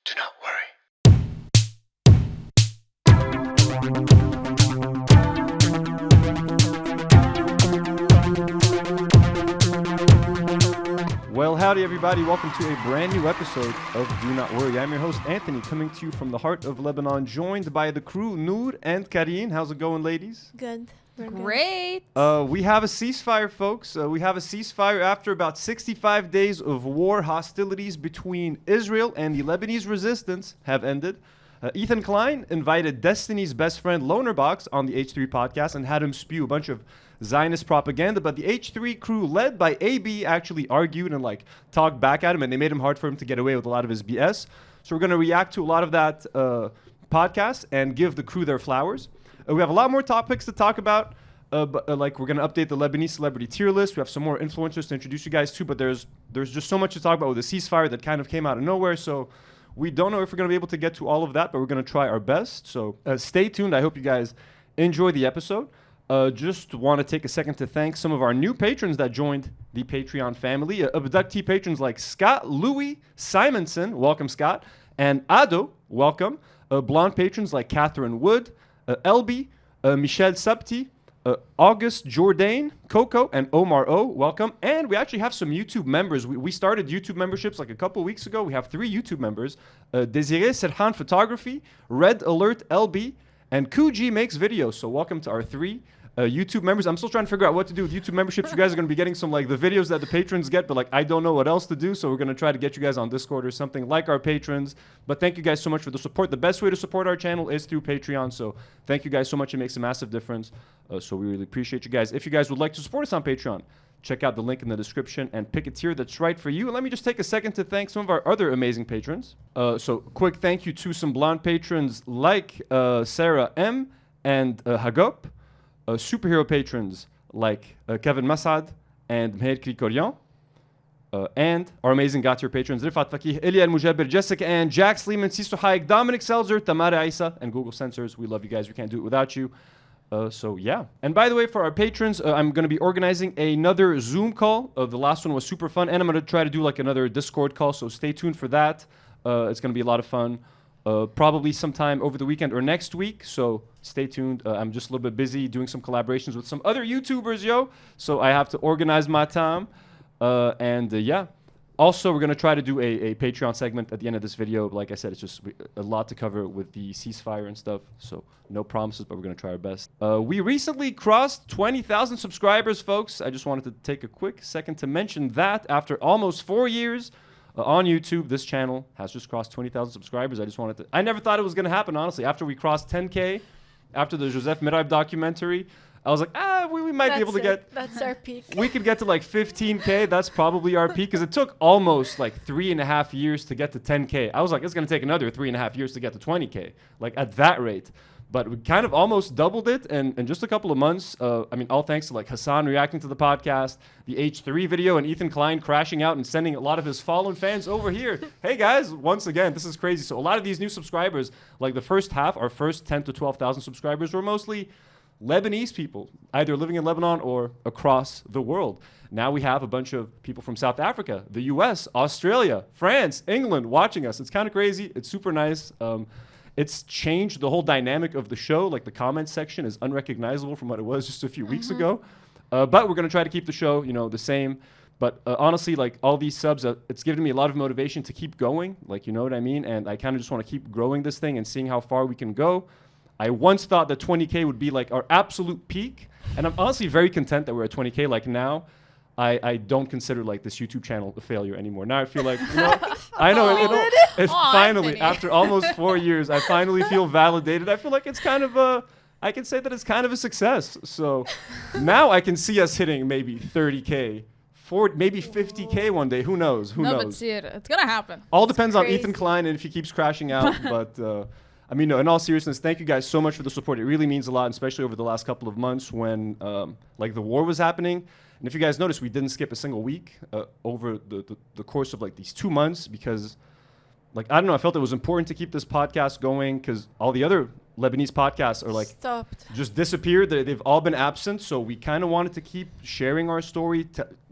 Do not worry. Well, howdy everybody. Welcome to a brand new episode of Do Not Worry. I'm your host, Anthony, coming to you from the heart of Lebanon, joined by the crew, Nour and Karine. How's it going, ladies? Good. Great. We have a ceasefire, folks. We have a ceasefire after about 65 days of war. Hostilities between Israel and the Lebanese resistance have ended. Ethan Klein invited Destiny's best friend, LonerBox, on the H3 podcast and had him spew a bunch of Zionist propaganda, but the H3 crew led by AB actually argued and talked back at him, and they made him hard for him to get away with a lot of his BS. So we're going to react to a lot of that podcast and give the crew their flowers. We have a lot more topics to talk about, but we're going to update the Lebanese celebrity tier list. We have some more influencers to introduce you guys to, but there's just so much to talk about with the ceasefire that kind of came out of nowhere. So we don't know if we're going to be able to get to all of that, but we're going to try our best. So stay tuned. I hope you guys enjoy the episode. Just want to take a second to thank some of our new patrons that joined the Patreon family. Abductee patrons like Scott Louis Simonson, welcome Scott, and Ado, welcome. Blonde patrons like Catherine Wood, Elby, Michelle Subti, August Jourdain, Coco, and Omar O, welcome. And we actually have some YouTube members. We started YouTube memberships a couple weeks ago. We have 3 YouTube members, Desiree Serhan Photography, Red Alert LB, and Kuji Makes Videos. So welcome to our 3 YouTube members. I'm still trying to figure out what to do with YouTube memberships. You guys are going to be getting some the videos that the patrons get, but I don't know what else to do. So we're going to try to get you guys on Discord or something like our patrons. But thank you guys so much for the support. The best way to support our channel is through Patreon. So thank you guys so much. It makes a massive difference. So we really appreciate you guys. If you guys would like to support us on Patreon, check out the link in the description and pick a tier that's right for you. And let me just take a second to thank some of our other amazing patrons. So quick thank you to some blonde patrons like Sarah M and Hagop. Superhero patrons like Kevin Masad and Meher Krikorian. And our amazing God tier patrons Rifat Fakih, Ilya Al-Mujabir, Jessica Ann, Jack Sleeman, Sisto Hayek, Dominic Selzer, Tamara Isa, and Google Sensors. We love you guys. We can't do it without you. So yeah. And by the way, for our patrons, I'm going to be organizing another Zoom call. The last one was super fun. And I'm going to try to do another Discord call. So stay tuned for that. It's going to be a lot of fun. Probably sometime over the weekend or next week. So stay tuned. I'm just a little bit busy doing some collaborations with some other YouTubers, yo. So I have to organize my time. Yeah. Also, we're going to try to do a Patreon segment at the end of this video. Like I said, it's just a lot to cover with the ceasefire and stuff. So no promises, but we're going to try our best. We recently crossed 20,000 subscribers, folks. I just wanted to take a quick second to mention that after almost 4 years on YouTube, this channel has just crossed 20,000 subscribers. I never thought it was going to happen, honestly. After we crossed 10K, after the Joseph Miraib documentary, I was like, we might be able to get... That's our peak. We could get to 15K. That's probably our peak, because it took almost 3.5 years to get to 10K. I was like, it's going to take another 3.5 years to get to 20K, at that rate. But we kind of almost doubled it in just a couple of months. All thanks to Hassan reacting to the podcast, the H3 video, and Ethan Klein crashing out and sending a lot of his fallen fans over here. Hey guys, once again, this is crazy. So a lot of these new subscribers, the first half, our first 10 to 12,000 subscribers were mostly Lebanese people, either living in Lebanon or across the world. Now we have a bunch of people from South Africa, the US, Australia, France, England watching us. It's kind of crazy. It's super nice. It's changed the whole dynamic of the show. The comments section is unrecognizable from what it was just a few weeks ago. But we're going to try to keep the show, the same. But honestly, all these subs, it's given me a lot of motivation to keep going. You know what I mean? And I kind of just want to keep growing this thing and seeing how far we can go. I once thought that 20K would be our absolute peak. And I'm honestly very content that we're at 20K. Now, I don't consider this YouTube channel a failure anymore. Now I feel I know it finally, after almost 4 years, I finally feel validated. I feel it's kind of I can say that it's kind of a success. So now I can see us hitting maybe 30K, maybe 50K one day. Who knows? Who knows? But see it. It's going to happen. All depends on Ethan Klein and if he keeps crashing out. But no, in all seriousness, thank you guys so much for the support. It really means a lot, especially over the last couple of months when the war was happening. And if you guys notice, we didn't skip a single week over the course of these 2 months, because like, I don't know, I felt it was important to keep this podcast going because all the other Lebanese podcasts are like Stopped. just disappeared. They've all been absent. So we kind of wanted to keep sharing our story,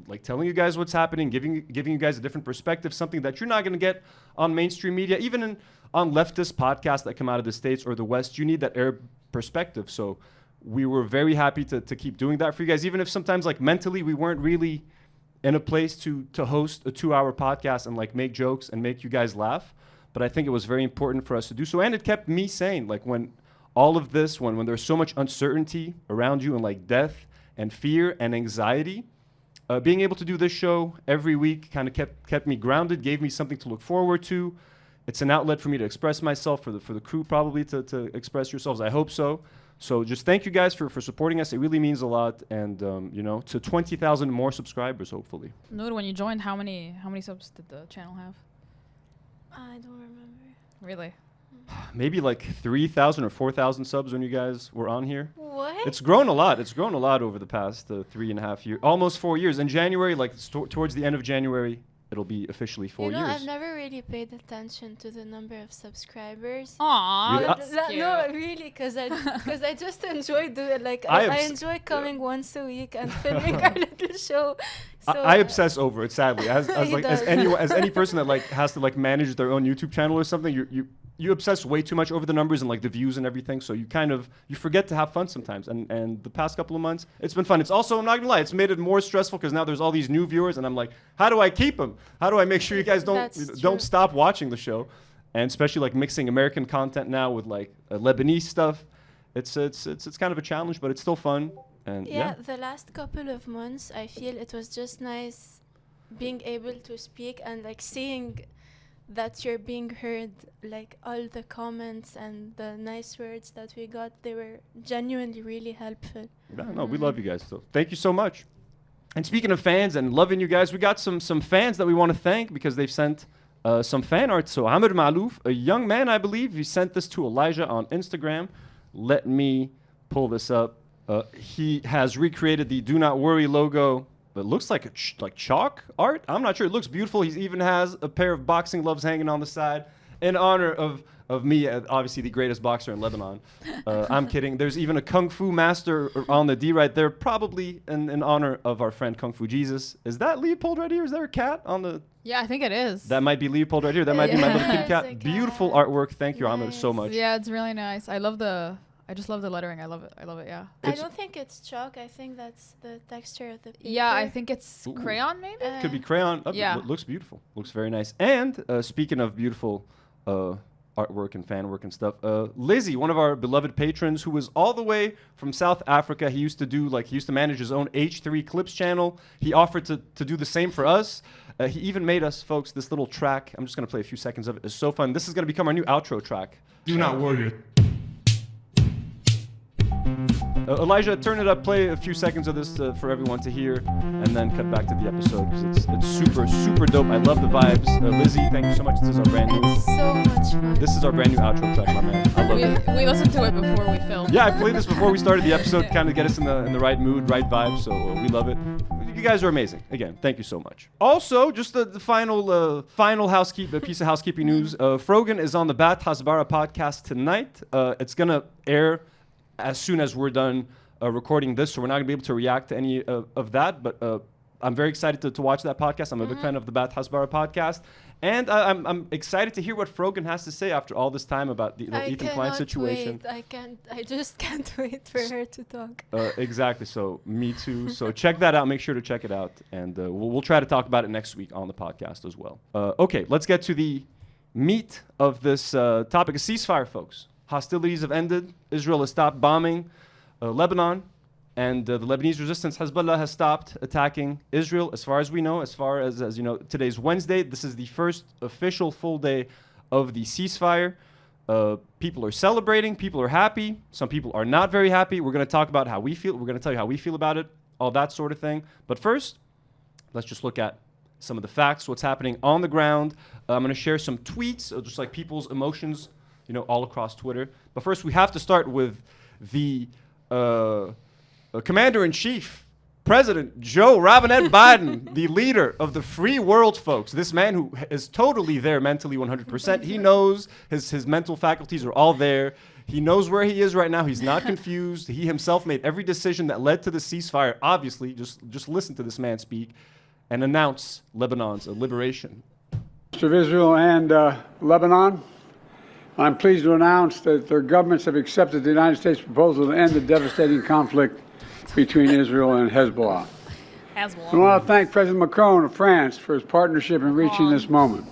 like telling you guys what's happening, giving you guys a different perspective, something that you're not going to get on mainstream media, even on leftist podcasts that come out of the States or the West. You need that Arab perspective. So we were very happy to keep doing that for you guys, even if sometimes like mentally we weren't really in a place to host a 2-hour podcast and like make jokes and make you guys laugh. But I think it was very important for us to do so. And it kept me sane. Like when all of this, when there's so much uncertainty around you and like death and fear and anxiety, being able to do this show every week kind of kept me grounded, gave me something to look forward to. It's an outlet for me to express myself, for the crew probably to express yourselves. I hope so. So just thank you guys for supporting us. It really means a lot. And, you know, to 20,000 more subscribers, hopefully. Noor, when you joined, how many subs did the channel have? I don't remember. Really? Maybe like 3,000 or 4,000 subs when you guys were on here. What? It's grown a lot. It's grown a lot over the past 3.5 years, almost 4 years. In January, like towards the end of January, it'll be officially 4 years. I've never really paid attention to the number of subscribers. Aww, Really? that's cute. No, really, because I just enjoy doing like I enjoy coming once a week and filming our little show. So I obsess over it, sadly. As like as any person that like has to like manage their own YouTube channel or something, you obsess way too much over the numbers and like the views and everything. So you forget to have fun sometimes. And the past couple of months, it's been fun. It's also, I'm not gonna lie, it's made it more stressful because now there's all these new viewers, and I'm like, how do I keep them? How do I make sure you guys don't stop watching the show? And especially like mixing American content now with like Lebanese stuff. It's kind of a challenge, but it's still fun. And yeah, the last couple of months, I feel it was just nice being able to speak and like seeing that you're being heard. Like all the comments and the nice words that we got, they were genuinely really helpful. Yeah, no, we love you guys. So thank you so much. And speaking of fans and loving you guys, we got some fans that we want to thank because they've sent some fan art. So Amr Malouf, a young man, I believe, he sent this to Elijah on Instagram. Let me pull this up. He has recreated the Do Not Worry logo. It looks like like chalk art. I'm not sure. It looks beautiful. He even has a pair of boxing gloves hanging on the side in honor of me, obviously the greatest boxer in Lebanon. I'm kidding. There's even a Kung Fu master on the D right there, probably in honor of our friend Kung Fu Jesus. Is that Leopold right here? Is there a cat on the... Yeah, I think it is. That might be Leopold right here. That might be my little kid cat. It's a Beautiful cat. artwork. Thank you, Amr, so much. Yeah, it's really nice. I just love the lettering. I love it. Yeah. I don't think it's chalk. I think that's the texture of the paper. Yeah, I think it's Ooh. crayon maybe. Could be crayon. Yeah. Looks beautiful. Looks very nice. And speaking of beautiful artwork and fan work and stuff, Lizzie, one of our beloved patrons who was all the way from South Africa. He used to manage his own H3 Clips channel. He offered to do the same for us. He even made us, folks, this little track. I'm just going to play a few seconds of it. It's so fun. This is going to become our new outro track. Do not worry. Elijah, turn it up, play a few seconds of this for everyone to hear, and then cut back to the episode because it's super, super dope. I love the vibes. Lizzie, thank you so much. This is our brand new. It's so much fun. This is our brand new outro track, my man. I love it. We listened to it before we filmed. Yeah, I played this before we started the episode to kind of get us in the right mood, right vibe, so we love it. You guys are amazing. Again, thank you so much. Also, just the final piece of housekeeping news. Frogan is on the Bat Hasbara podcast tonight. It's going to air as soon as we're done recording this, so we're not going to be able to react to any of that, but I'm very excited to watch that podcast. I'm a big fan of the Bat Hasbara podcast, and I'm excited to hear what Frogan has to say after all this time about the Ethan Klein situation. I just can't wait for her to talk. Exactly, so me too. So check that out. Make sure to check it out, and we'll try to talk about it next week on the podcast as well. Okay, let's get to the meat of this topic. A ceasefire, folks. Hostilities have ended. Israel has stopped bombing Lebanon, and the Lebanese resistance, Hezbollah, has stopped attacking Israel, as far as we know. As far as you know, today's Wednesday. This is the first official full day of the ceasefire. People are celebrating. People are happy. Some people are not very happy. We're going to talk about how we feel. We're going to tell you how we feel about it, all that sort of thing. But first, let's just look at some of the facts, what's happening on the ground. I'm going to share some tweets, just like people's emotions, all across Twitter. But first, we have to start with the commander-in-chief President Joe Robinette Biden, the leader of the free world, folks. This man who is totally there mentally 100%. He knows his mental faculties are all there. He knows where he is right now. He's not confused. He himself made every decision that led to the ceasefire. Obviously, just listen to this man speak and announce Lebanon's liberation. Of Israel and Lebanon, I'm pleased to announce that their governments have accepted the United States proposal to end the devastating conflict between Israel and Hezbollah. I want to thank President Macron of France for his partnership in reaching this moment.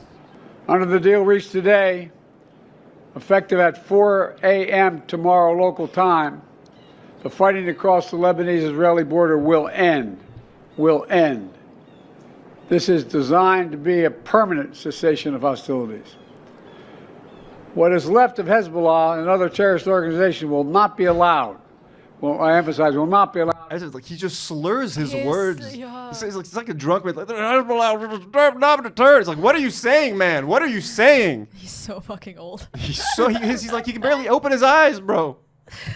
Under the deal reached today, effective at 4 a.m. tomorrow local time, the fighting across the Lebanese-Israeli border will end. Will end. This is designed to be a permanent cessation of hostilities. What is left of Hezbollah and other terrorist organizations will not be allowed. Well, I emphasize, will not be allowed. It's like he just slurs his Yes, words. yeah. It's like a drunk man. Like, it's like, what are you saying, man? What are you saying? He's so fucking old. He's like, he can barely open his eyes, bro.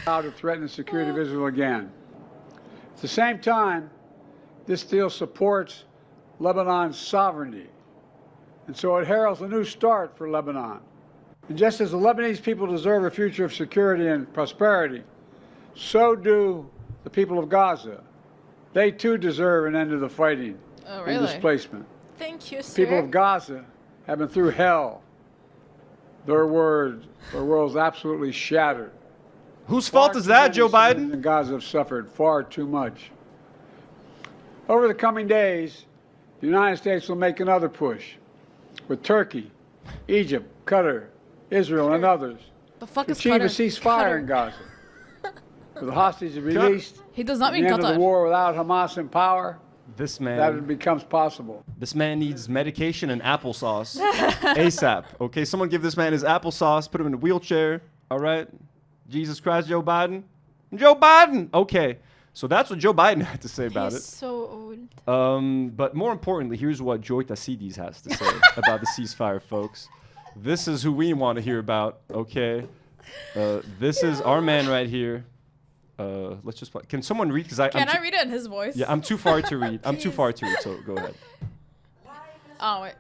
Allowed to threaten the security of Israel again. At the same time, this deal supports Lebanon's sovereignty. And so it heralds a new start for Lebanon. And just as the Lebanese people deserve a future of security and prosperity, so do the people of Gaza. They too deserve an end to the fighting and displacement. Thank you, sir. The people of Gaza have been through hell. Their world's absolutely shattered. Whose fault is that, Joe Biden? In Gaza have suffered far too much. Over the coming days, the United States will make another push with Turkey, Egypt, Qatar, Israel, and others The fuck to is achieve a Qatar? ceasefire in Gaza. With the hostages released, He does not the mean end of the Qatar. war without Hamas in power, This that man. it becomes possible. This man needs medication and applesauce ASAP. Okay, someone give this man his applesauce. Put him in a wheelchair. All right. Jesus Christ, Joe Biden. Joe Biden. Okay. So that's what Joe Biden had to say about He's it. so old. But more importantly, here's what Joy Tasidis has to say about the ceasefire, folks. This is who we want to hear about, okay? This is our man right here. Let's just play. Can someone read? Can I read it in his voice? Yeah, I'm too far to read. I'm too far to read, so go ahead. Oh, wait.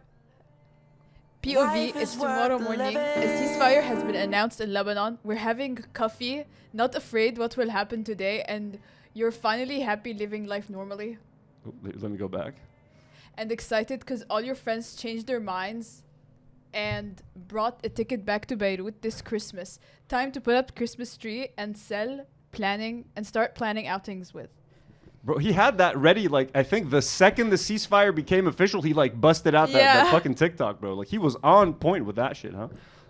POV is tomorrow morning. A ceasefire has been announced in Lebanon. We're having coffee, not afraid what will happen today, and you're finally happy living life normally. Oh, let me go back. And excited because all your friends changed their minds and brought a ticket back to Beirut this Christmas. Time to put up Christmas tree and start planning outings with. Bro, he had that ready, like, I think the second the ceasefire became official, he, like, busted out that fucking TikTok, bro. Like, he was on point with that shit, huh?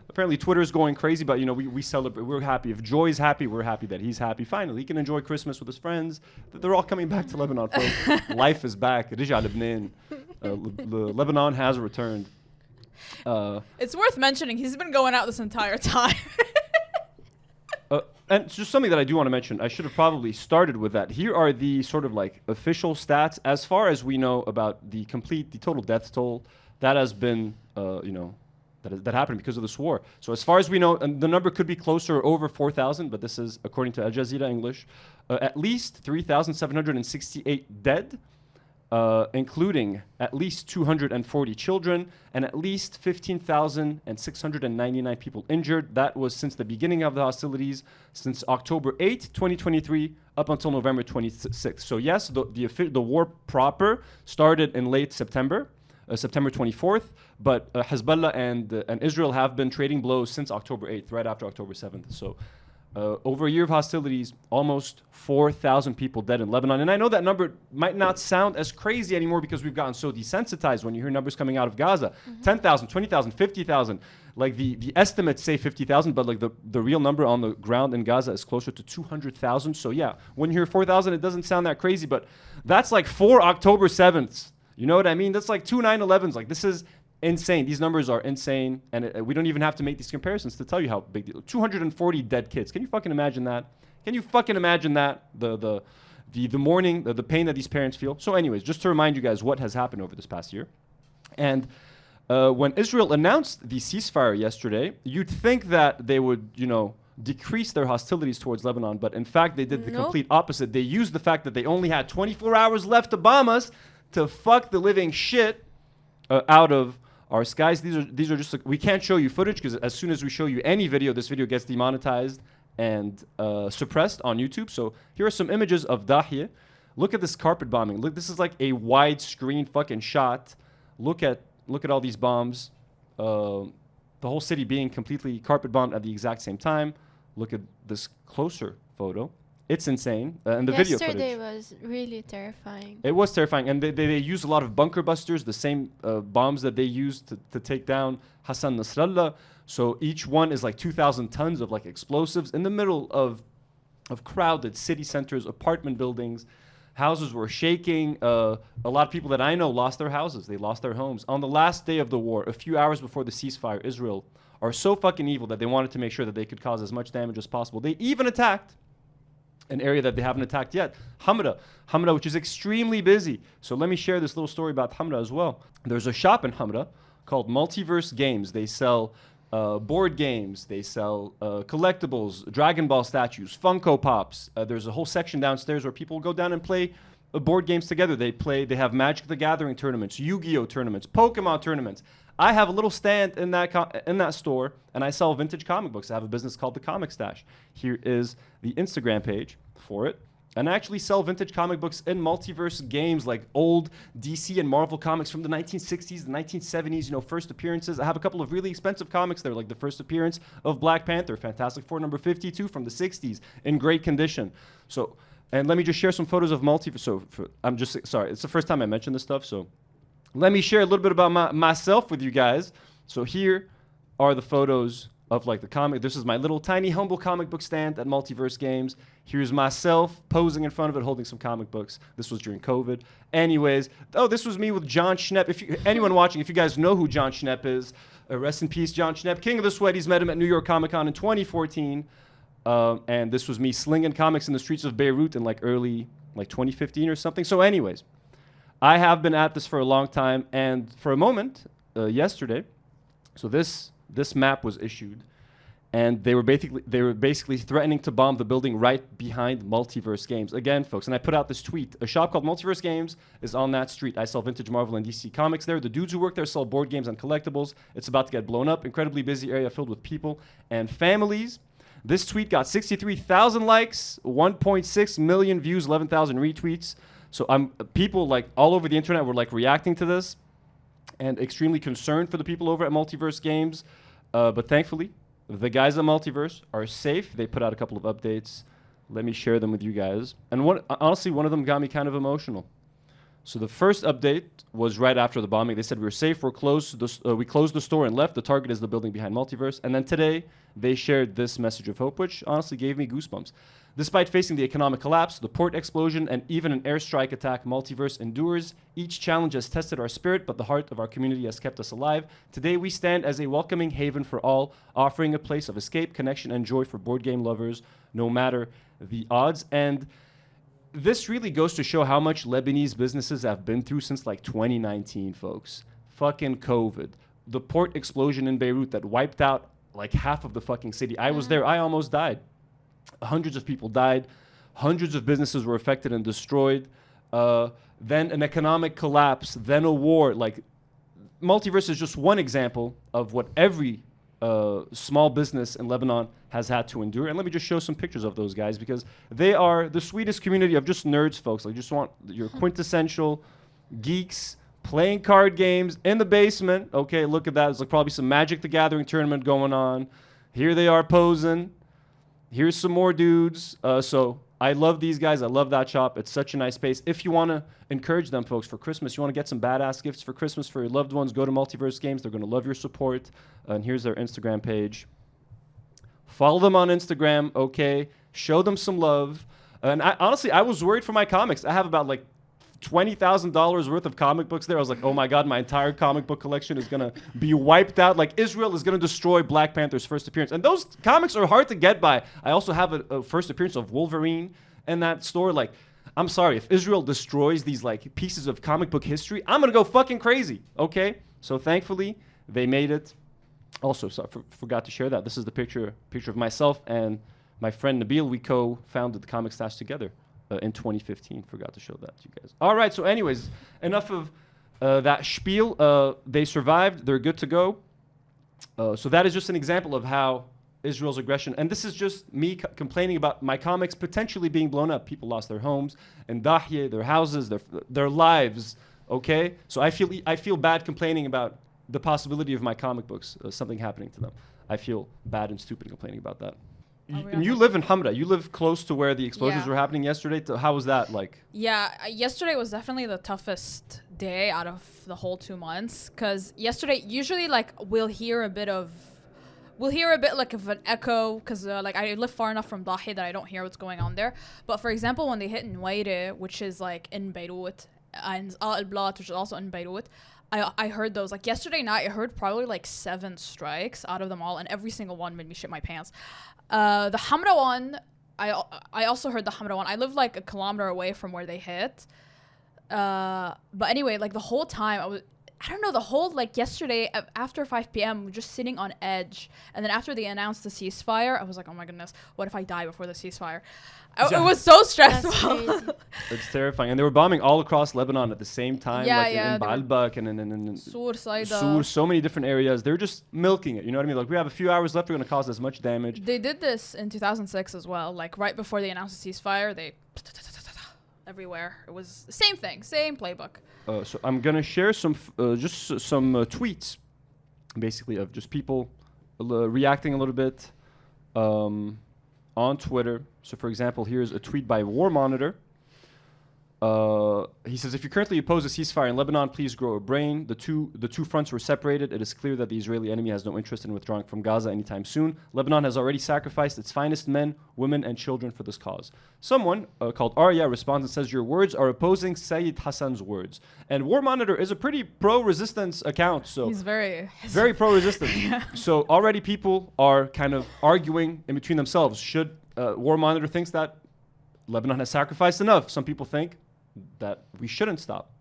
Apparently, Twitter's going crazy, but, you know, we celebrate. We're happy. If Joy's happy, we're happy that he's happy. Finally, he can enjoy Christmas with his friends. They're all coming back to Lebanon, folks. Life is back. Rija Lebanon. Lebanon has returned. It's worth mentioning, he's been going out this entire time. And it's just something that I do want to mention. I should have probably started with that. Here are the sort of like official stats as far as we know about the total death toll that has been, that happened because of this war. So as far as we know, and the number could be closer or over 4,000, but this is according to Al Jazeera English, at least 3,768 dead, including at least 240 children and at least 15,699 people injured. That was since the beginning of the hostilities, since October 8th, 2023, up until November 26th. So yes, the war proper started in late September, September 24th, but Hezbollah and Israel have been trading blows since October 8th, right after October 7th. So over a year of hostilities, almost 4,000 people dead in Lebanon. And I know that number might not sound as crazy anymore because we've gotten so desensitized when you hear numbers coming out of Gaza. 10,000, 20,000, 50,000. Like the estimates say 50,000, but like the real number on the ground in Gaza is closer to 200,000. So yeah, when you hear 4,000, it doesn't sound that crazy, but that's like 4 October 7th. You know what I mean? That's like 2 9/11s. Like this is insane. These numbers are insane, and we don't even have to make these comparisons to tell you how big. 240 dead kids. Can you fucking imagine that? Can you fucking imagine that? The mourning, the pain that these parents feel. So, anyways, just to remind you guys what has happened over this past year, and when Israel announced the ceasefire yesterday, you'd think that they would, decrease their hostilities towards Lebanon, but in fact they did the Nope. complete opposite. They used the fact that they only had 24 hours left to bomb us to fuck the living shit out of our skies. These are just we can't show you footage because as soon as we show you any video, this video gets demonetized and suppressed on YouTube. So here are some images of Dahiyeh. Look at this carpet bombing. Look, this is like a widescreen fucking shot. Look at all these bombs. The whole city being completely carpet bombed at the exact same time. Look at this closer photo. It's insane. And the video footage. Yesterday was really terrifying. It was terrifying. And they used a lot of bunker busters, the same bombs that they used to take down Hassan Nasrallah. So each one is like 2,000 tons of like explosives in the middle of crowded city centers, apartment buildings. Houses were shaking. A lot of people that I know lost their houses. They lost their homes. On the last day of the war, a few hours before the ceasefire, Israel are so fucking evil that they wanted to make sure that they could cause as much damage as possible. They even attacked an area that they haven't attacked yet, Hamra, which is extremely busy. So let me share this little story about Hamra as well. There's a shop in Hamra called Multiverse Games. They sell board games, they sell collectibles, Dragon Ball statues, Funko Pops. There's a whole section downstairs where people go down and play board games together. They have Magic the Gathering tournaments, Yu-Gi-Oh tournaments, Pokemon tournaments. I have a little stand in that store, and I sell vintage comic books. I have a business called The Comic Stash. Here is the Instagram page for it. And I actually sell vintage comic books in multiverse games, like old DC and Marvel comics from the 1960s, the 1970s, first appearances. I have a couple of really expensive comics there, like the first appearance of Black Panther, Fantastic Four number 52 from the 60s, in great condition. So, and let me just share some photos of multiverse. I'm just, sorry, it's the first time I mentioned this stuff, so let me share a little bit about myself with you guys. So here are the photos of like the comic. This is my little tiny humble comic book stand at Multiverse Games. Here's myself posing in front of it holding some comic books. This was during COVID. Anyways, this was me with John Schnepp. Anyone watching, if you guys know who John Schnepp is, rest in peace, John Schnepp, king of the sweaties. Met him at New York Comic Con in 2014. And this was me slinging comics in the streets of Beirut in early 2015 or something. So anyways, I have been at this for a long time, and for a moment, yesterday, so this map was issued, and they were basically threatening to bomb the building right behind Multiverse Games. Again, folks, and I put out this tweet. A shop called Multiverse Games is on that street. I sell vintage Marvel and DC comics there. The dudes who work there sell board games and collectibles. It's about to get blown up. Incredibly busy area filled with people and families. This tweet got 63,000 likes, 1.6 million views, 11,000 retweets. So people all over the internet were reacting to this and extremely concerned for the people over at Multiverse Games. But thankfully, the guys at Multiverse are safe. They put out a couple of updates. Let me share them with you guys. And honestly, one of them got me kind of emotional. So the first update was right after the bombing. They said we were safe. We closed the store and left. The target is the building behind Multiverse. And then today, they shared this message of hope, which honestly gave me goosebumps. Despite facing the economic collapse, the port explosion, and even an airstrike attack, Multiverse endures. Each challenge has tested our spirit, but the heart of our community has kept us alive. Today, we stand as a welcoming haven for all, offering a place of escape, connection, and joy for board game lovers, no matter the odds. And this really goes to show how much Lebanese businesses have been through since 2019, folks. Fucking COVID. The port explosion in Beirut that wiped out half of the fucking city. I was there. I almost died. Hundreds of people died. Hundreds of businesses were affected and destroyed. Then an economic collapse. Then a war. Multiverse is just one example of what every small business in Lebanon has had to endure. And let me just show some pictures of those guys because they are the sweetest community of just nerds, folks. Just want your quintessential geeks playing card games in the basement. Okay, look at that. There's probably some Magic the Gathering tournament going on. Here they are posing. Here's some more dudes. So I love these guys. I love that shop. It's such a nice space. If you want to encourage them, folks, for Christmas, you want to get some badass gifts for Christmas for your loved ones, go to Multiverse Games. They're going to love your support. And here's their Instagram page. Follow them on Instagram, okay? Show them some love. And honestly, I was worried for my comics. I have about $20,000 worth of comic books there. I was like, oh my God, my entire comic book collection is going to be wiped out. Israel is going to destroy Black Panther's first appearance. And those comics are hard to get by. I also have a first appearance of Wolverine in that store. I'm sorry, if Israel destroys these pieces of comic book history, I'm going to go fucking crazy, okay? So thankfully, they made it. Also, forgot to share that. This is the picture of myself and my friend Nabil. We co-founded the Comic Stash together in 2015. Forgot to show that to you guys. All right. So, anyways, enough of that spiel. They survived. They're good to go. So that is just an example of how Israel's aggression, and this is just me complaining about my comics potentially being blown up. People lost their homes and Dahye, their houses, their lives. Okay, so I feel bad complaining about the possibility of my comic books, something happening to them. I feel bad and stupid complaining about that. And you live in Hamra. You live close to where the explosions were happening yesterday. How was that like? Yeah, yesterday was definitely the toughest day out of the whole 2 months. Because yesterday, usually like we'll hear a bit like of an echo. Because like I live far enough from Dahi that I don't hear what's going on there. But for example, when they hit Nuwaire, which is like in Beirut, and Al Blat, which is also in Beirut, I heard those. Like yesterday night, I heard probably like 7 strikes out of them all, and every single one made me shit my pants. The Hamra one, I also heard the Hamra one. I live like a kilometer away from where they hit. But anyway, like the whole time I don't know, the whole like yesterday after 5 p.m. just sitting on edge. And then after they announced the ceasefire, I was like, oh my goodness, what if I die before the ceasefire? It was so stressful. It's terrifying. And they were bombing all across Lebanon at the same time. Yeah, like yeah. in Baalbek and in Sur, Sur, so many different areas. They're just milking it. You know what I mean? Like we have a few hours left. We're going to cause as much damage. They did this in 2006 as well. Like right before they announced the ceasefire, they everywhere. It was the same thing, same playbook. So I'm going to share some tweets, basically, of just people reacting a little bit on Twitter. So, for example, here's a tweet by War Monitor. He says, if you currently oppose a ceasefire in Lebanon, please grow a brain. The two fronts were separated. It is clear that the Israeli enemy has no interest in withdrawing from Gaza anytime soon. Lebanon has already sacrificed its finest men, women, and children for this cause. Someone called Arya responds and says, your words are opposing Sayyid Hassan's words. And War Monitor is a pretty pro-resistance account. So he's very pro-resistance. Yeah. So already people are kind of arguing in between themselves. Should War Monitor thinks that Lebanon has sacrificed enough. Some people think that we shouldn't stop.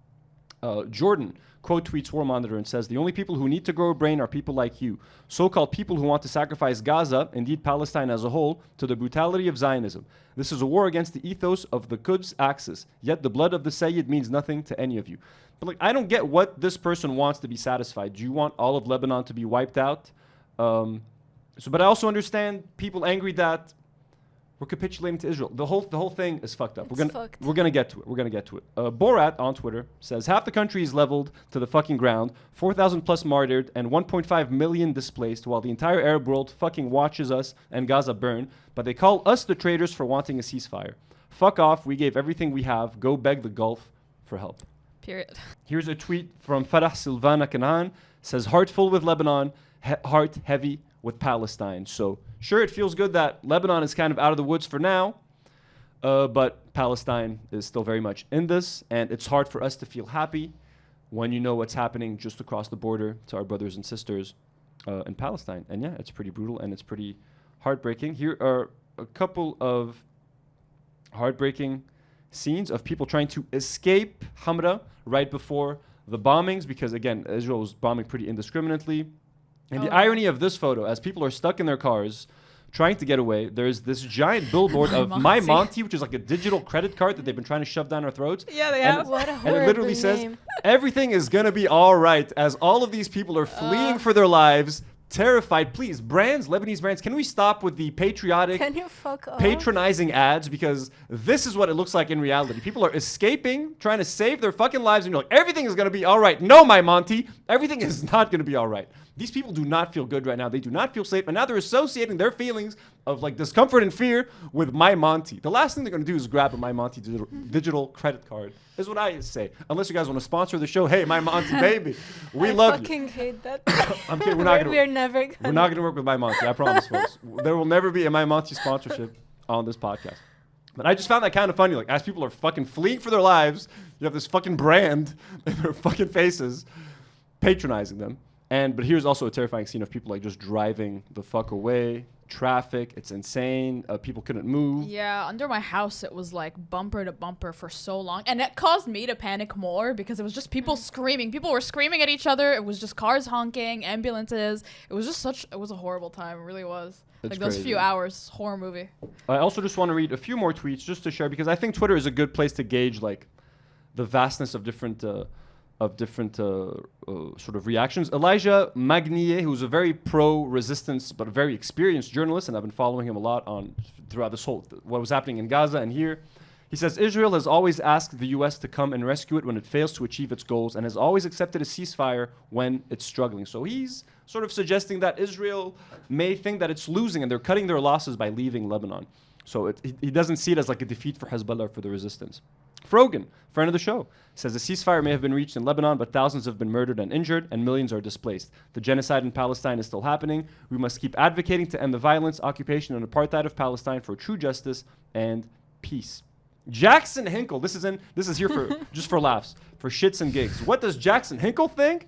Jordan quote tweets War Monitor and says, the only people who need to grow a brain are people like you, so-called people who want to sacrifice Gaza, indeed Palestine as a whole, to the brutality of Zionism. This is a war against the ethos of the Quds axis, yet the blood of the Sayyid means nothing to any of you. But like, I don't get what this person wants to be satisfied. Do you want all of Lebanon to be wiped out? But I also understand people angry that we're capitulating to Israel. The whole thing is fucked up. We're gonna get to it. Borat on Twitter says half the country is leveled to the fucking ground, 4,000 plus martyred, and 1.5 million displaced, while the entire Arab world fucking watches us and Gaza burn. But they call us the traitors for wanting a ceasefire. Fuck off. We gave everything we have. Go beg the Gulf for help. Period. Here's a tweet from Farah Silvana Kanaan. Says heart full with Lebanon, heart heavy with Palestine. So sure, it feels good that Lebanon is kind of out of the woods for now, but Palestine is still very much in this, and it's hard for us to feel happy when you know what's happening just across the border to our brothers and sisters in Palestine. And yeah, it's pretty brutal and it's pretty heartbreaking. Here are a couple of heartbreaking scenes of people trying to escape Hamra right before the bombings, because again, Israel was bombing pretty indiscriminately. And the irony of this photo, as people are stuck in their cars trying to get away, there's this giant billboard of My Monty, which is like a digital credit card that they've been trying to shove down our throats. Yeah, they have. What a and it literally name. says, everything is going to be all right, as all of these people are fleeing for their lives, terrified. Please, Lebanese brands, can we stop with the patriotic, Can you fuck off? patronizing ads? Because this is what it looks like in reality. People are escaping, trying to save their fucking lives, and you're like, everything is going to be all right. No, My Monty, everything is not going to be all right. These people do not feel good right now. They do not feel safe. And now they're associating their feelings of like discomfort and fear with My Monty. The last thing they're going to do is grab a My Monty digital credit card, is what I say. Unless you guys want to sponsor the show. Hey, My Monty, baby. We love you. I fucking hate that. I'm kidding. We're never gonna. We're not going to work with My Monty. I promise, folks. There will never be a My Monty sponsorship on this podcast. But I just found that kind of funny. Like, as people are fucking fleeing for their lives, you have this fucking brand in their fucking faces patronizing them. But here's also a terrifying scene of people like just driving the fuck away, traffic. It's insane. People couldn't move. Yeah, under my house it was like bumper to bumper for so long, and it caused me to panic more because it was just people screaming. People were screaming at each other. It was just cars honking, ambulances. It was just it was a horrible time. It really was. It's like those crazy. few hours, horror movie. I also just want to read a few more tweets just to share, because I think Twitter is a good place to gauge like the vastness of different sort of reactions. Elijah Magnier, who's a very pro-resistance but a very experienced journalist, and I've been following him a lot throughout this whole what was happening in Gaza and here. He says Israel has always asked the U.S. to come and rescue it when it fails to achieve its goals, and has always accepted a ceasefire when it's struggling. So he's sort of suggesting that Israel may think that it's losing, and they're cutting their losses by leaving Lebanon. So he doesn't see it as like a defeat for Hezbollah or for the resistance. Frogan, friend of the show, says a ceasefire may have been reached in Lebanon, but thousands have been murdered and injured, and millions are displaced. The genocide in Palestine is still happening. We must keep advocating to end the violence, occupation, and apartheid of Palestine for true justice and peace. Jackson Hinkle, this is here for just for laughs, for shits and gigs. What does Jackson Hinkle think?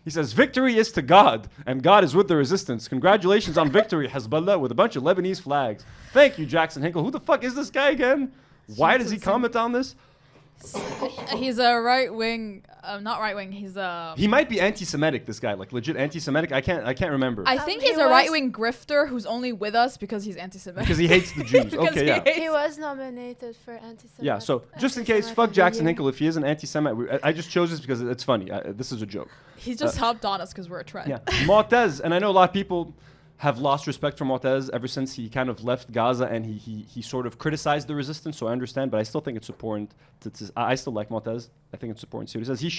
He says, victory is to God, and God is with the resistance. Congratulations on victory, Hezbollah, with a bunch of Lebanese flags. Thank you, Jackson Hinkle. Who the fuck is this guy again? Why does he comment on this? He's a right-wing, not right-wing, he's a... He might be anti-Semitic, this guy, like legit anti-Semitic. I can't remember. I think He he's a was- right-wing grifter who's only with us because he's anti-Semitic. Because he hates the Jews. Because Okay, he yeah. hates- He was nominated for anti-Semitic. Yeah, so just in case, anti-Semitic fuck of the Jackson year. Hinkle if he is an anti-Semite. I just chose this because it's funny. This is a joke. He's just hopped on us because we're a trend. Yeah. Mu'taz, and I know a lot of people have lost respect for Mu'taz ever since he kind of left Gaza and he sort of criticized the resistance, so I understand, but I still think it's important I still like Mu'taz. I think it's important too. He says he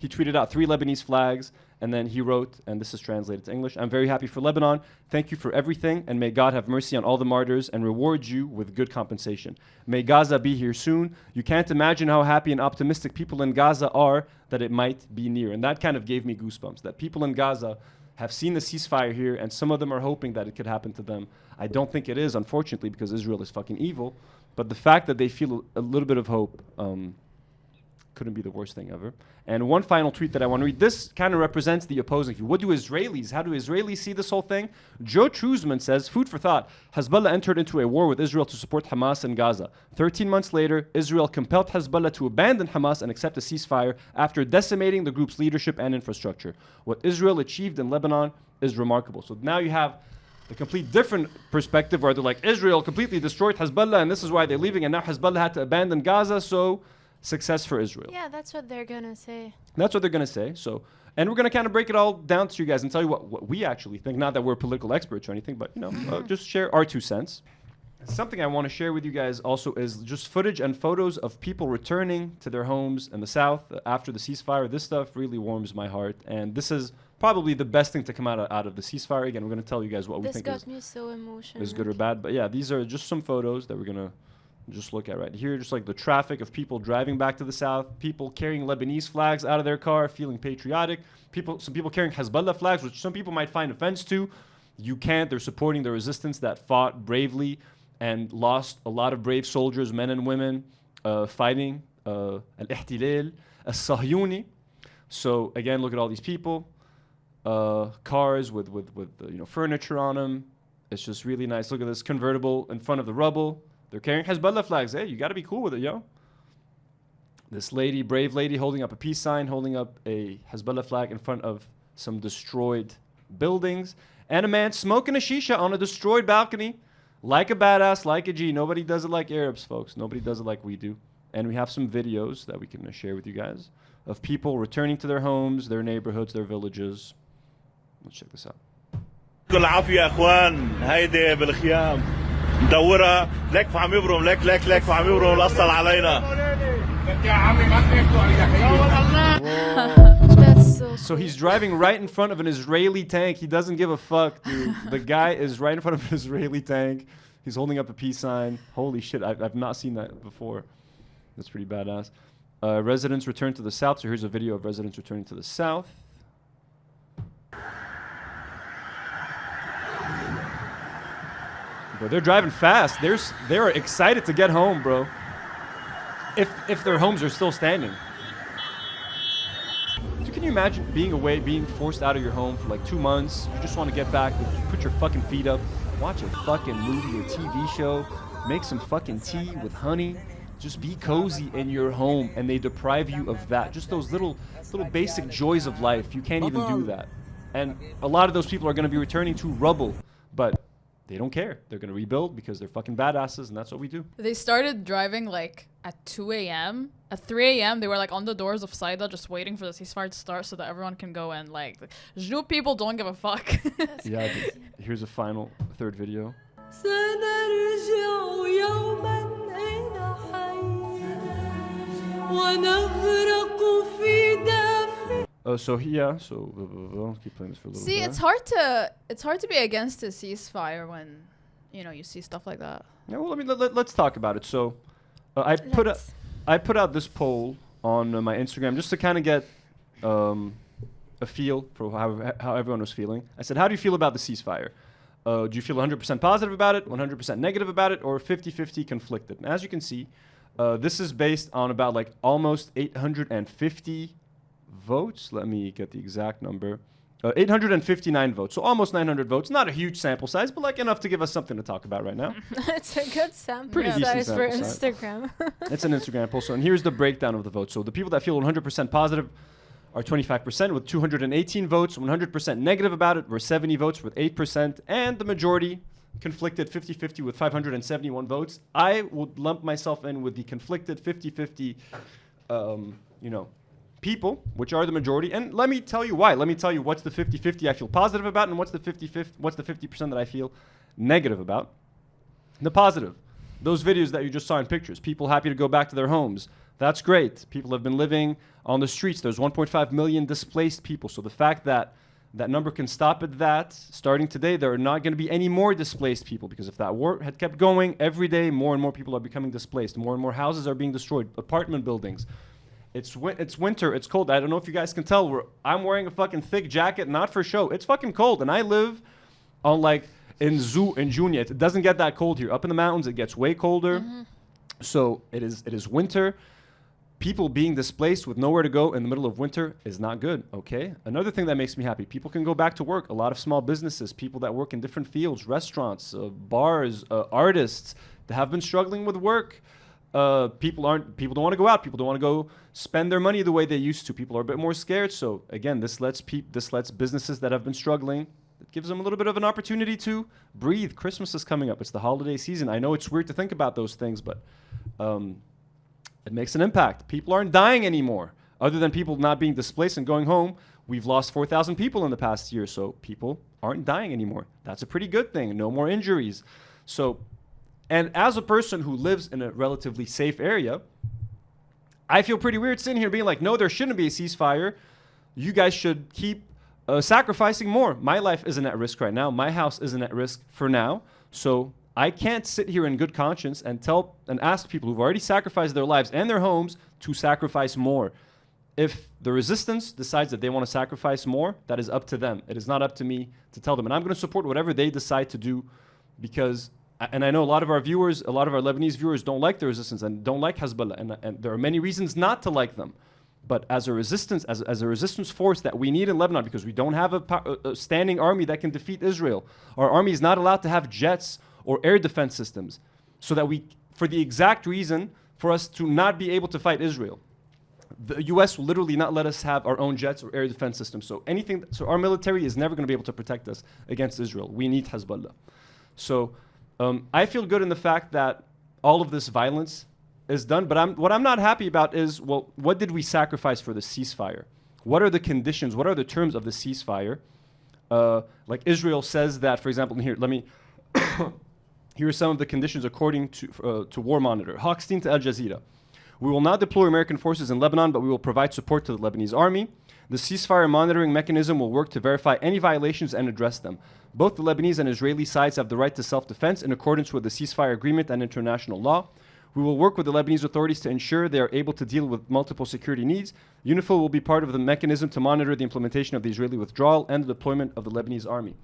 tweeted out 3 Lebanese flags, and then he wrote, and this is translated to English, I'm very happy for Lebanon. Thank you for everything, and may God have mercy on all the martyrs and reward you with good compensation. May Gaza be here soon. You can't imagine how happy and optimistic people in Gaza are that it might be near. And that kind of gave me goosebumps, that people in Gaza have seen the ceasefire here, and some of them are hoping that it could happen to them. I don't think it is, unfortunately, because Israel is fucking evil. But the fact that they feel a little bit of hope couldn't be the worst thing ever. And one final tweet that I want to read. This kind of represents the opposing view. How do Israelis see this whole thing? Joe Truzman says, food for thought. Hezbollah entered into a war with Israel to support Hamas in Gaza. 13 months later, Israel compelled Hezbollah to abandon Hamas and accept a ceasefire after decimating the group's leadership and infrastructure. What Israel achieved in Lebanon is remarkable. So now you have a complete different perspective where they're like, Israel completely destroyed Hezbollah and this is why they're leaving, and now Hezbollah had to abandon Gaza, so success for Israel. Yeah, that's what they're gonna say. That's what they're going to say. So, and we're going to kind of break it all down to you guys and tell you what we actually think. Not that we're political experts or anything, but, you know, just share our 2 cents. Something I want to share with you guys also is just footage and photos of people returning to their homes in the south after the ceasefire. This stuff really warms my heart. And this is probably the best thing to come out of the ceasefire. Again, we're going to tell you guys what we This think got me so emotional. is good or bad. But yeah, these are just some photos that we're going to just look at right here. Just like the traffic of people driving back to the south, people carrying Lebanese flags out of their car, feeling patriotic. Some people carrying Hezbollah flags, which some people might find offense to. You can't. They're supporting the resistance that fought bravely and lost a lot of brave soldiers, men and women, fighting al-ihtilal, al-Sahyuni. So again, look at all these people, cars with furniture on them. It's just really nice. Look at this convertible in front of the rubble. They're carrying Hezbollah flags. Hey, you got to be cool with it, yo. This lady, brave lady, holding up a peace sign, holding up a Hezbollah flag in front of some destroyed buildings, and a man smoking a shisha on a destroyed balcony, like a badass, like a G. Nobody does it like Arabs, folks. Nobody does it like we do. And we have some videos that we can share with you guys of people returning to their homes, their neighborhoods, their villages. Let's check this out. كل عافية يا اخوان هيدي بالخيام مدورة لك فعم يبرم لك فعم يبرم الأصل علينا يا عمي ما That's so So he's driving right in front of an Israeli tank. He doesn't give a fuck, dude. The guy is right in front of an Israeli tank. He's holding up a peace sign. Holy shit, I've not seen that before. That's pretty badass. Residents return to the south. So here's a video of residents returning to the south. Bro, they're driving fast. They're excited to get home, bro. If their homes are still standing. So can you imagine being away, being forced out of your home for like 2 months? You just want to get back, put your fucking feet up, watch a fucking movie or TV show, make some fucking tea with honey, just be cozy in your home, and they deprive you of that. Just those little basic joys of life. You can't even do that. And a lot of those people are going to be returning to rubble, but they don't care. They're going to rebuild because they're fucking badasses, and that's what we do. They started driving like at 2 a.m. At 3 a.m. they were like on the doors of Saida just waiting for the ceasefire to start so that everyone can go in. Like, Jnu people don't give a fuck. Yeah, here's a final third video. So keep playing this for a little bit. See, it's hard to be against a ceasefire when, you know, you see stuff like that. Yeah, well, I mean, let's talk about it. So, I put out this poll on my Instagram just to kind of get a feel for how everyone was feeling. I said, how do you feel about the ceasefire? Do you feel 100% positive about it, 100% negative about it, or 50-50 conflicted? And as you can see, this is based on about like almost 850 votes. Let me get the exact number. 859 votes, so almost 900 votes. Not a huge sample size, but like enough to give us something to talk about right now. It's a good sample Pretty decent size for sample size. Instagram. It's an Instagram poll. So, and here's the breakdown of the votes. So the people that feel 100% positive are 25% with 218 votes. 100% negative about it were 70 votes with 8%. And the majority conflicted 50-50 with 571 votes. I would lump myself in with the conflicted 50-50, people, which are the majority. And let me tell you why. Let me tell you what's the 50-50 I feel positive about and what's the 50% that I feel negative about. The positive, those videos that you just saw in pictures, people happy to go back to their homes. That's great. People have been living on the streets. There's 1.5 million displaced people. So the fact that that number can stop at that, starting today, there are not going to be any more displaced people, because if that war had kept going, every day more and more people are becoming displaced. More and more houses are being destroyed, apartment buildings. It's winter. It's cold. I don't know if you guys can tell. I'm wearing a fucking thick jacket, not for show. It's fucking cold, and I live on like in Junia. It doesn't get that cold here. Up in the mountains, it gets way colder. Mm-hmm. So it is winter. People being displaced with nowhere to go in the middle of winter is not good. Okay. Another thing that makes me happy: people can go back to work. A lot of small businesses, people that work in different fields, restaurants, bars, artists, that have been struggling with work. People don't want to go out. People don't want to go spend their money the way they used to. People are a bit more scared. So again, this lets businesses that have been struggling, it gives them a little bit of an opportunity to breathe. Christmas is coming up. It's the holiday season. I know it's weird to think about those things, but it makes an impact. People aren't dying anymore. Other than people not being displaced and going home, we've lost 4,000 people in the past year. So people aren't dying anymore. That's a pretty good thing. No more injuries. So. And as a person who lives in a relatively safe area, I feel pretty weird sitting here being like, no, there shouldn't be a ceasefire. You guys should keep sacrificing more. My life isn't at risk right now. My house isn't at risk for now. So I can't sit here in good conscience and ask people who've already sacrificed their lives and their homes to sacrifice more. If the resistance decides that they want to sacrifice more, that is up to them. It is not up to me to tell them. And I'm going to support whatever they decide to do, because... And I know a lot of our Lebanese viewers don't like the resistance and don't like Hezbollah, and there are many reasons not to like them. But as a resistance force that we need in Lebanon, because we don't have a standing army that can defeat Israel. Our army is not allowed to have jets or air defense systems, so that for the exact reason for us to not be able to fight Israel. The U.S. will literally not let us have our own jets or air defense systems. So our military is never going to be able to protect us against Israel. We need Hezbollah. So. I feel good in the fact that all of this violence is done, but what I'm not happy about is, well, what did we sacrifice for the ceasefire? What are the conditions? What are the terms of the ceasefire? Like Israel says that, for example, here are some of the conditions according to War Monitor. Hochstein to Al Jazeera. We will not deploy American forces in Lebanon, but we will provide support to the Lebanese army. The ceasefire monitoring mechanism will work to verify any violations and address them. Both the Lebanese and Israeli sides have the right to self-defense in accordance with the ceasefire agreement and international law. We will work with the Lebanese authorities to ensure they are able to deal with multiple security needs. UNIFIL will be part of the mechanism to monitor the implementation of the Israeli withdrawal and the deployment of the Lebanese army.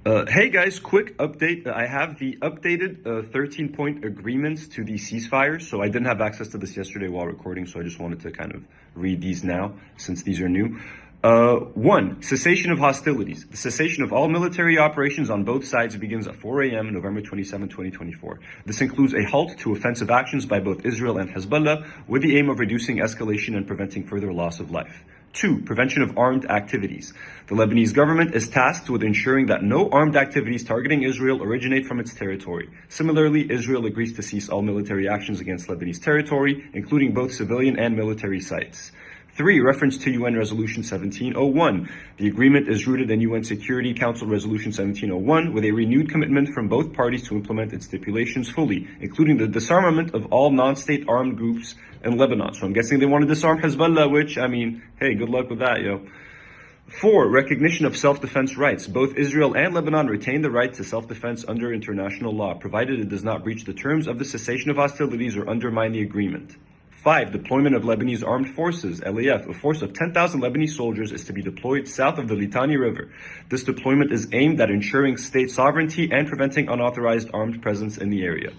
Hey guys, quick update. I have the updated 13-point agreements to the ceasefire. So I didn't have access to this yesterday while recording, so I just wanted to kind of read these now since these are new. 1. Cessation of hostilities. The cessation of all military operations on both sides begins at 4 a.m. November 27, 2024. This includes a halt to offensive actions by both Israel and Hezbollah with the aim of reducing escalation and preventing further loss of life. 2. Prevention of armed activities. The Lebanese government is tasked with ensuring that no armed activities targeting Israel originate from its territory. Similarly, Israel agrees to cease all military actions against Lebanese territory, including both civilian and military sites. 3. Reference to UN Resolution 1701. The agreement is rooted in UN Security Council Resolution 1701 with a renewed commitment from both parties to implement its stipulations fully, including the disarmament of all non-state armed groups in Lebanon. So I'm guessing they want to disarm Hezbollah, which, I mean, hey, good luck with that, yo. 4. Recognition of self-defense rights. Both Israel and Lebanon retain the right to self-defense under international law, provided it does not breach the terms of the cessation of hostilities or undermine the agreement. 5. Deployment of Lebanese Armed Forces, LAF. A force of 10,000 Lebanese soldiers is to be deployed south of the Litani River. This deployment is aimed at ensuring state sovereignty and preventing unauthorized armed presence in the area.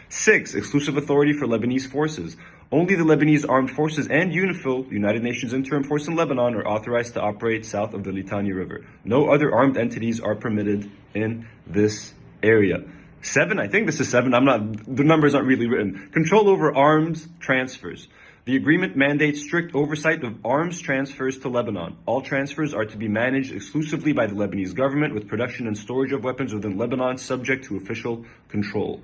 6. Exclusive authority for Lebanese forces. Only the Lebanese Armed Forces and UNIFIL, the United Nations Interim Force in Lebanon, are authorized to operate south of the Litani River. No other armed entities are permitted in this area. 7, I think this is 7, the numbers aren't really written. Control over arms transfers. The agreement mandates strict oversight of arms transfers to Lebanon. All transfers are to be managed exclusively by the Lebanese government, with production and storage of weapons within Lebanon subject to official control.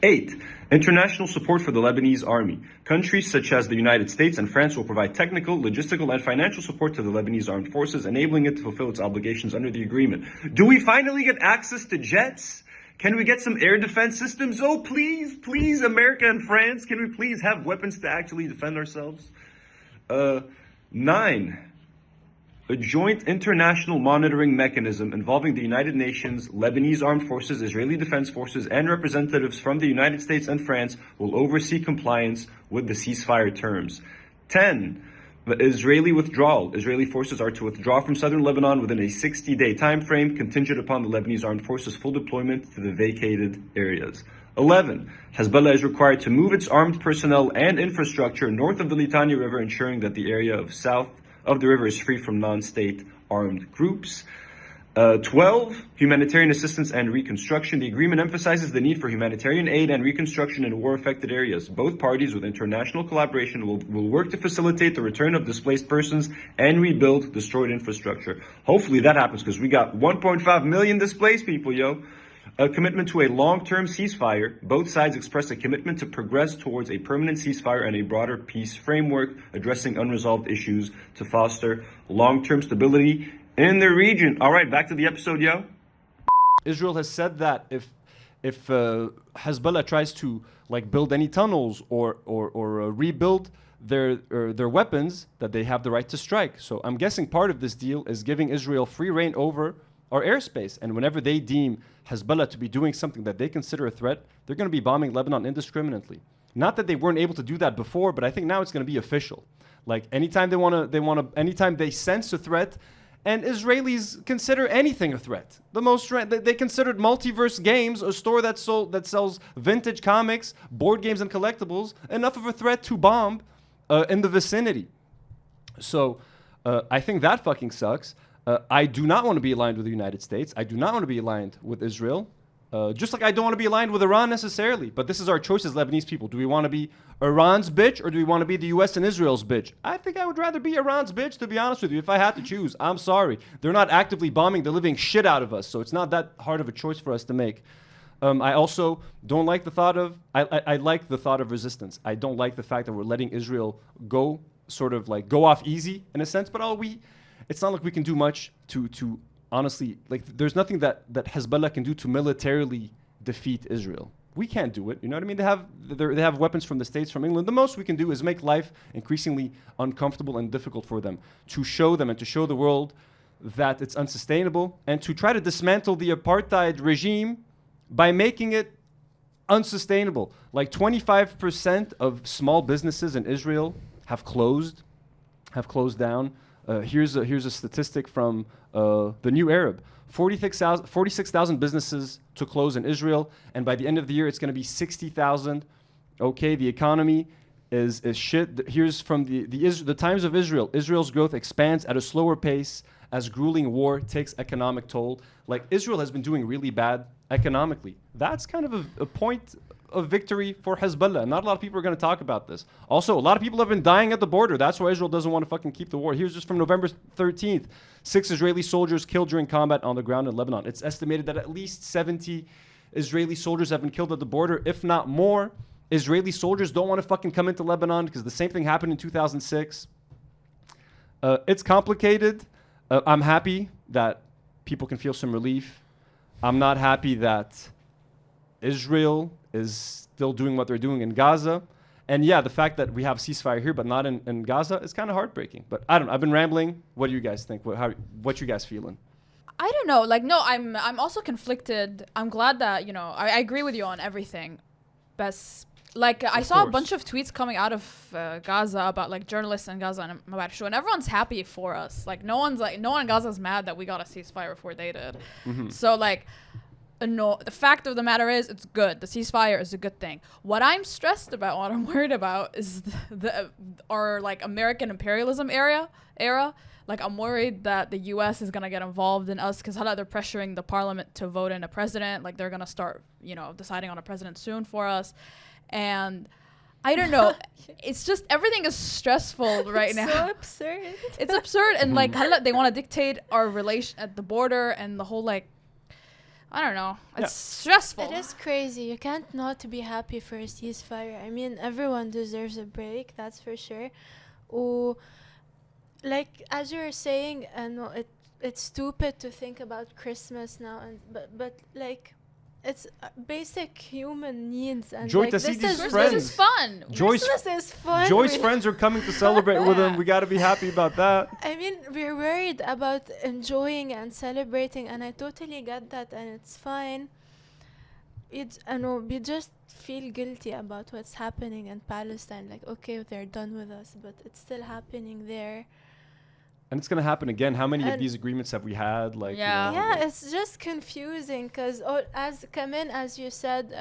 8. International support for the Lebanese army. Countries such as the United States and France will provide technical, logistical, and financial support to the Lebanese armed forces, enabling it to fulfill its obligations under the agreement. Do we finally get access to jets? Can we get some air defense systems? Oh, please, please, America and France, can we please have weapons to actually defend ourselves? 9. A joint international monitoring mechanism involving the United Nations, Lebanese Armed Forces, Israeli Defense Forces, and representatives from the United States and France will oversee compliance with the ceasefire terms. 10. The Israeli withdrawal. Israeli forces are to withdraw from southern Lebanon within a 60-day time frame, contingent upon the Lebanese Armed Forces' full deployment to the vacated areas. 11. Hezbollah is required to move its armed personnel and infrastructure north of the Litani River, ensuring that the area of south of the river is free from non-state armed groups. 12. Humanitarian assistance and reconstruction. The agreement emphasizes the need for humanitarian aid and reconstruction in war-affected areas. Both parties, with international collaboration, will work to facilitate the return of displaced persons and rebuild destroyed infrastructure. Hopefully that happens, because we got 1.5 million displaced people, yo. A commitment to a long-term ceasefire. Both sides expressed a commitment to progress towards a permanent ceasefire and a broader peace framework, addressing unresolved issues to foster long-term stability in the region. All right, back to the episode, yo. Israel has said that if Hezbollah tries to build any tunnels or rebuild their weapons, that they have the right to strike. So I'm guessing part of this deal is giving Israel free reign over our airspace, and whenever they deem Hezbollah to be doing something that they consider a threat, they're going to be bombing Lebanon indiscriminately. Not that they weren't able to do that before, but I think now it's going to be official. Anytime anytime they sense a threat. And Israelis consider anything a threat. They considered Multiverse Games, a store that sells vintage comics, board games, and collectibles, enough of a threat to bomb in the vicinity. So I think that fucking sucks. I do not want to be aligned with the United States. I do not want to be aligned with Israel. Just like I don't want to be aligned with Iran necessarily. But this is our choice as Lebanese people. Do we want to be Iran's bitch, or do we want to be the US and Israel's bitch? I think I would rather be Iran's bitch, to be honest with you. If I had to choose, I'm sorry. They're not actively bombing the living shit out of us, so it's not that hard of a choice for us to make. I also don't like the thought of, I like the thought of resistance. I don't like the fact that we're letting Israel go off easy in a sense, but it's not like we can do much to honestly, there's nothing that Hezbollah can do to militarily defeat Israel. We can't do it. You know what I mean? They have weapons from the States, from England. The most we can do is make life increasingly uncomfortable and difficult for them, to show them and to show the world that it's unsustainable, and to try to dismantle the apartheid regime by making it unsustainable. 25% of small businesses in Israel have closed down. Here's a statistic from the New Arab. 46,000 businesses to close in Israel, and by the end of the year, it's going to be 60,000. Okay, the economy is shit. Here's from the Times of Israel. Israel's growth expands at a slower pace as grueling war takes economic toll. Like, Israel has been doing really bad economically. That's kind of a point of victory for Hezbollah. Not a lot of people are going to talk about this. Also, a lot of people have been dying at the border. That's why Israel doesn't want to fucking keep the war. Here's just from November 13th. 6 Israeli soldiers killed during combat on the ground in Lebanon. It's estimated that at least 70 Israeli soldiers have been killed at the border, if not more. Israeli soldiers don't want to fucking come into Lebanon because the same thing happened in 2006. It's complicated. I'm happy that people can feel some relief. I'm not happy that Israel is still doing what they're doing in Gaza. And yeah, the fact that we have ceasefire here but not in Gaza is kind of heartbreaking. But I don't know. I've been rambling. What do you guys think? What you guys feeling? I don't know. Like, no, I'm also conflicted. I'm glad that, I agree with you on everything. But like, I saw a bunch of tweets coming out of Gaza about like journalists in Gaza and Mogadishu, and everyone's happy for us. Like, no one in Gaza is mad that we got a ceasefire before they did. Mm-hmm. So like, no, the fact of the matter is, it's good. The ceasefire is a good thing. What I'm stressed about, what I'm worried about, is our like American imperialism era. Like, I'm worried that the U.S. is gonna get involved in us because they're pressuring the parliament to vote in a president. Like, they're gonna start, deciding on a president soon for us, and I don't know. It's just everything is stressful right now. It's so absurd. It's absurd, and like they want to dictate our relation at the border and the whole like. I don't know. It's stressful. It is crazy. You can't not be happy for a ceasefire. I mean, everyone deserves a break, that's for sure. Like, as you were saying, no, it's stupid to think about Christmas now, but like, it's basic human needs. And Joy, like, to see these Christmas friends. is fun. Christmas is fun. Joy's friends are coming to celebrate with them. We got to be happy about that. I mean, we're worried about enjoying and celebrating, and I totally get that, and it's fine. We just feel guilty about what's happening in Palestine. Like, okay, they're done with us, but it's still happening there. And it's going to happen again. How many of these agreements have we had? Like, Yeah, it's just confusing because, as you said,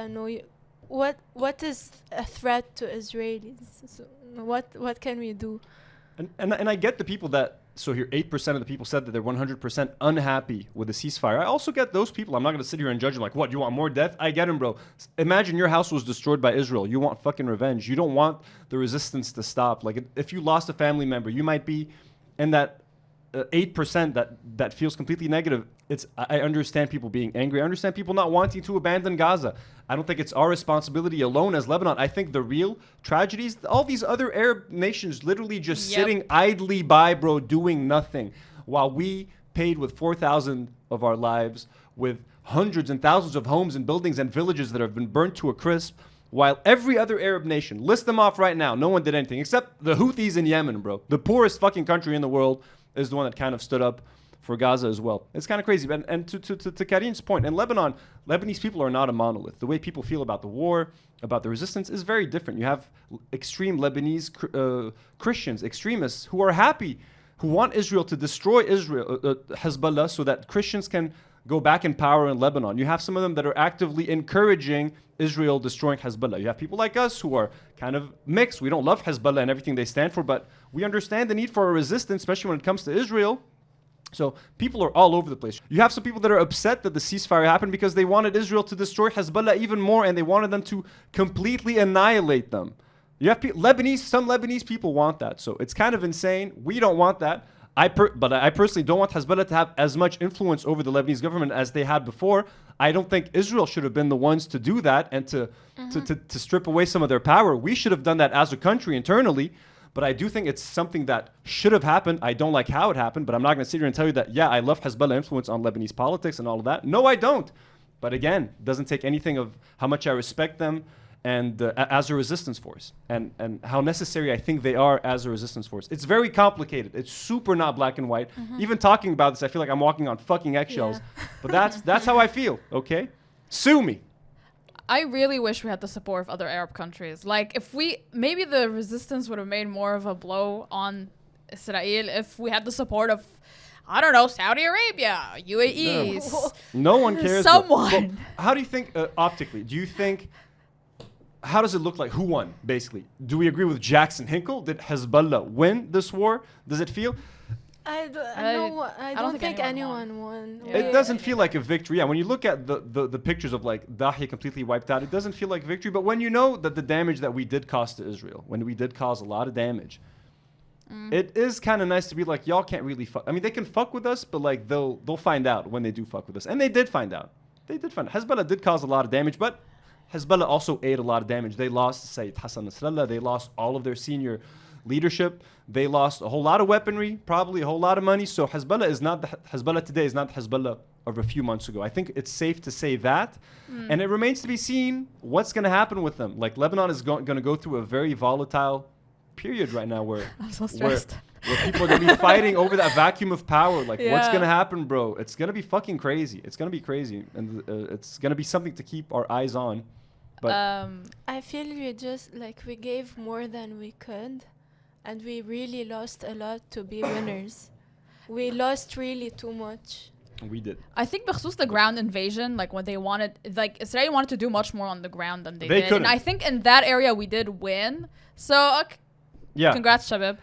what is a threat to Israelis? So what can we do? And I get the people that, so here 8% of the people said that they're 100% unhappy with the ceasefire. I also get those people. I'm not going to sit here and judge them like, what, you want more death? I get them, bro. Imagine your house was destroyed by Israel. You want fucking revenge. You don't want the resistance to stop. Like, if you lost a family member, you might be in that 8% that feels completely negative. I understand people being angry. I understand people not wanting to abandon Gaza. I don't think it's our responsibility alone as Lebanon. I think the real tragedies, all these other Arab nations literally just sitting idly by, bro, doing nothing, while we paid with 4,000 of our lives, with hundreds and thousands of homes and buildings and villages that have been burnt to a crisp, while every other Arab nation, list them off right now, no one did anything except the Houthis in Yemen, bro. The poorest fucking country in the world is the one that kind of stood up for Gaza as well. It's kind of crazy. And to Karine's point, in Lebanon, Lebanese people are not a monolith. The way people feel about the war, about the resistance, is very different. You have extreme Lebanese Christians, extremists, who are happy, who want Israel to destroy Hezbollah, so that Christians can go back in power in Lebanon. You have some of them that are actively encouraging Israel destroying Hezbollah. You have people like us who are kind of mixed. We don't love Hezbollah and everything they stand for, but we understand the need for a resistance, especially when it comes to Israel. So people are all over the place. You have some people that are upset that the ceasefire happened because they wanted Israel to destroy Hezbollah even more, and they wanted them to completely annihilate them. You have some Lebanese people want that. So it's kind of insane. We don't want that. But I personally don't want Hezbollah to have as much influence over the Lebanese government as they had before. I don't think Israel should have been the ones to do that and to strip away some of their power. We should have done that as a country internally. But I do think it's something that should have happened. I don't like how it happened, but I'm not going to sit here and tell you that, yeah, I love Hezbollah influence on Lebanese politics and all of that. No, I don't. But again, it doesn't take anything of how much I respect them and as a resistance force, and how necessary I think they are as a resistance force. It's very complicated. It's super not black and white. Even talking about this, I feel like I'm walking on fucking eggshells. Yeah. But that's how I feel, okay? Sue me. I really wish we had the support of other Arab countries. Like, maybe the resistance would have made more of a blow on Israel if we had the support of, I don't know, Saudi Arabia, UAE. No one cares. Someone. But how do you think, optically, do you think how does it look like? Who won, basically? Do we agree with Jackson Hinkle? Did Hezbollah win this war? Does it feel? I don't think anyone won. Yeah. It doesn't feel like a victory. Yeah, when you look at the pictures of like Dahi completely wiped out, it doesn't feel like victory. But when you know that the damage that we did cause to Israel, when we did cause a lot of damage, it is kind of nice to be like, y'all can't really fuck. I mean, they can fuck with us, but like they'll find out when they do fuck with us. And they did find out. They did find out. Hezbollah did cause a lot of damage, but Hezbollah also ate a lot of damage. They lost Sayyid Hassan Nasrallah. They lost all of their senior leadership. They lost a whole lot of weaponry, probably a whole lot of money. So Hezbollah is not Hezbollah today is not Hezbollah of a few months ago. I think it's safe to say that. And it remains to be seen what's going to happen with them. Like Lebanon is going to go through a very volatile period right now where I'm so stressed. Where people are going to be fighting over that vacuum of power. Like, what's Yeah. going to happen, bro? It's going to be fucking crazy. It's going to be crazy. And it's going to be something to keep our eyes on. But I feel we gave more than we could, and we really lost a lot to be winners. We lost really too much. we did. I think بخصوص the ground invasion, like when they wanted, like Israel wanted to do much more on the ground than they did. couldn't. And I think in that area we did win. So Yeah. congrats, Shabab.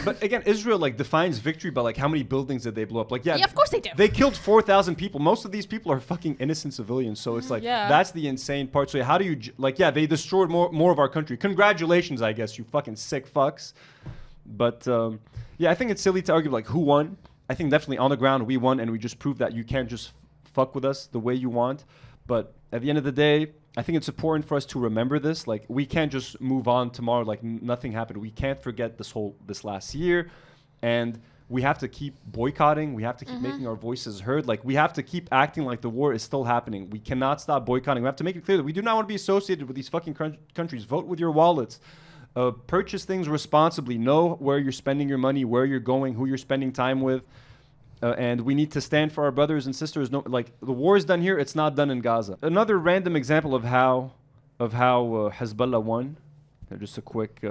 But again, Israel like defines victory by like how many buildings did they blow up? Like Yeah, of course they do. They killed 4,000 people. Most of these people are fucking innocent civilians. So it's like Yeah. that's the insane part. So how do you they destroyed more of our country. Congratulations, I guess, you fucking sick fucks. But I think it's silly to argue like who won. I think definitely on the ground we won, and we just proved that you can't just fuck with us the way you want. But at the end of the day, I think it's important for us to remember this. Like, we can't just move on tomorrow like nothing happened. We can't forget this last year, and we have to keep boycotting. We have to keep making our voices heard. Like, we have to keep acting like the war is still happening. We cannot stop boycotting. We have to make it clear that we do not want to be associated with these fucking countries. Vote with your wallets. Purchase things responsibly. Know where you're spending your money, where you're going, who you're spending time with. And we need to stand for our brothers and sisters. No, like the war is done here; it's not done in Gaza. Another random example of how Hezbollah won. Just a quick.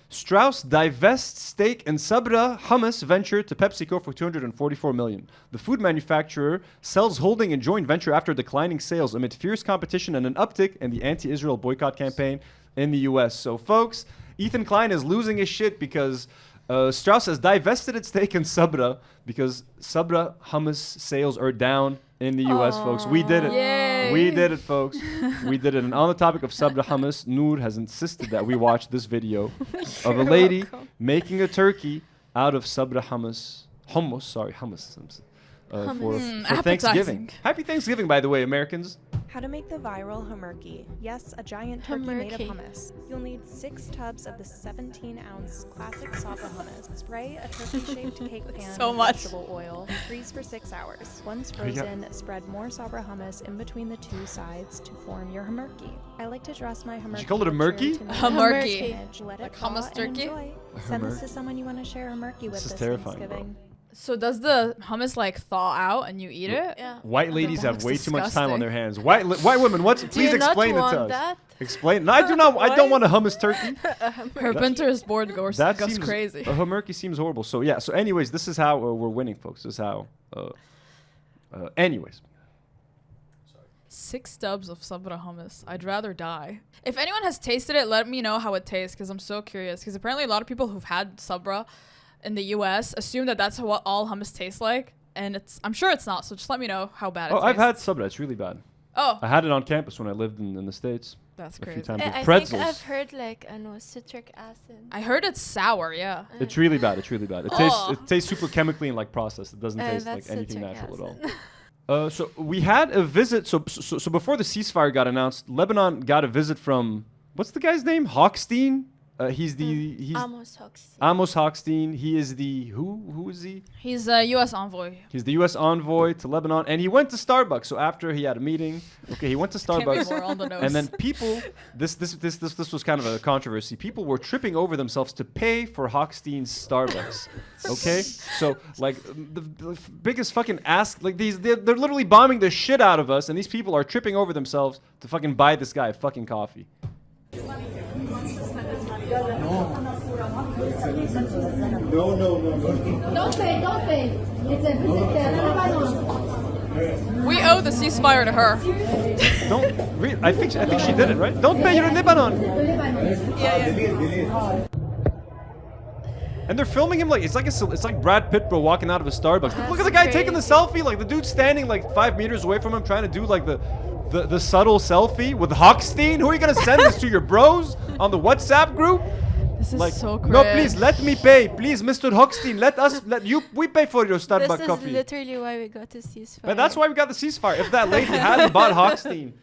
Strauss divests stake in Sabra Hummus venture to PepsiCo for $244 million. The food manufacturer sells holding in joint venture after declining sales amid fierce competition and an uptick in the anti-Israel boycott campaign in the U.S. So, folks, Ethan Klein is losing his shit because Strauss has divested its stake in Sabra because Sabra Hummus sales are down in the U.S., folks. We did it. Yay. We did it, folks. We did it. And on the topic of Sabra Hummus, Nour has insisted that we watch this video of a lady making a turkey out of Sabra hummus. For Thanksgiving. Happy Thanksgiving, by the way, Americans. How to make the viral hummerki. Yes, a giant turkey made of hummus. You'll need 6 tubs of the 17-ounce classic Sabra hummus. Spray a turkey-shaped cake pan So with much. vegetable oil. Freeze for 6 hours. Once frozen, spread more Sabra hummus in between the 2 sides to form your hummerki. I like to dress my hummerki. You call it a murky? Hummerki. Let Like it hummus thaw and turkey? enjoy. Send this to someone you want to share hummerki with This is this terrifying, bro. Thanksgiving. So does the hummus like thaw out and you eat it? Yeah. White ladies That have looks way too much time on disgusting. their hands. White women, please you not explain it to want us. that? Explain. No, I do not. I don't want a hummus turkey. Her Pinterest board goes Seems crazy. A hummerki seems horrible. So yeah. So anyways, this is how we're winning, folks. This is how. Anyways. 6 tubs of Sabra hummus. I'd rather die. If anyone has tasted it, let me know how it tastes because I'm so curious. Because apparently a lot of people who've had Sabra in the U.S. assume that that's what all hummus tastes like, and I'm sure it's not. So just let me know how bad it tastes. I've had Sabra. It's really bad. Oh, I had it on campus when I lived in the States. that's A few crazy. times. I With think pretzels. I've heard citric acid. I heard it's sour. Yeah. It's really bad. It's really bad. It tastes super chemically and like processed. It doesn't taste like That's anything citric natural at all. acid. So we had a visit. So before the ceasefire got announced, Lebanon got a visit from what's the guy's name? Hochstein. He's Amos Hochstein. He is the who is he? He's a U.S. envoy. He's the U.S. envoy to Lebanon, and he went to Starbucks. So after he had a meeting, he went to Can't be Starbucks. more on the nose. And then people, this was kind of a controversy. People were tripping over themselves to pay for Hochstein's Starbucks. Okay, so like the biggest fucking ask, like they're literally bombing the shit out of us, and these people are tripping over themselves to fucking buy this guy a fucking coffee. No. Don't pay. It's a visit to Lebanon. We owe the ceasefire to her. I think she did it, right? Don't pay, you're in Lebanon. Yeah. And they're filming him like it's like Brad Pitt, bro, walking out of a Starbucks. That's Look at the guy crazy. taking the selfie. Like the dude's standing like 5 meters away from him, trying to do like the subtle selfie with Hochstein. Who are you gonna send this to? Your bros on the WhatsApp group? This is Like, so cringe. no, please let me pay. Please, Mr. Hochstein, we pay for your Starbucks This coffee. is literally why we got a ceasefire. But that's why we got the ceasefire. If that lady hadn't bought Hochstein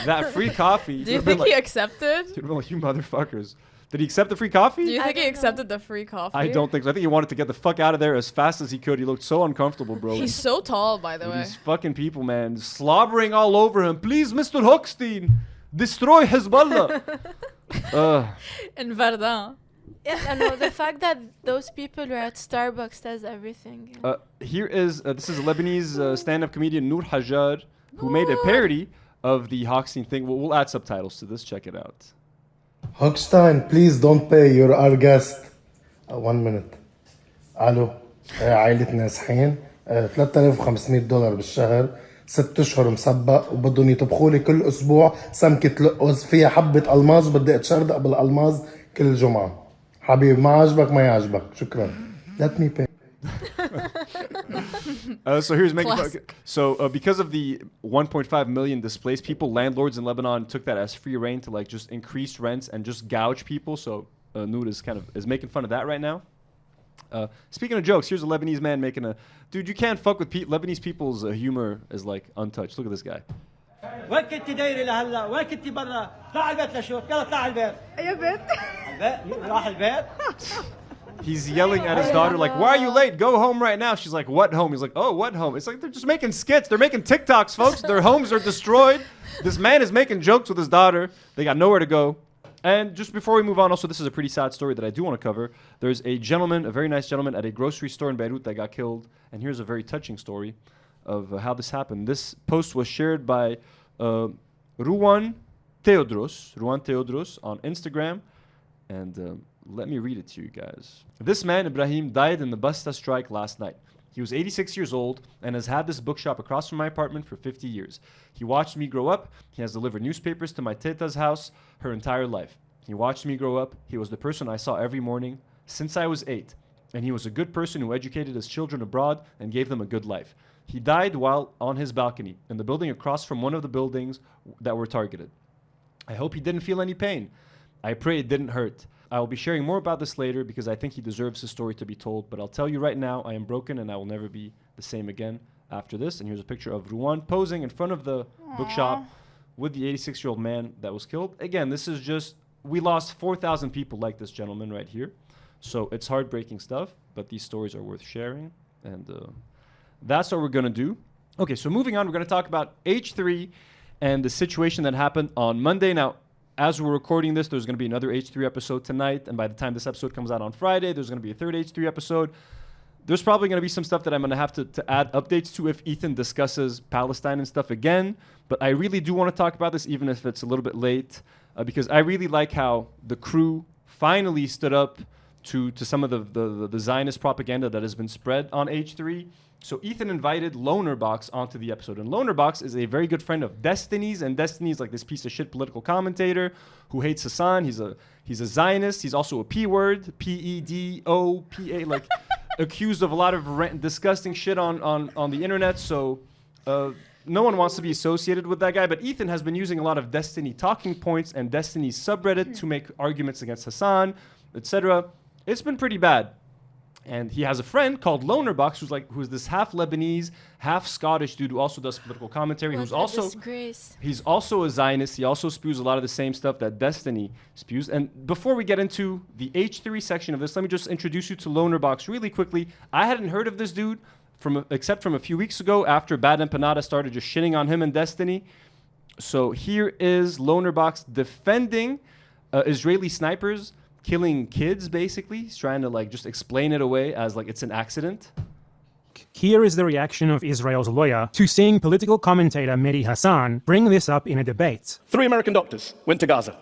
that free coffee, Do you think he accepted? you'd have been like, you motherfuckers. Did he accept the free coffee? Do you think he don't accepted the free coffee? I don't think so. I think he wanted to get the fuck out of there as fast as he could. He looked so uncomfortable, bro. He's so tall, by the way. These fucking people, man, slobbering all over him. Please, Mr. Hochstein, destroy Hezbollah. In Verdun. Yeah, no, the fact that those people were at Starbucks says everything. Here is this is a Lebanese stand-up comedian Nour Hajjar who made a parody of the Hochstein thing. We'll add subtitles to this. Check it out. Hochstein, please don't pay. You're our guest. 1 minute. الو عائلة نازحين $3,500 بالشهر 6 اشهر مسبق وبدهم يطبخوا لي كل اسبوع سمكة لقز فيها حبة الماظ وبدي اتشردق بالالماظ كل جمعة. حبيبي ما عجبك ما يعجبك. شكرا. Let me pay. So here's making because of the 1.5 million displaced people, landlords in Lebanon took that as free reign to like just increase rents and just gouge people. So Nour is making fun of that right now. Speaking of jokes, here's a Lebanese man making a dude. You can't fuck with Lebanese people's humor is like untouched. Look at this guy. وين كنت دايرة لهلا؟ وين كنت برا؟ طلع البيت لشوف، يلا طلع البيت. يا بنت. البيت؟ راح البيت؟ He's yelling at his daughter like, "Why are you late? Go home right now." She's like, "What home?" He's like, "Oh, what home?" It's like they're just making skits. They're making TikToks, folks. Their homes are destroyed. This man is making jokes with his daughter. They got nowhere to go. And just before we move on, also, this is a pretty sad story that I do want to cover. There's a gentleman, a very nice gentleman at a grocery store in Beirut that got killed. And here's a very touching story of how this happened. This post was shared by Ruan Teodros on Instagram. And let me read it to you guys. This man, Ibrahim, died in the Basta strike last night. He was 86 years old and has had this bookshop across from my apartment for 50 years. He watched me grow up. He has delivered newspapers to my teta's house her entire life. He watched me grow up. He was the person I saw every morning since I was 8. And he was a good person who educated his children abroad and gave them a good life. He died while on his balcony in the building across from one of the buildings that were targeted. I hope he didn't feel any pain. I pray it didn't hurt. I will be sharing more about this later because I think he deserves his story to be told. But I'll tell you right now, I am broken and I will never be the same again after this. And here's a picture of Ruan posing in front of the bookshop with the 86-year-old man that was killed. Again, this is just, we lost 4,000 people like this gentleman right here. So it's heartbreaking stuff, but these stories are worth sharing. And that's what we're going to do. Okay, so moving on, we're going to talk about H3 and the situation that happened on Monday. Now, as we're recording this, there's going to be another H3 episode tonight. And by the time this episode comes out on Friday, there's going to be a third H3 episode. There's probably going to be some stuff that I'm going to have to add updates to if Ethan discusses Palestine and stuff again. But I really do want to talk about this, even if it's a little bit late, because I really like how the crew finally stood up to some of the Zionist propaganda that has been spread on H3. So Ethan invited LonerBox onto the episode. And LonerBox is a very good friend of Destiny's. And Destiny's like this piece of shit political commentator who hates Hassan. He's a Zionist. He's also a P-word, P-E-D-O-P-A, like accused of a lot of disgusting shit on the internet. So no one wants to be associated with that guy. But Ethan has been using a lot of Destiny talking points and Destiny's subreddit to make arguments against Hassan, etc. It's been pretty bad. And he has a friend called LonerBox who's this half Lebanese, half Scottish dude who also does political commentary. He's also a Zionist. He also spews a lot of the same stuff that Destiny spews. And before we get into the H3 section of this, let me just introduce you to LonerBox really quickly. I hadn't heard of this dude except from a few weeks ago after Bad Empanada started just shitting on him and Destiny. So here is LonerBox defending Israeli snipers killing kids, basically. He's trying to like just explain it away as like it's an accident. Here is the reaction of Israel's lawyer to seeing political commentator Mehdi Hassan bring this up in a debate. 3 American doctors went to Gaza.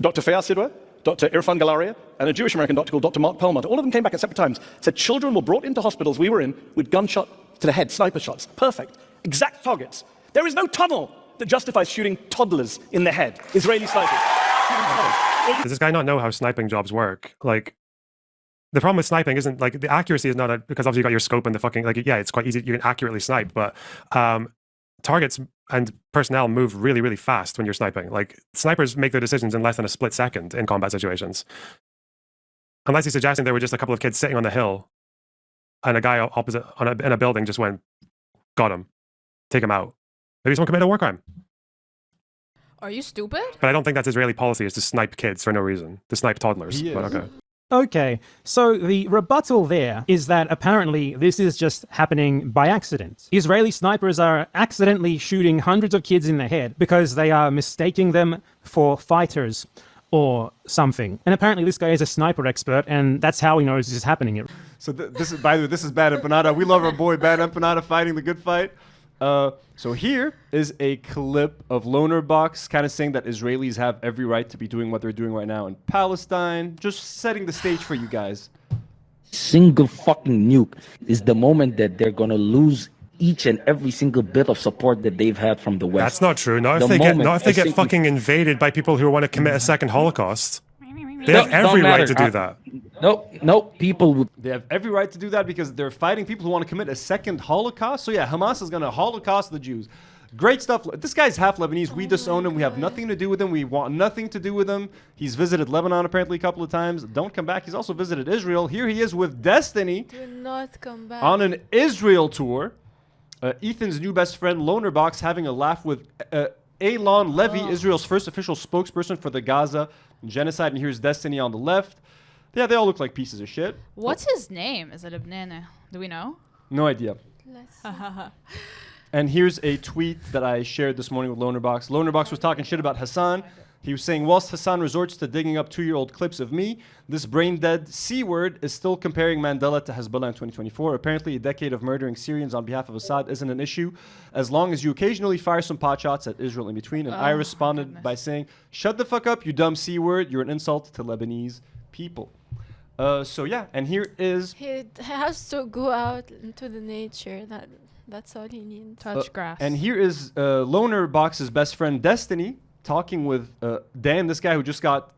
Dr. Fayaz Sidwa, Dr. Irfan Galaria, and a Jewish American doctor called Dr. Mark Perlmutter. All of them came back at separate times, said children were brought into hospitals we were in with gunshot to the head, sniper shots. Perfect. exact targets. There is no tunnel that justifies shooting toddlers in the head. Israeli snipers. Does this guy not know how sniping jobs work? Like, the problem with sniping isn't like the accuracy is not because obviously you got your scope and the fucking like yeah, it's quite easy, you can accurately snipe, but targets and personnel move really, really fast when you're sniping. Like, snipers make their decisions in less than a split second in combat situations. Unless he's suggesting there were just a couple of kids sitting on the hill and a guy opposite in a building just went, got him, take him out. Maybe someone committed a war crime. Are you stupid? But I don't think that's Israeli policy, is to snipe kids for no reason, to snipe toddlers. But okay. Okay, so the rebuttal there is that apparently this is just happening by accident. Israeli snipers are accidentally shooting hundreds of kids in the head because they are mistaking them for fighters or something. And apparently this guy is a sniper expert, and that's how he knows this is happening. So this is, by the way, this is Bad Empanada. We love our boy Bad Empanada fighting the good fight. So here is a clip of LonerBox kind of saying that Israelis have every right to be doing what they're doing right now in Palestine. Just setting the stage for you guys. Single fucking nuke is the moment that they're going to lose each and every single bit of support that they've had from the West. That's not true. Not if they get fucking invaded by people who want to commit a second Holocaust. They have every right to do that. No, people would. They have every right to do that because they're fighting people who want to commit a second Holocaust. So yeah, Hamas is going to Holocaust the Jews. Great stuff. This guy's half Lebanese. We disown him. We have nothing to do with him. We want nothing to do with him. He's visited Lebanon apparently a couple of times. Don't come back. He's also visited Israel. Here he is with Destiny. Do not come back. On an Israel tour. Ethan's new best friend, LonerBox, having a laugh with Eylon Levy, Israel's first official spokesperson for the Gaza genocide. And here's Destiny on the left. Yeah, they all look like pieces of shit. What's his name? Is it Lebanon? Do we know? No idea. And here's a tweet that I shared this morning with LonerBox. LonerBox was talking shit about Hassan. He was saying, whilst Hassan resorts to digging up 2-year-old clips of me, this brain-dead C-word is still comparing Mandela to Hezbollah in 2024. Apparently, a decade of murdering Syrians on behalf of Assad isn't an issue, as long as you occasionally fire some pot shots at Israel in between. And I responded by saying, shut the fuck up, you dumb C-word. You're an insult to Lebanese people. So yeah, and here is... He has to go out into the nature. That's all he needs. Touch grass. And here is LonerBox's best friend, Destiny, talking with Dan, this guy who just got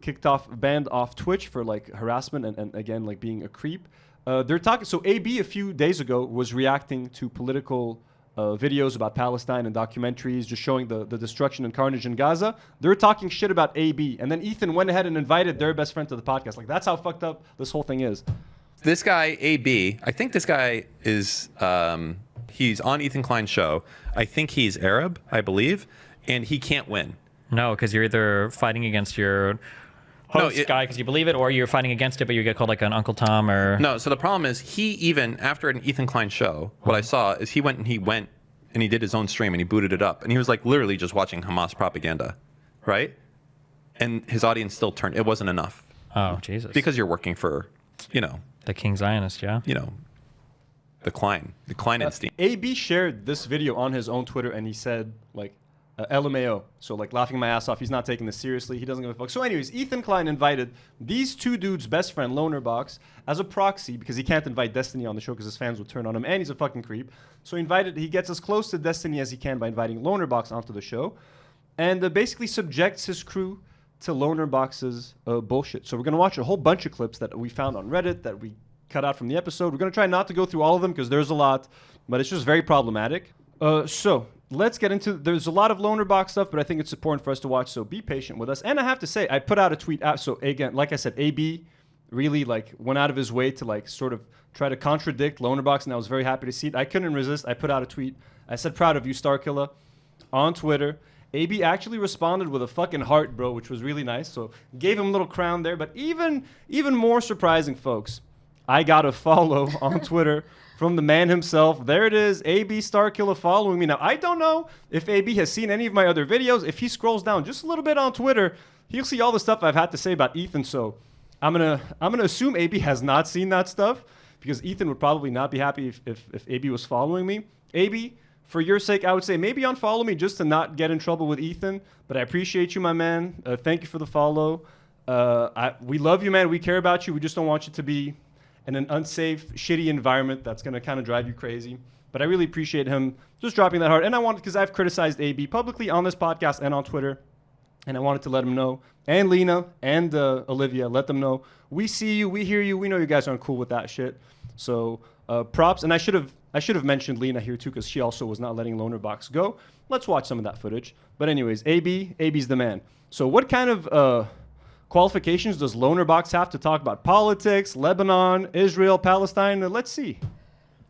banned off Twitch for like harassment and again like being a creep. They're talking. So AB a few days ago was reacting to political videos about Palestine and documentaries, just showing the destruction and carnage in Gaza. They're talking shit about AB, and then Ethan went ahead and invited their best friend to the podcast. Like, that's how fucked up this whole thing is. This guy AB, I think this guy is he's on Ethan Klein's show. I think he's Arab, I believe, and he can't win. No, because you're either fighting against your host guy because you believe it, or you're fighting against it, but you get called like an Uncle Tom or... No, so the problem is he even, after an Ethan Klein show, what I saw is he went and he did his own stream and he booted it up. And he was like literally just watching Hamas propaganda, right? And his audience still turned, it wasn't enough. Oh, Jesus. Because you're working for, you know... The King Zionist, yeah. You know, the Klein instinct. AB shared this video on his own Twitter and he said, like, LMAO, so like laughing my ass off. He's not taking this seriously. He doesn't give a fuck. So anyways, Ethan Klein invited these two dudes' best friend, LonerBox, as a proxy because he can't invite Destiny on the show because his fans would turn on him and he's a fucking creep. So he gets as close to Destiny as he can by inviting LonerBox onto the show and basically subjects his crew to LonerBox's bullshit. So we're going to watch a whole bunch of clips that we found on Reddit that we cut out from the episode. We're going to try not to go through all of them because there's a lot, but it's just very problematic. So let's get into, there's a lot of LonerBox stuff, but I think it's important for us to watch, so be patient with us. And I have to say, I put out a tweet out, so again, like I said, AB really like went out of his way to like sort of try to contradict LonerBox, and I was very happy to see it. I couldn't resist. I put out a tweet. I said, proud of you, Starkiller, on Twitter. AB actually responded with a fucking heart, bro, which was really nice, so gave him a little crown there. But even more surprising, folks, I got a follow on Twitter from the man himself. There it is, AB Starkiller following me. Now, I don't know if AB has seen any of my other videos. If he scrolls down just a little bit on Twitter, he'll see all the stuff I've had to say about Ethan. So I'm gonna assume AB has not seen that stuff because Ethan would probably not be happy if AB was following me. AB, for your sake, I would say maybe unfollow me just to not get in trouble with Ethan. But I appreciate you, my man. Thank you for the follow. We love you, man. We care about you. We just don't want you to be in an unsafe, shitty environment that's going to kind of drive you crazy. But I really appreciate him just dropping that hard. And I wanted, because I've criticized AB publicly on this podcast and on Twitter, and I wanted to let him know, and Lena and Olivia, let them know, we see you, we hear you, we know you guys aren't cool with that shit. So props. And I should have mentioned Lena here too, because she also was not letting LonerBox go. Let's watch some of that footage. But anyways, AB's the man. So what kind of qualifications does LonerBox have to talk about politics, Lebanon, Israel, Palestine? Let's see.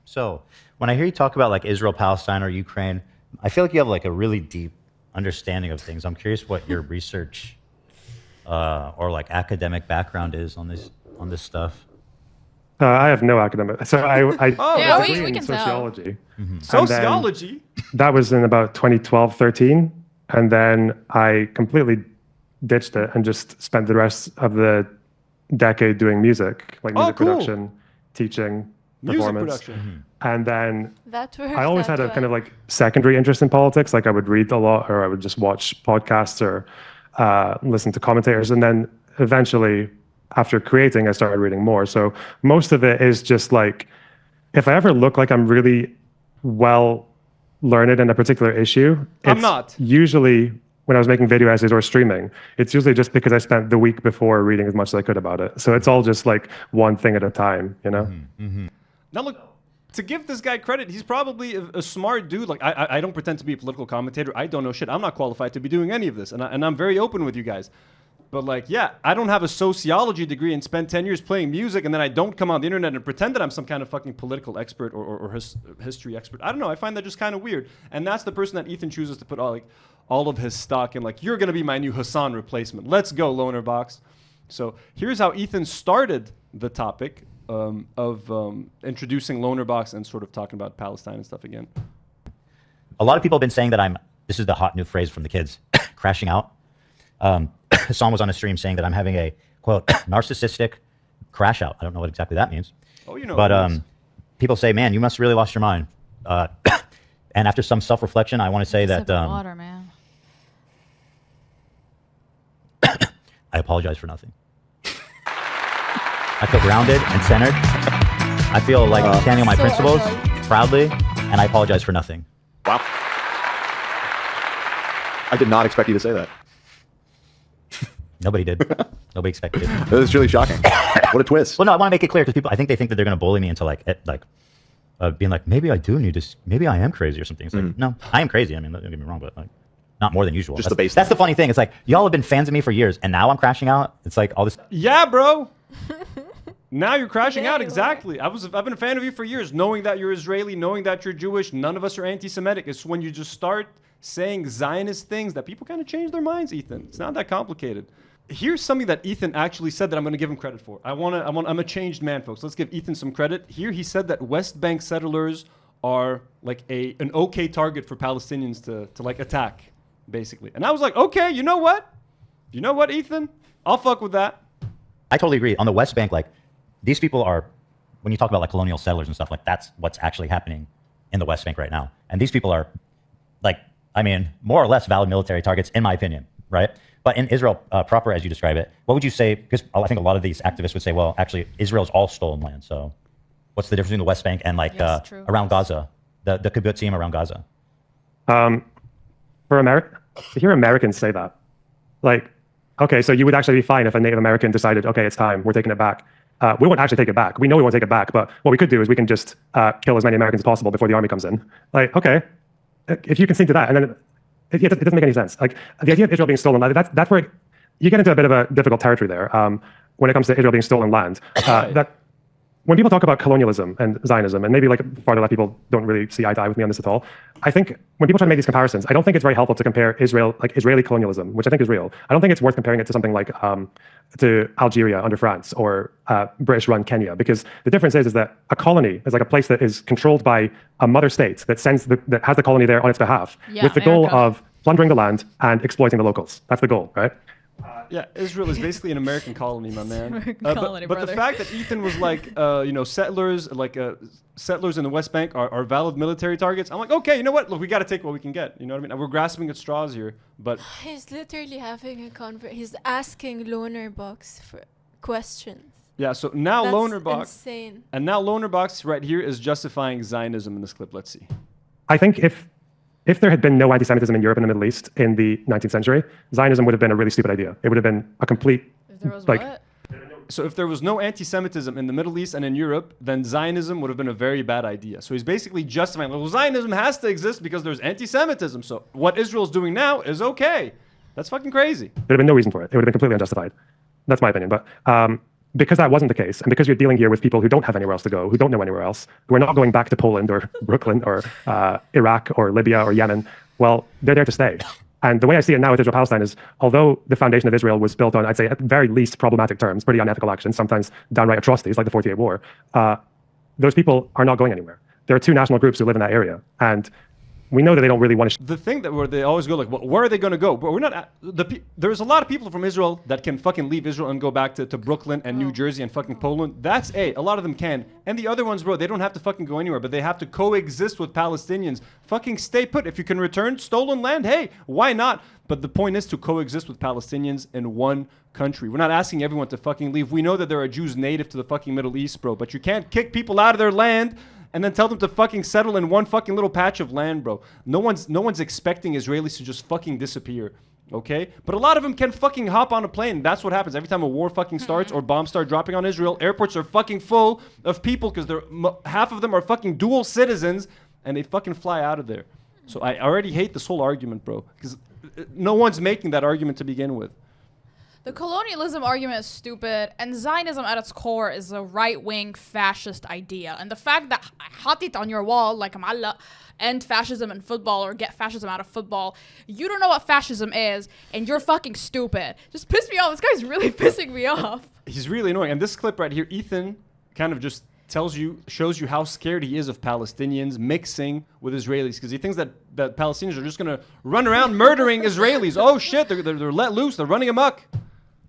So when I hear you talk about like Israel, Palestine, or Ukraine, I feel like you have like a really deep understanding of things. I'm curious what your research or like academic background is on this stuff. I have no academic. So I Yeah, degree we in can tell. sociology. Mm-hmm. Sociology? That was in about 2012, 13. And then I completely ditched it and just spent the rest of the decade doing music, like music production, teaching, performance. Production. And then That worked I always out had a well. kind of like secondary interest in politics. Like I would read a lot, or I would just watch podcasts or listen to commentators. And then eventually, after creating, I started reading more. So most of it is just like, if I ever look like I'm really well learned in a particular issue, I'm not. Usually when I was making video essays or streaming, it's usually just because I spent the week before reading as much as I could about it. So it's all just like one thing at a time, you know? Now look, to give this guy credit, he's probably a smart dude. Like I don't pretend to be a political commentator. I don't know shit. I'm not qualified to be doing any of this, and I'm very open with you guys. But like, yeah, I don't have a sociology degree and spend 10 years playing music, and then I don't come on the internet and pretend that I'm some kind of fucking political expert or history expert. I don't know. I find that just kind of weird. And that's the person that Ethan chooses to put all of his stock in. Like, you're gonna be my new Hassan replacement. Let's go, LonerBox. So here's how Ethan started the topic of introducing LonerBox and sort of talking about Palestine and stuff again. A lot of people have been saying that this is the hot new phrase from the kids, crashing out. Hassan was on a stream saying that I'm having a, quote, narcissistic crash out. I don't know what exactly that means. Oh, you know. But people say, man, you must really lost your mind. And after some self-reflection, I want to say that water, man. I apologize for nothing. I feel grounded and centered. I feel like standing on my principles proudly, and I apologize for nothing. Wow. I did not expect you to say that. Nobody did. Nobody expected it. That was really shocking. What a twist. Well, no, I want to make it clear because I think they think that they're going to bully me into being like, maybe I do need to, maybe I am crazy or something. It's like, no, I am crazy. I mean, don't get me wrong, but like, not more than usual. Just the baseline. That's the funny thing. It's like, y'all have been fans of me for years, and now I'm crashing out. It's like all this. Yeah, bro. Now you're crashing out. Exactly. I've been a fan of you for years, knowing that you're Israeli, knowing that you're Jewish. None of us are anti-Semitic. It's when you just start saying Zionist things that people kind of change their minds, Ethan. It's not that complicated. Here's something that Ethan actually said that I'm going to give him credit for. I'm a changed man, folks. Let's give Ethan some credit. Here he said that West Bank settlers are like an okay target for Palestinians to like attack, basically. And I was like, okay, you know what? You know what, Ethan? I'll fuck with that. I totally agree. On the West Bank, like, these people are, when you talk about like colonial settlers and stuff, like that's what's actually happening in the West Bank right now. And these people are like, I mean, more or less valid military targets, in my opinion, right? But in Israel proper, as you describe it, what would you say? Because I think a lot of these activists would say, well, actually, Israel's all stolen land. So what's the difference between the West Bank and like around Gaza, the kibbutzim around Gaza? For America, to hear Americans say that, like, okay, so you would actually be fine if a Native American decided, okay, it's time, we're taking it back. We won't actually take it back. We know we won't take it back, but what we could do is we can just kill as many Americans as possible before the army comes in. Like, okay, if you concede to that, and then it doesn't make any sense. Like, the idea of Israel being stolen land, that's where you get into a bit of a difficult territory there when it comes to Israel being stolen land. That when people talk about colonialism and Zionism, and maybe like farther left people don't really see eye to eye with me on this at all. I think when people try to make these comparisons, I don't think it's very helpful to compare Israel, like Israeli colonialism, which I think is real. I don't think it's worth comparing it to something like to Algeria under France or British-run Kenya, because the difference is that a colony is like a place that is controlled by a mother state that that has the colony there on its behalf, with the goal of plundering the land and exploiting the locals. That's the goal, right? Yeah, Israel is basically an American colony, my man. American colony, but the fact that Ethan was like, settlers in the West Bank are valid military targets. I'm like, okay, you know what? Look, we got to take what we can get. You know what I mean? We're grasping at straws here, but He's literally having a he's asking LonerBox for questions. Yeah, so now That's LonerBox. insane. And now LonerBox right here is justifying Zionism in this clip. Let's see. I think if there had been no anti-Semitism in Europe and the Middle East in the 19th century, Zionism would have been a really stupid idea. It would have been a complete, So if there was no anti-Semitism in the Middle East and in Europe, then Zionism would have been a very bad idea. So he's basically justifying, well, Zionism has to exist because there's anti-Semitism. So what Israel's doing now is okay. That's fucking crazy. There'd have been no reason for it. It would have been completely unjustified. That's my opinion. But because that wasn't the case, and because you're dealing here with people who don't have anywhere else to go, who don't know anywhere else, who are not going back to Poland or Brooklyn or Iraq or Libya or Yemen, well, they're there to stay. And the way I see it now with Israel-Palestine is, although the foundation of Israel was built on, I'd say, at very least problematic terms, pretty unethical actions, sometimes downright atrocities like the 48 War, those people are not going anywhere. There are two national groups who live in that area. And we know that they don't really want to... The thing that where they always go like, well, where are they going to go? But we're not... There's a lot of people from Israel that can fucking leave Israel and go back to Brooklyn and New Jersey and fucking Poland. That's a lot of them can. And the other ones, bro, they don't have to fucking go anywhere, but they have to coexist with Palestinians. Fucking stay put. If you can return stolen land, hey, why not? But the point is to coexist with Palestinians in one country. We're not asking everyone to fucking leave. We know that there are Jews native to the fucking Middle East, bro, but you can't kick people out of their land and then tell them to fucking settle in one fucking little patch of land, bro. No one's expecting Israelis to just fucking disappear, okay? But a lot of them can fucking hop on a plane. That's what happens every time a war fucking starts or bombs start dropping on Israel. Airports are fucking full of people because half of them are fucking dual citizens, and they fucking fly out of there. So I already hate this whole argument, bro, because no one's making that argument to begin with. The colonialism argument is stupid, and Zionism at its core is a right-wing fascist idea. And the fact that hatit on your wall, like Amalla, end fascism in football or get fascism out of football, you don't know what fascism is, and you're fucking stupid. Just piss me off. This guy's really pissing me off. He's really annoying. And this clip right here, Ethan kind of just shows you how scared he is of Palestinians mixing with Israelis, because he thinks that Palestinians are just going to run around murdering Israelis. Oh shit, they're let loose, they're running amok.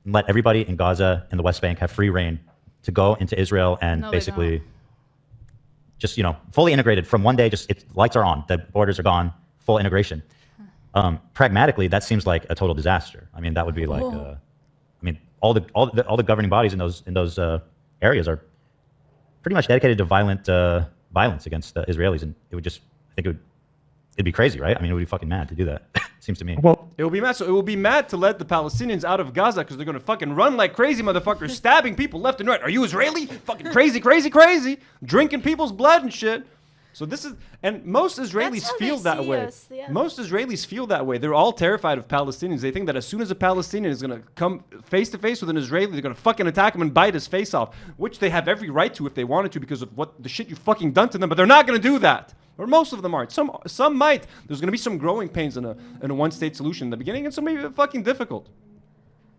Let everybody in Gaza and the West Bank have free reign to go into Israel and basically just, fully integrated from one day, lights are on, the borders are gone, full integration. Pragmatically, that seems like a total disaster. I mean, that would be like, all the governing bodies in those areas are pretty much dedicated to violence against Israelis, and it would it'd be crazy, right? I mean, it would be fucking mad to do that. Seems to me. Well, it will be mad. So it will be mad to let the Palestinians out of Gaza because they're going to fucking run like crazy motherfuckers, stabbing people left and right. Are you Israeli? Fucking crazy, drinking people's blood and shit. So this is, and most Israelis feel that way. Most Israelis feel that way. They're all terrified of Palestinians. They think that as soon as a Palestinian is going to come face to face with an Israeli, they're going to fucking attack him and bite his face off, which they have every right to if they wanted to because of what the shit you fucking done to them. But they're not going to do that. Or most of them aren't. Some might. There's going to be some growing pains in a one-state solution in the beginning, and some may be fucking difficult.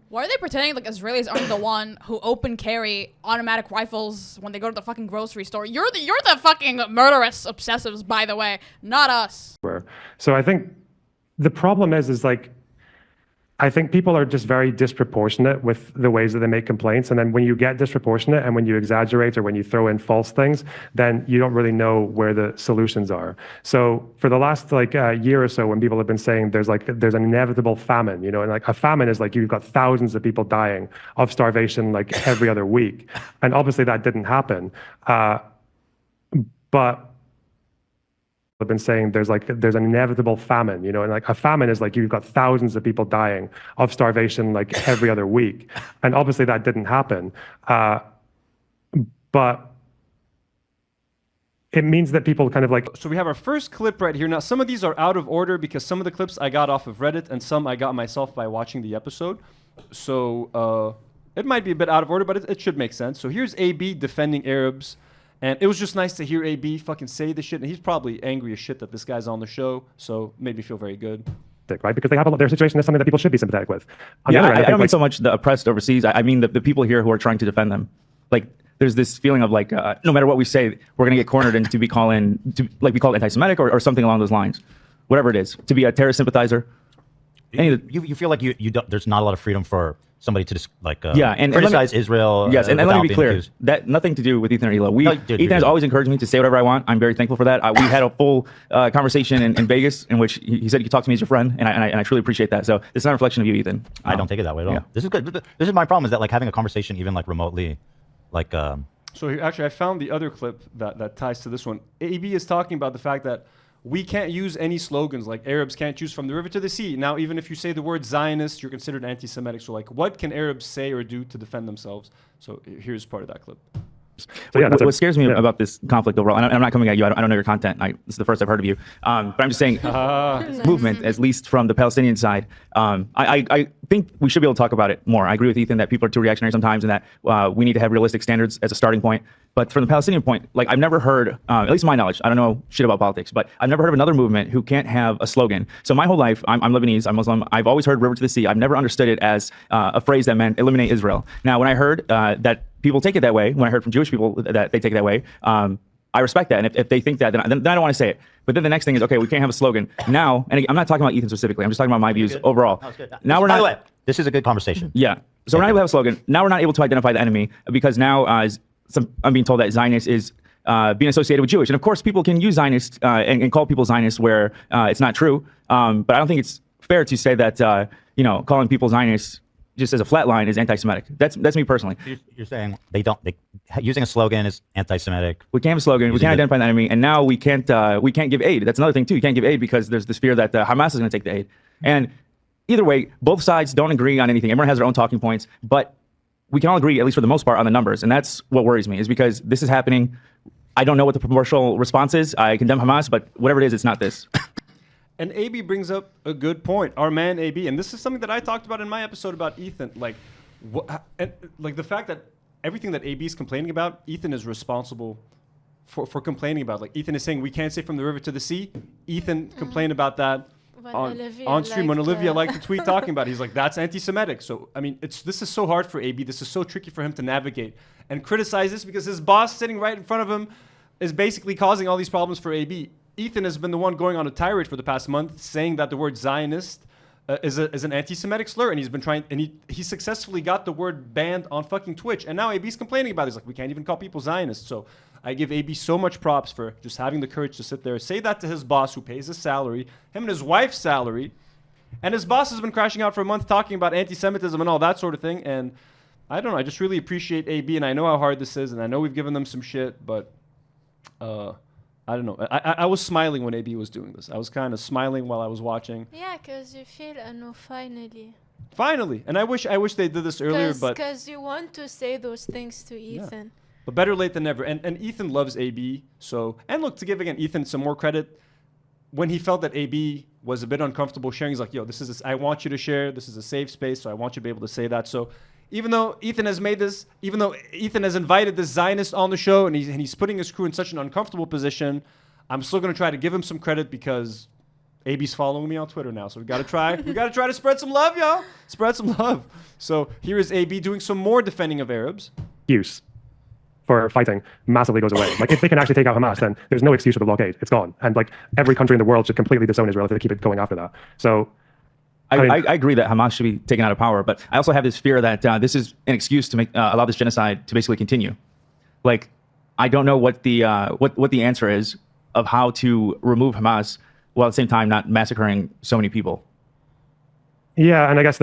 Why are they pretending like Israelis aren't the one who open carry automatic rifles when they go to the fucking grocery store? You're the fucking murderous obsessives, by the way, not us. So I think the problem is like, I think people are just very disproportionate with the ways that they make complaints. And then when you get disproportionate and when you exaggerate or when you throw in false things, then you don't really know where the solutions are. So for the last year or so, when people have been saying there's an inevitable famine, and like a famine is like you've got thousands of people dying of starvation like every other week. And obviously that didn't happen. But have been saying there's an inevitable famine, and like a famine is like you've got thousands of people dying of starvation like every other week, and obviously that didn't happen. But it means that people kind of like. So we have our first clip right here. Now some of these are out of order because some of the clips I got off of Reddit and some I got myself by watching the episode. So it might be a bit out of order, but it should make sense. So here's AB defending Arabs. And it was just nice to hear AB fucking say this shit. And he's probably angry as shit that this guy's on the show. So made me feel very good. Right? Because they have their situation is something that people should be sympathetic with. I don't mean so much the oppressed overseas. I mean the people here who are trying to defend them. Like, there's this feeling of like, no matter what we say, we're going to get cornered and to be called anti-Semitic or something along those lines. Whatever it is. To be a terrorist sympathizer. You feel like there's not a lot of freedom for somebody to just criticize Israel. Yes, and let me be clear. That nothing to do with Ethan or Hila. Ethan has always encouraged me to say whatever I want. I'm very thankful for that. We had a full conversation in Vegas in which he said you could talk to me as your friend, and I truly appreciate that. So this is not a reflection of you, Ethan. I don't take it that way at all. This is good. This is my problem, is that like having a conversation even like remotely like. So actually, I found the other clip that ties to this one. AB is talking about the fact that we can't use any slogans, like Arabs can't choose from the river to the sea. Now, even if you say the word Zionist, you're considered anti-Semitic. So like, what can Arabs say or do to defend themselves? So here's part of that clip. So yeah, what scares me about this conflict overall, and I'm not coming at you, I don't know your content, this is the first I've heard of you, but I'm just saying, movement, at least from the Palestinian side, I think we should be able to talk about it more. I agree with Ethan that people are too reactionary sometimes and that we need to have realistic standards as a starting point. But from the Palestinian point, like I've never heard, at least to my knowledge, I don't know shit about politics, but I've never heard of another movement who can't have a slogan. So my whole life, I'm Lebanese, I'm Muslim, I've always heard river to the sea. I've never understood it as a phrase that meant eliminate Israel. Now, when I heard that people take it that way, when I heard from Jewish people that they take it that way, I respect that. And if they think that, then I don't want to say it. But then the next thing is, okay, we can't have a slogan. Now, and I'm not talking about Ethan specifically, I'm just talking about my views overall. Now we're not. By the way, this is a good conversation. Yeah. So we're not able to have a slogan. Now we're not able to identify the enemy because now I'm being told that Zionist is being associated with Jewish. And of course, people can use Zionist and call people Zionists where it's not true. But I don't think it's fair to say that, calling people Zionists just as a flat line is anti-Semitic. That's me personally. You're saying using a slogan is anti-Semitic. We can't have a slogan. We can't identify the enemy. And now we can't give aid. That's another thing too. You can't give aid because there's this fear that Hamas is going to take the aid. And either way, both sides don't agree on anything. Everyone has their own talking points, but we can all agree, at least for the most part, on the numbers. And that's what worries me, is because this is happening. I don't know what the proportional response is. I condemn Hamas, but whatever it is, it's not this. And AB brings up a good point. Our man AB, and this is something that I talked about in my episode about Ethan. Like the fact that everything that AB is complaining about, Ethan is responsible for complaining about. Like Ethan is saying we can't say from the river to the sea. Ethan complained about that on stream when Olivia liked the tweet talking about it. He's like, that's anti-Semitic. So I mean, this is so hard for AB. This is so tricky for him to navigate and criticize this because his boss sitting right in front of him is basically causing all these problems for AB. Ethan has been the one going on a tirade for the past month saying that the word Zionist is an anti-Semitic slur, and he's been trying, and he successfully got the word banned on fucking Twitch, and now AB's complaining about it. He's like, we can't even call people Zionists. So I give AB so much props for just having the courage to sit there, say that to his boss who pays his salary, him and his wife's salary, and his boss has been crashing out for a month talking about anti-Semitism and all that sort of thing, and I don't know, I just really appreciate AB, and I know how hard this is, and I know we've given them some shit, but I don't know. I was smiling when AB was doing this. I was kind of smiling while I was watching. Yeah, because you feel, no, finally. Finally. And I wish they did this earlier, but... Because you want to say those things to Ethan. Yeah. But better late than never. And Ethan loves AB, so... And look, to give, again, Ethan some more credit, when he felt that AB was a bit uncomfortable sharing, he's like, yo, I want you to share. This is a safe space, so I want you to be able to say that. So... Even though Ethan has invited this Zionist on the show and he's putting his crew in such an uncomfortable position, I'm still going to try to give him some credit because AB's following me on Twitter now. So we got to try to spread some love, y'all. Spread some love. So here is AB doing some more defending of Arabs. Use for fighting massively goes away. Like if they can actually take out Hamas, then there's no excuse for the blockade. It's gone. And like every country in the world should completely disown Israel if they keep it going after that. So I agree that Hamas should be taken out of power, but I also have this fear that this is an excuse to allow this genocide to basically continue. Like, I don't know what the answer is of how to remove Hamas while at the same time not massacring so many people. Yeah, and I guess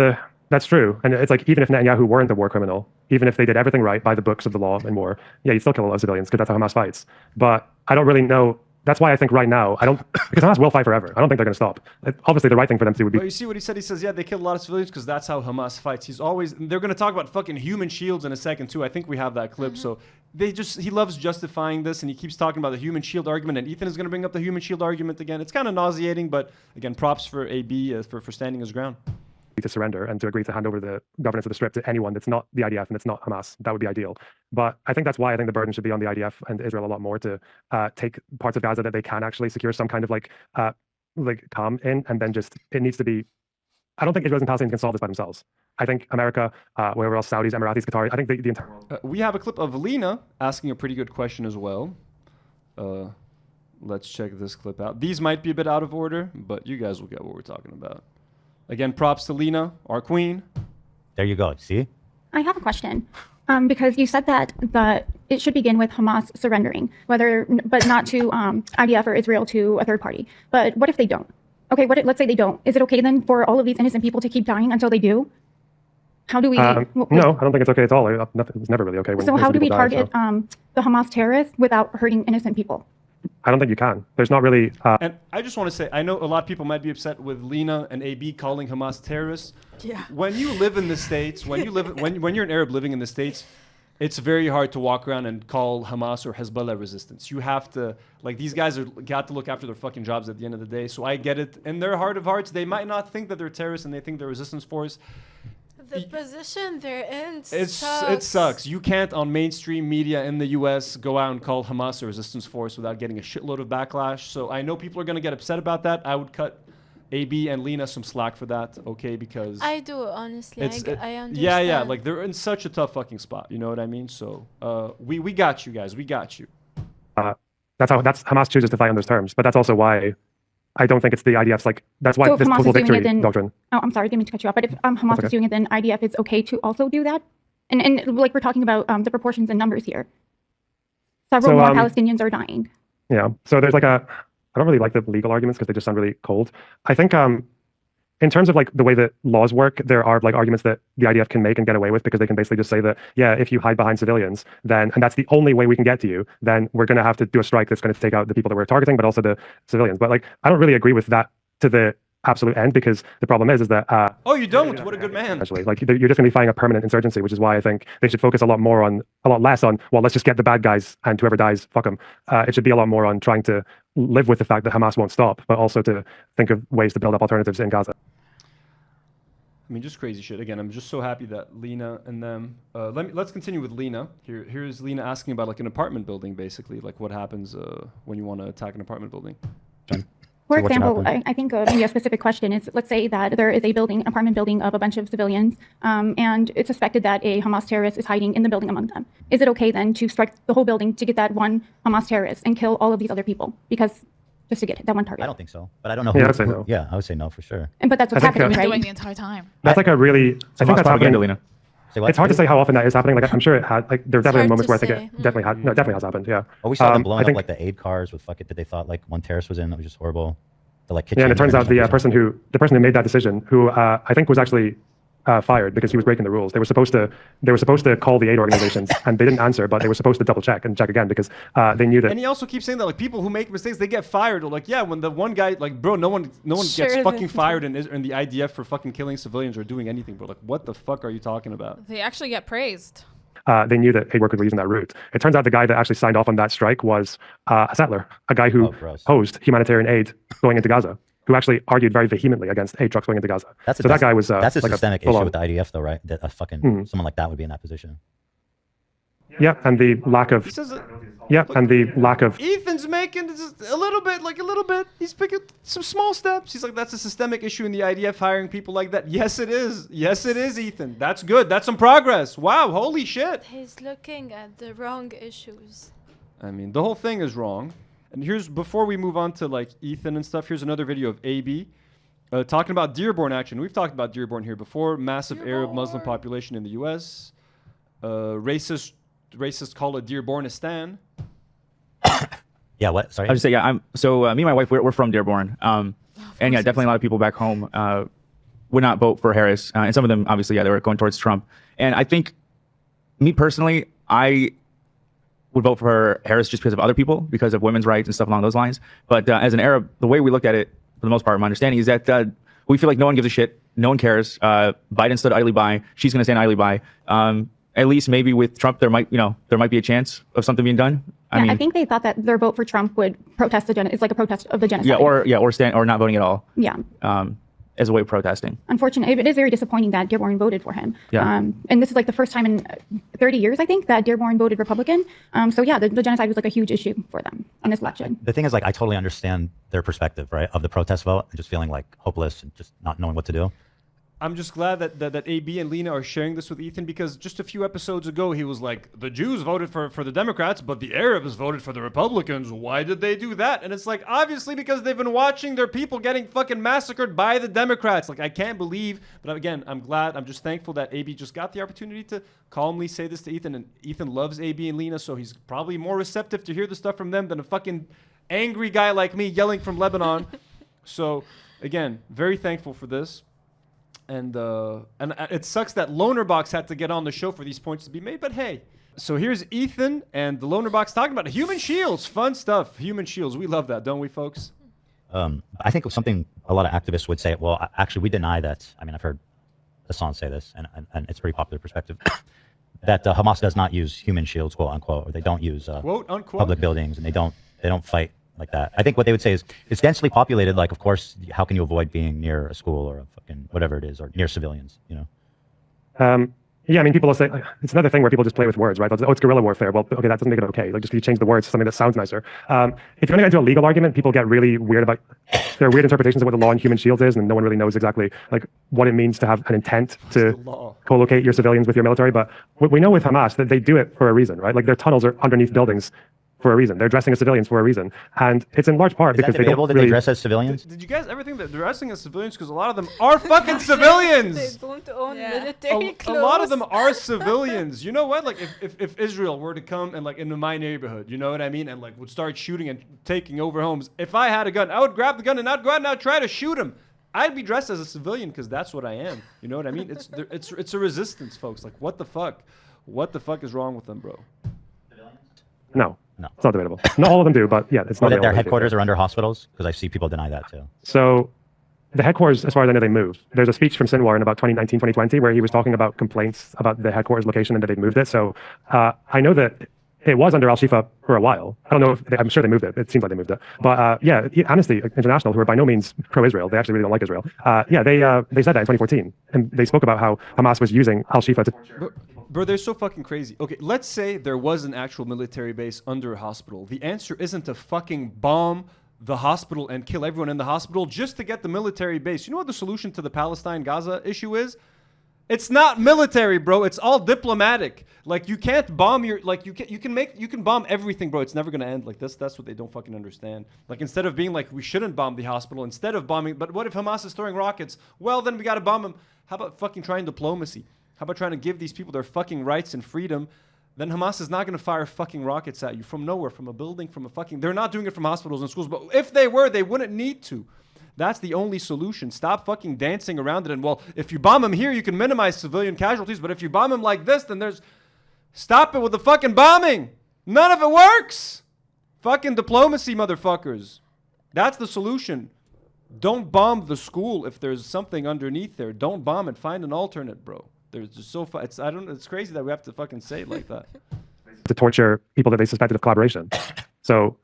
that's true. And it's like, even if Netanyahu weren't a war criminal, even if they did everything right by the books of the law and war, yeah, you'd still kill a lot of civilians because that's how Hamas fights. But I don't really know. That's why I think right now, because Hamas will fight forever. I don't think they're going to stop. Obviously, the right thing for them to do would be... But you see what he said? He says, yeah, they kill a lot of civilians because that's how Hamas fights. They're going to talk about fucking human shields in a second, too. I think we have that clip. So he loves justifying this, and he keeps talking about the human shield argument, and Ethan is going to bring up the human shield argument again. It's kind of nauseating, but again, props for AB for standing his ground. To surrender and to agree to hand over the governance of the Strip to anyone that's not the IDF and that's not Hamas. That would be ideal. But I think that's why I think the burden should be on the IDF and Israel a lot more to take parts of Gaza that they can actually secure some kind of like calm in, and then just it needs to be. I don't think Israel and Palestinians can solve this by themselves. I think America, wherever else, Saudis, Emiratis, Qataris, I think the entire world. We have a clip of Lena asking a pretty good question as well. Let's check this clip out. These might be a bit out of order, but you guys will get what we're talking about. Again, props to Lena, our queen. There you go. See? I have a question. Because you said that it should begin with Hamas surrendering, but not to IDF or Israel, to a third party. But what if they don't? Okay, let's say they don't. Is it okay then for all of these innocent people to keep dying until they do? How do we? No, I don't think it's okay at all. It's never really okay. When So how do we innocent people target the Hamas terrorists without hurting innocent people? I don't think you can. There's not really. And I just want to say, I know a lot of people might be upset with Lena and AB calling Hamas terrorists. Yeah. When you live in the States, when you're an Arab living in the States, it's very hard to walk around and call Hamas or Hezbollah resistance. You have to, like, these guys got to look after their fucking jobs at the end of the day. So I get it. In their heart of hearts, they might not think that they're terrorists and they think they're resistance force. The position they're in sucks. It sucks. You can't, on mainstream media in the U.S., go out and call Hamas a resistance force without getting a shitload of backlash. So I know people are going to get upset about that. I would cut AB and Lena some slack for that, okay? Because I do, honestly. I understand. Yeah. Like, they're in such a tough fucking spot. You know what I mean? So we got you guys. We got you. That's Hamas chooses to fight on those terms. But that's also why I don't think it's the IDF's, like, that's why this total victory doctrine. Oh, I'm sorry, didn't mean to cut you off. But if Hamas is doing it, then IDF is okay to also do that? And like, we're talking about the proportions and numbers here. Several more Palestinians are dying. Yeah. So there's like I don't really like the legal arguments because they just sound really cold. I think in terms of like the way that laws work, there are like arguments that the IDF can make and get away with because they can basically just say that, yeah, if you hide behind civilians, then, and that's the only way we can get to you, then we're going to have to do a strike that's going to take out the people that we're targeting, but also the civilians. But like, I don't really agree with that to the absolute end because the problem is that oh, you don't? What a good man. Actually, like, you're just going to be fighting a permanent insurgency, which is why I think they should focus a lot less on, well, let's just get the bad guys and whoever dies, fuck them. It should be a lot more on trying to live with the fact that Hamas won't stop, but also to think of ways to build up alternatives in Gaza. I mean, just crazy shit. Again, I'm just so happy that Lena and them. Let's continue with Lena. Here's Lena asking about like an apartment building, basically, like what happens when you want to attack an apartment building. For example, I think maybe a specific question is, let's say that there is an apartment building of a bunch of civilians, and it's suspected that a Hamas terrorist is hiding in the building among them. Is it okay then to strike the whole building to get that one Hamas terrorist and kill all of these other people? Because just to get that one target. I don't think so, but I don't know. Yeah, I would say no. Yeah, I would say no for sure. But that's what's happening, right? Doing the entire time. That's like a really. I think that's happening. Lena. It's hard to say how often that is happening. Like, I'm sure it had. Like, there's definitely moments where I think it definitely has happened. Yeah. Oh, we saw them blowing up like the aid cars with that they thought like one terrorist was in. That was just horrible. The, like, yeah, and it turns out the person who made that decision, who I think was actually fired because he was breaking the rules. They were supposed to call the aid organizations and they didn't answer, but they were supposed to double check and check again because they knew that. And he also keeps saying that like people who make mistakes, they get fired. Or like, yeah, when the one guy, like, bro, no one gets fucking fired in the IDF for fucking killing civilians or doing anything, bro. Like, what the fuck are you talking about? They actually get praised. They knew that aid workers were using that route. It turns out the guy that actually signed off on that strike was a settler, a guy who opposed humanitarian aid going into Gaza, who actually argued very vehemently against aid trucks going into Gaza. That guy was that's a like systemic issue with the IDF, though, right? That someone like that would be in that position. Yeah, and the lack of. Ethan's making just a little bit. He's picking some small steps. He's like, that's a systemic issue in the IDF hiring people like that. Yes, it is. Yes, it is, Ethan. That's good. That's some progress. Wow, holy shit. He's looking at the wrong issues. I mean, the whole thing is wrong. And before we move on to like Ethan and stuff, here's another video of AB talking about Dearborn action. We've talked about Dearborn here before. Massive Arab Muslim population in the U.S. Racists call it Dearbornistan. Yeah, what? Sorry. I was say, yeah. Me and my wife, we're from Dearborn, and yeah, definitely a lot of people back home would not vote for Harris, and some of them obviously, yeah, they were going towards Trump. And I think, me personally, I would vote for Harris just because of other people, because of women's rights and stuff along those lines. But as an Arab, the way we looked at it, for the most part, my understanding is that we feel like no one gives a shit, no one cares. Biden stood idly by. She's going to stand idly by. At least maybe with Trump, there might be a chance of something being done. I think they thought that their vote for Trump would protest the genocide. It's like a protest of the genocide. or not voting at all. Yeah. As a way of protesting. Unfortunately, it is very disappointing that Dearborn voted for him. Yeah. And this is like the first time in 30 years, I think, that Dearborn voted Republican. So yeah, the genocide was like a huge issue for them in this election. The thing is, like, I totally understand their perspective, right, of the protest vote, and just feeling like hopeless and just not knowing what to do. I'm just glad that AB and Lena are sharing this with Ethan, because just a few episodes ago, he was like, the Jews voted for the Democrats, but the Arabs voted for the Republicans. Why did they do that? And it's like, obviously, because they've been watching their people getting fucking massacred by the Democrats. Like, I can't believe, but again, I'm just thankful that AB just got the opportunity to calmly say this to Ethan, and Ethan loves AB and Lena, so he's probably more receptive to hear the stuff from them than a fucking angry guy like me yelling from Lebanon. So, again, very thankful for this. and it sucks that LonerBox had to get on the show for these points to be made. But hey, so here's Ethan and the LonerBox talking about human shields, fun stuff. Human shields, we love that, don't we, folks? I think something a lot of activists would say. Well, actually, we deny that. I mean, I've heard Hassan say this, and it's a pretty popular perspective. That Hamas does not use human shields, quote unquote, or they don't use quote unquote public buildings, and they don't fight like that. I think what they would say is it's densely populated. Like, of course, how can you avoid being near a school or a fucking whatever it is, or near civilians? You know. Yeah, I mean, people will say, it's another thing where people just play with words, right? They'll say, oh, it's guerrilla warfare. Well, okay, that doesn't make it okay. Like, just you change the words to something that sounds nicer. If you're going to get into a legal argument, people get really weird about, there are weird interpretations of what the law on human shields is, and no one really knows exactly, like, what it means to have an intent to co-locate your civilians with your military. But we know with Hamas that they do it for a reason, right? Like, their tunnels are underneath buildings for a reason. They're dressing as civilians for a reason. And it's in large part because they don't really... they dress as civilians? Did you guys ever think that they're dressing as civilians? Because a lot of them are fucking civilians! They don't own military clothes. A lot of them are civilians. You know what? Like, if Israel were to come and, like, into my neighborhood, you know what I mean? And, like, would start shooting and taking over homes. If I had a gun, I would grab the gun and I'd go out and I'd try to shoot him. I'd be dressed as a civilian because that's what I am. You know what I mean? It's a resistance, folks. Like, what the fuck? What the fuck is wrong with them, bro? No. It's not debatable. Not all of them do, but yeah, it's not. Their headquarters are under hospitals? Because I see people deny that too. So the headquarters, as far as I know, they moved. There's a speech from Sinwar in about 2019, 2020, where he was talking about complaints about the headquarters location and that they've moved it. So I know that it was under Al-Shifa for a while. I don't know if I'm sure they moved it. It seems like they moved it. But yeah, Amnesty International, who are by no means pro-Israel, they actually really don't like Israel. They said that in 2014, and they spoke about how Hamas was using Al-Shifa to... Bro, they're so fucking crazy. Okay, let's say there was an actual military base under a hospital. The answer isn't to fucking bomb the hospital and kill everyone in the hospital just to get the military base. You know what the solution to the Palestine-Gaza issue is? It's not military, bro. It's all diplomatic. Like, you can't bomb your... Like, you can bomb everything, bro. It's never going to end like this. That's what they don't fucking understand. Like, instead of being like, we shouldn't bomb the hospital, instead of bombing... But what if Hamas is throwing rockets? Well, then we got to bomb them. How about fucking trying diplomacy? How about trying to give these people their fucking rights and freedom? Then Hamas is not going to fire fucking rockets at you from nowhere, from a building, from a fucking... They're not doing it from hospitals and schools, but if they were, they wouldn't need to. That's the only solution. Stop fucking dancing around it. And, well, if you bomb them here, you can minimize civilian casualties, but if you bomb them like this, then there's... Stop it with the fucking bombing! None of it works! Fucking diplomacy, motherfuckers. That's the solution. Don't bomb the school if there's something underneath there. Don't bomb it. Find an alternate, bro. There's just so far. It's crazy that we have to fucking say it like that. To torture people that they suspected of collaboration. So,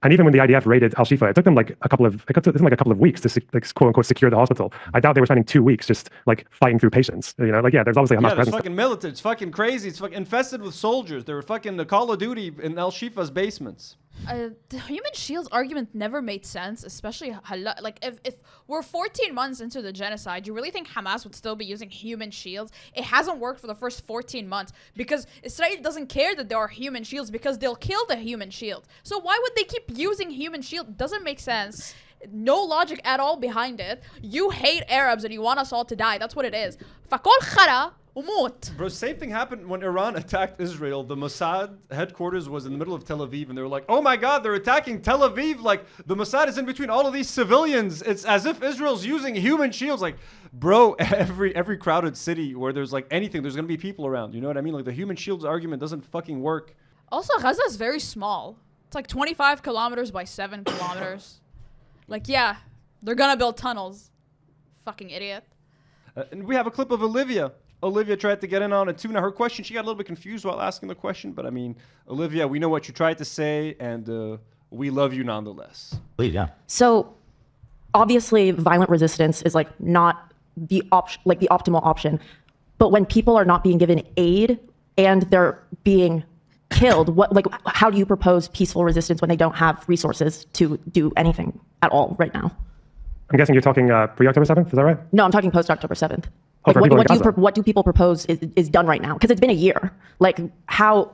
and even when the IDF raided Al-Shifa, it took them like a couple of weeks to quote unquote secure the hospital. I doubt they were spending 2 weeks just like fighting through patients. You know, like there's obviously Hamas presence. It's fucking military. It's fucking crazy. It's fucking infested with soldiers. They were fucking the Call of Duty in Al-Shifa's basements. The human shields argument never made sense, especially like if we're 14 months into the genocide, you really think Hamas would still be using human shields? It hasn't worked for the first 14 months because Israel doesn't care that there are human shields because they'll kill the human shield. So why would they keep using human shield? Doesn't make sense. No logic at all behind it. You hate Arabs and you want us all to die. That's what it is. فكل خرا وموت. Bro, same thing happened when Iran attacked Israel. The Mossad headquarters was in the middle of Tel Aviv, and they were like, oh my God, they're attacking Tel Aviv. Like, the Mossad is in between all of these civilians. It's as if Israel's using human shields. Like, bro, every crowded city where there's like anything, there's going to be people around. You know what I mean? Like, the human shields argument doesn't fucking work. Also, Gaza is very small. It's like 25 kilometers by 7 kilometers. Like, yeah, they're going to build tunnels. Fucking idiot. And we have a clip of Olivia. Olivia tried to get in on it too. Now, her question, she got a little bit confused while asking the question, but I mean, Olivia, we know what you tried to say, and we love you nonetheless. Please, yeah. So, obviously, violent resistance is like not the optimal option, but when people are not being given aid and they're being killed, how do you propose peaceful resistance when they don't have resources to do anything at all right now? I'm guessing you're talking pre-October 7th, is that right? No, I'm talking post-October 7th. Like, what do people propose is done right now? Because it's been a year. Like, how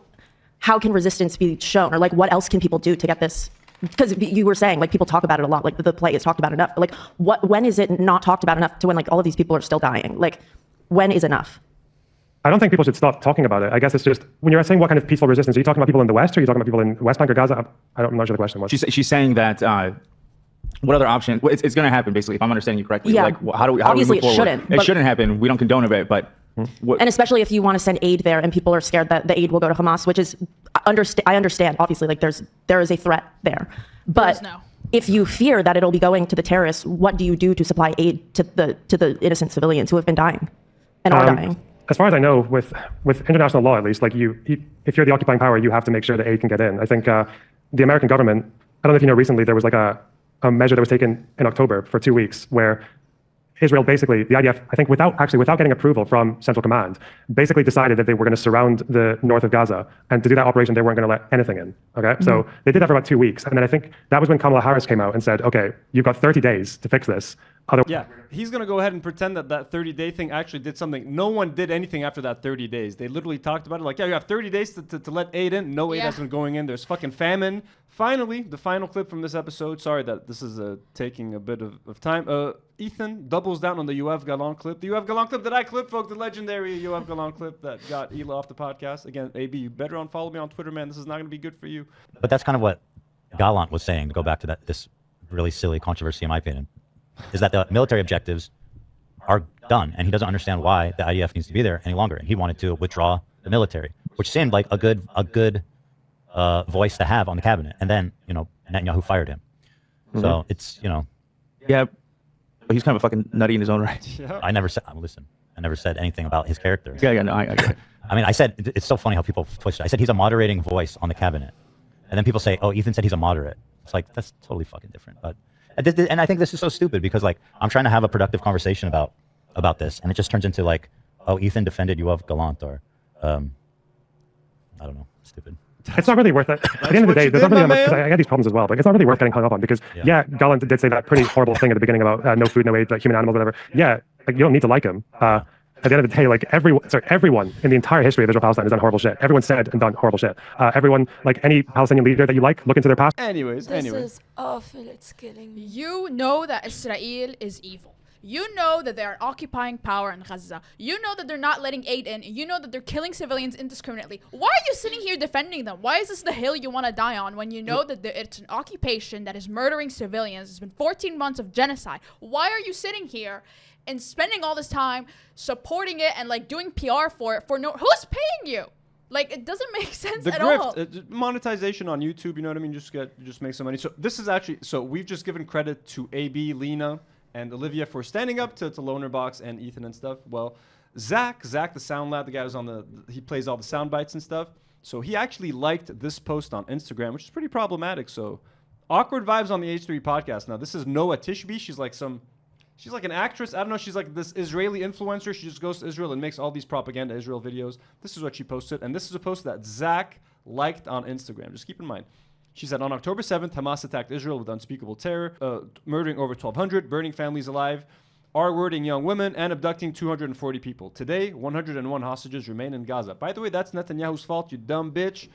can resistance be shown? Or like, what else can people do to get this? Because you were saying, like, people talk about it a lot. Like, the play is talked about enough. But, like, when is it not talked about enough to when, like, all of these people are still dying? Like, when is enough? I don't think people should stop talking about it. I guess it's just, when you're saying what kind of peaceful resistance, are you talking about people in the West, or are you talking about people in West Bank or Gaza? I'm not sure the question was. She's saying that what other option? Well, it's going to happen, basically, if I'm understanding you correctly. Yeah. Like, how do we move Obviously, it forward? shouldn't, It but- shouldn't happen. We don't condone of it, but what? And especially if you want to send aid there and people are scared that the aid will go to Hamas, which is, I understand, obviously, like there is a threat there. But if you fear that it'll be going to the terrorists, what do you do to supply aid to the innocent civilians who have been dying and are dying? As far as I know, with international law at least, like if you're the occupying power, you have to make sure that aid can get in. I think the American government, I don't know if you know, recently there was like a measure that was taken in October for 2 weeks where Israel basically, the IDF, I think without getting approval from Central Command, basically decided that they were going to surround the north of Gaza. And to do that operation, they weren't going to let anything in. Okay? So they did that for about 2 weeks. And then I think that was when Kamala Harris came out and said, okay, you've got 30 days to fix this. Yeah, he's going to go ahead and pretend that 30-day thing actually did something. No one did anything after that 30 days. They literally talked about it like, yeah, you have 30 days to let aid in. No aid has been going in. There's fucking famine. Finally, the final clip from this episode. Sorry that this is taking a bit of time. Ethan doubles down on the Yoav Galan clip. The Yoav Galan clip that I clipped, folks, the legendary Yoav Galan clip that got Ela off the podcast. Again, AB, you better unfollow me on Twitter, man. This is not going to be good for you. But that's kind of what Gallant was saying, to go back to this really silly controversy, in my opinion, is that the military objectives are done, and he doesn't understand why the IDF needs to be there any longer, and he wanted to withdraw the military, which seemed like a good voice to have on the cabinet. And then, Netanyahu fired him. So it's, Yeah, but he's kind of a fucking nutty in his own right. Yeah. I never said anything about his character. Yeah, no, I get it. I mean, I said, it's so funny how people push it. I said he's a moderating voice on the cabinet. And then people say, oh, Ethan said he's a moderate. It's like, that's totally fucking different. But and I think this is so stupid because, like, I'm trying to have a productive conversation about this, and it just turns into like, oh, Ethan defended Yoav Galant, or I don't know, stupid. It's not really worth it. At the end of the day, there's not really because I had these problems as well, but it's not really worth getting hung up on because, Gallant did say that pretty horrible thing at the beginning about no food, no aid, like human animals, whatever. Yeah, like, you don't need to like him. At the end of the day, like everyone in the entire history of Israel Palestine has done horrible shit. Everyone said and done horrible shit. Everyone, like any Palestinian leader that you like, look into their past. This is awful. It's killing me. You know that Israel is evil. You know that they are occupying power in Gaza. You know that they're not letting aid in. You know that they're killing civilians indiscriminately. Why are you sitting here defending them? Why is this the hill you want to die on when you know that it's an occupation that is murdering civilians? It's been 14 months of genocide. Why are you sitting here and spending all this time supporting it and like doing PR for it who's paying you? Like, it doesn't make sense The at grift, all. monetization on YouTube, you know what I mean? Just make some money. So this is actually, so we've just given credit to AB, Lena, and Olivia for standing up to LonerBox and Ethan and stuff. Well, Zach, the sound lad, the guy who's he plays all the sound bites and stuff. So he actually liked this post on Instagram, which is pretty problematic. So awkward vibes on the H3 podcast. Now, this is Noah Tishby. She's like an actress. I don't know. She's like this Israeli influencer. She just goes to Israel and makes all these propaganda Israel videos. This is what she posted. And this is a post that Zach liked on Instagram. Just keep in mind. She said, on October 7th, Hamas attacked Israel with unspeakable terror, murdering over 1,200, burning families alive, R-wording young women, and abducting 240 people. Today, 101 hostages remain in Gaza. By the way, that's Netanyahu's fault, you dumb bitch.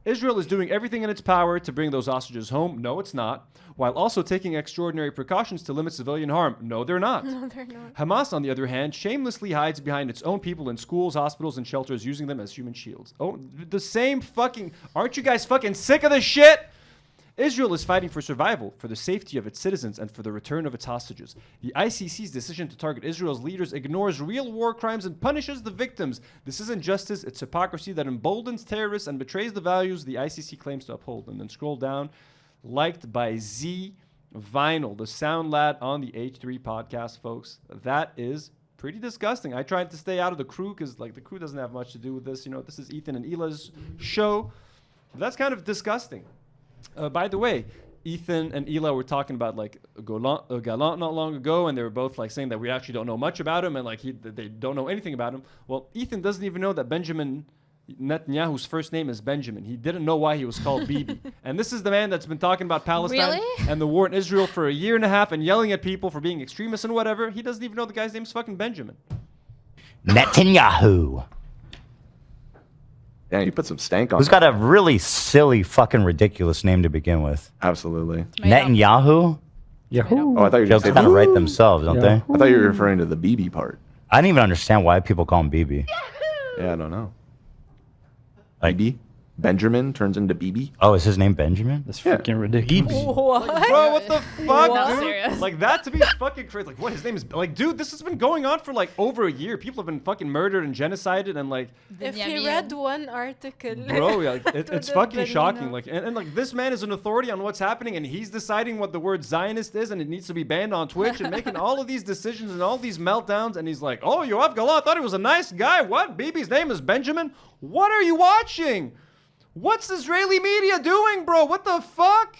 Israel is doing everything in its power to bring those hostages home. No, it's not. While also taking extraordinary precautions to limit civilian harm. No, they're not. No, they're not. Hamas, on the other hand, shamelessly hides behind its own people in schools, hospitals, and shelters, using them as human shields. Oh, the same fucking... Aren't you guys fucking sick of this shit? Israel is fighting for survival, for the safety of its citizens, and for the return of its hostages. The ICC's decision to target Israel's leaders ignores real war crimes and punishes the victims. This isn't justice, it's hypocrisy that emboldens terrorists and betrays the values the ICC claims to uphold. And then scroll down, liked by Z Vinyl, the sound lad on the H3 podcast, folks. That is pretty disgusting. I tried to stay out of the crew because, like, the crew doesn't have much to do with this. You know, this is Ethan and Ela's show. But that's kind of disgusting. By the way, Ethan and Ela were talking about like Galant not long ago, and they were both like saying that we actually don't know much about him, and like they don't know anything about him. Well, Ethan doesn't even know that Benjamin Netanyahu's first name is Benjamin. He didn't know why he was called Bibi. And this is the man that's been talking about Palestine and the war in Israel for a year and a half and yelling at people for being extremists and whatever. He doesn't even know the guy's name's fucking Benjamin. Netanyahu. Yeah, you put some stank on Who's got a really silly, fucking ridiculous name to begin with? Absolutely. Netanyahu? Yahoo. Oh, I thought you were Jokes just kind of write themselves, don't they? I thought you were referring to the BB part. I didn't even understand why people call him BB. Yeah, I don't know. Like, BB? Benjamin turns into BB. Oh, is his name Benjamin? That's freaking ridiculous. What? Like, bro, what the fuck, What? dude? Serious? Like, that to me is fucking crazy. Like, what? His name is... Like, dude, this has been going on for, like, over a year. People have been fucking murdered and genocided and, like... If he read one article... Bro, yeah, like, it's would have fucking been shocking. enough. Like, and, like, this man is an authority on what's happening, and he's deciding what the word Zionist is, and it needs to be banned on Twitch, and making all of these decisions and all these meltdowns, and he's like, oh, Yoav Galah, I thought he was a nice guy. What? BB's name is Benjamin? What are you watching? What's Israeli media doing, bro? What the fuck?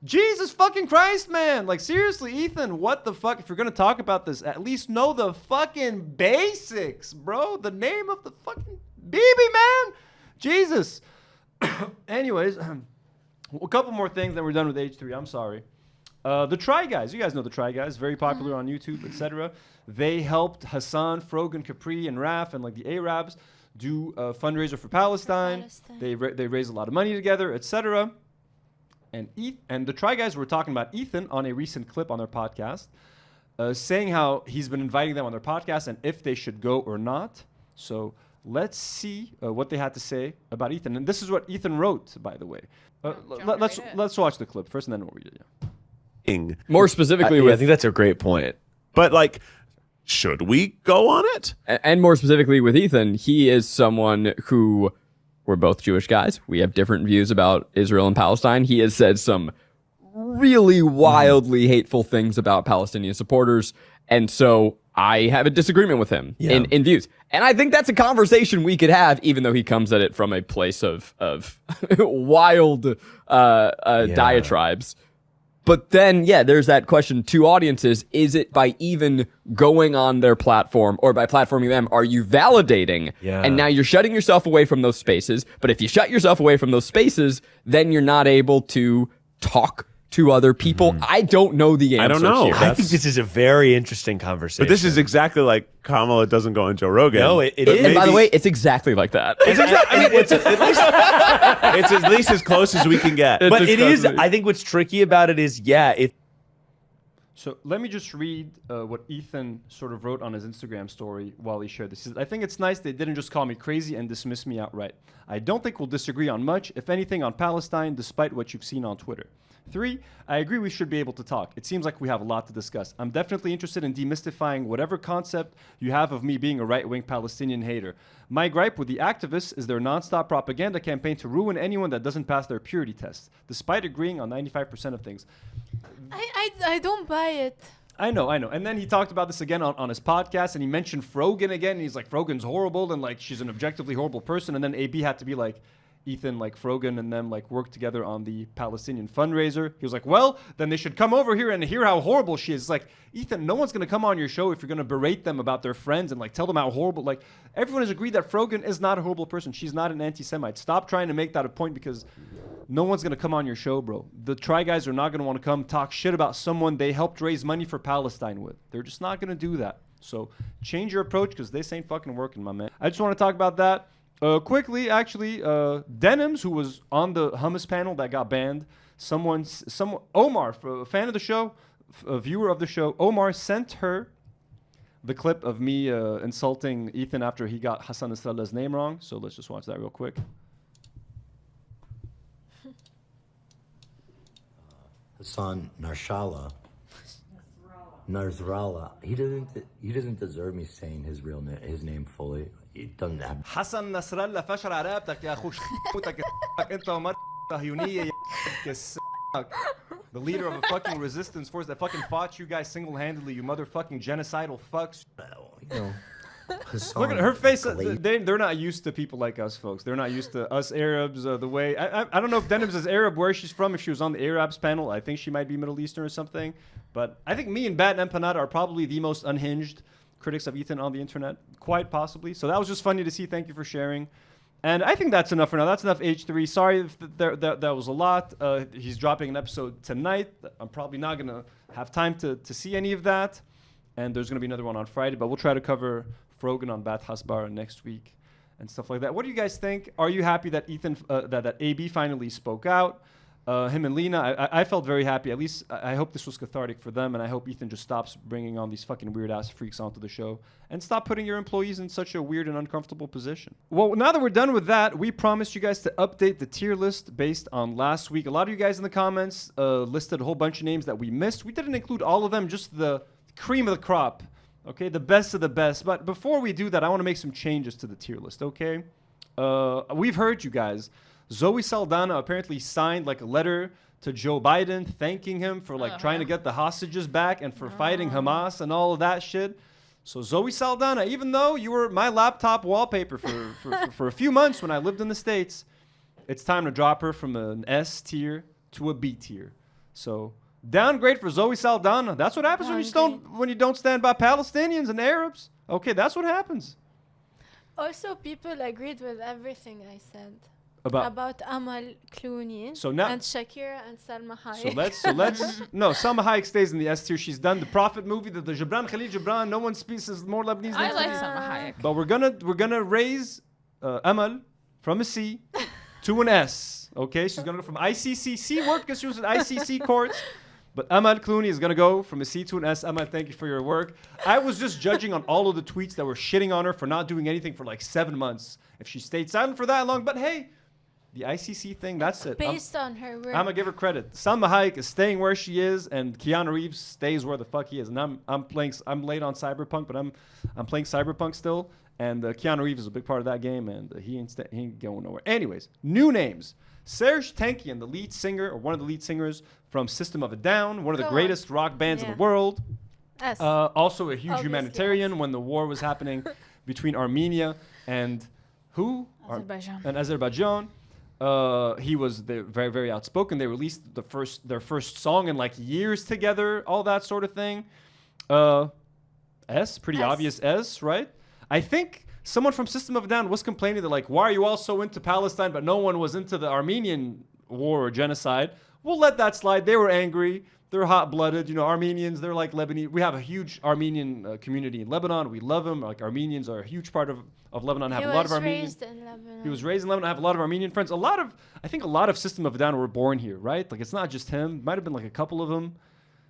Jesus fucking Christ, man. Like, seriously, Ethan, what the fuck? If you're going to talk about this, at least know the fucking basics, bro. The name of the fucking BB, man. Jesus. Anyways, a couple more things, then we're done with H3. I'm sorry. The Try Guys. You guys know the Try Guys. Very popular on YouTube, etc. They helped Hassan, Frogan, Capri, and Raf, and like the Arabs do a fundraiser for Palestine. They raise a lot of money together, etc. And the Try Guys were talking about Ethan on a recent clip on their podcast, saying how he's been inviting them on their podcast and if they should go or not. So let's see what they had to say about Ethan. And this is what Ethan wrote, by the way. Let's watch the clip first, and then we'll read it. Yeah. More specifically, I think that's a great point. But like, should we go on it? And more specifically with Ethan, he is someone who, we're both Jewish guys. We have different views about Israel and Palestine. He has said some really wildly hateful things about Palestinian supporters. And so I have a disagreement with him in views. And I think that's a conversation we could have, even though he comes at it from a place of wild diatribes. But then, there's that question to audiences. Is it by even going on their platform or by platforming them, are you validating? Yeah. And now you're shutting yourself away from those spaces. But if you shut yourself away from those spaces, then you're not able to talk to other people. I don't know the answer. I don't know. Here. I think this is a very interesting conversation. But this is exactly like Kamala doesn't go on Joe Rogan. No, it is. And by the way, it's exactly like that. It's at least as close as we can get. But it is. I think what's tricky about it is, So let me just read what Ethan sort of wrote on his Instagram story while he shared this. He says, I think it's nice they didn't just call me crazy and dismiss me outright. I don't think we'll disagree on much, if anything, on Palestine, despite what you've seen on Twitter. 3, I agree we should be able to talk. It seems like we have a lot to discuss. I'm definitely interested in demystifying whatever concept you have of me being a right-wing Palestinian hater. My gripe with the activists is their nonstop propaganda campaign to ruin anyone that doesn't pass their purity test, despite agreeing on 95% of things. I don't buy it. I know. And then he talked about this again on his podcast, and he mentioned Frogan again, and he's like, Frogan's horrible, and like she's an objectively horrible person, and then AB had to be like, Ethan, like Frogan and them like worked together on the Palestinian fundraiser. He was like, well, then they should come over here and hear how horrible she is. It's like, Ethan, no one's going to come on your show if you're going to berate them about their friends and like tell them how horrible, like everyone has agreed that Frogan is not a horrible person. She's not an anti-Semite. Stop trying to make that a point because no one's going to come on your show, bro. The Try Guys are not going to want to come talk shit about someone they helped raise money for Palestine with. They're just not going to do that. So change your approach because this ain't fucking working, my man. I just want to talk about that. Quickly, actually, Denims, who was on the hummus panel that got banned, Omar, a fan of the show, a viewer of the show, Omar sent her the clip of me insulting Ethan after he got Hassan Nasrallah's name wrong. So let's just watch that real quick. Hassan Nasrallah. He doesn't deserve me saying his name fully. He doesn't have. Hassan Nasrallah فشل على رقبتك يا اخوك انت ومر صهيونية the leader of a fucking resistance force that fucking fought you guys single-handedly, you motherfucking genocidal fucks. Look at her face. They're not used to people like us, folks. They're not used to us Arabs the way... I don't know if Denims is Arab, where she's from. If she was on the Arabs panel, I think she might be Middle Eastern or something. But I think me and Bat and Empanada are probably the most unhinged critics of Ethan on the internet. Quite possibly. So that was just funny to see. Thank you for sharing. And I think that's enough for now. That's enough H3. Sorry if that was a lot. He's dropping an episode tonight. I'm probably not going to have time to see any of that. And there's going to be another one on Friday. But we'll try to cover Frogan on Bat Hasbara next week and stuff like that. What do you guys think? Are you happy that Ethan, that AB finally spoke out? him and Lena, I felt very happy. At least I hope this was cathartic for them, and I hope Ethan just stops bringing on these fucking weird-ass freaks onto the show and stop putting your employees in such a weird and uncomfortable position. Well, now that we're done with that, we promised you guys to update the tier list based on last week. A lot of you guys in the comments listed a whole bunch of names that we missed. We didn't include all of them, just the cream of the crop, okay? The best of the best. But before we do that, I want to make some changes to the tier list, okay? We've heard you guys. Zoe Saldana apparently signed like a letter to Joe Biden thanking him for like trying to get the hostages back and for fighting Hamas and all of that shit. So Zoe Saldana, even though you were my laptop wallpaper for a few months when I lived in the States, it's time to drop her from an S tier to a B tier. So downgrade for Zoe Saldana. That's what happens when you don't stand by Palestinians and Arabs. Okay, that's what happens. Also, people agreed with everything I said. About Amal Clooney so now, and Shakira and Salma Hayek. So let's no, Salma Hayek stays in the S tier. She's done the Prophet movie, the Gibran Khalil Gibran. No one speaks as more Lebanese than I like Salma Hayek. But we're gonna raise Amal from a C to an S. Okay, she's gonna go from ICC. C work because she was at ICC courts. But Amal Clooney is gonna go from a C to an S. Amal, thank you for your work. I was just judging on all of the tweets that were shitting on her for not doing anything for like 7 months. If she stayed silent for that long, but hey. The ICC thing, that's it. Based on her work. I'm gonna give her credit. Salma Hayek is staying where she is, and Keanu Reeves stays where the fuck he is. And I'm late on Cyberpunk, but I'm playing Cyberpunk still. And Keanu Reeves is a big part of that game, and he ain't going nowhere. Anyways, new names: Serj Tankian, the lead singer or one of the lead singers from System of a Down, one of the greatest rock bands in the world. S. Also a huge Obviously, humanitarian when the war was happening between Armenia and who? Azerbaijan. He was very, very outspoken. They released their first song in like years together, all that sort of thing. S, pretty obvious S, right? I think someone from System of a Down was complaining that like, why are you all so into Palestine, but no one was into the Armenian war or genocide? We'll let that slide. They were angry. They're hot-blooded. You know, Armenians, they're like Lebanese. We have a huge Armenian community in Lebanon. We love them. Like, Armenians are a huge part of Lebanon. I have a lot of Armenians. He was raised in Lebanon. I have a lot of Armenian friends. I think a lot of System of a Down were born here, right? Like, it's not just him. Might have been like a couple of them.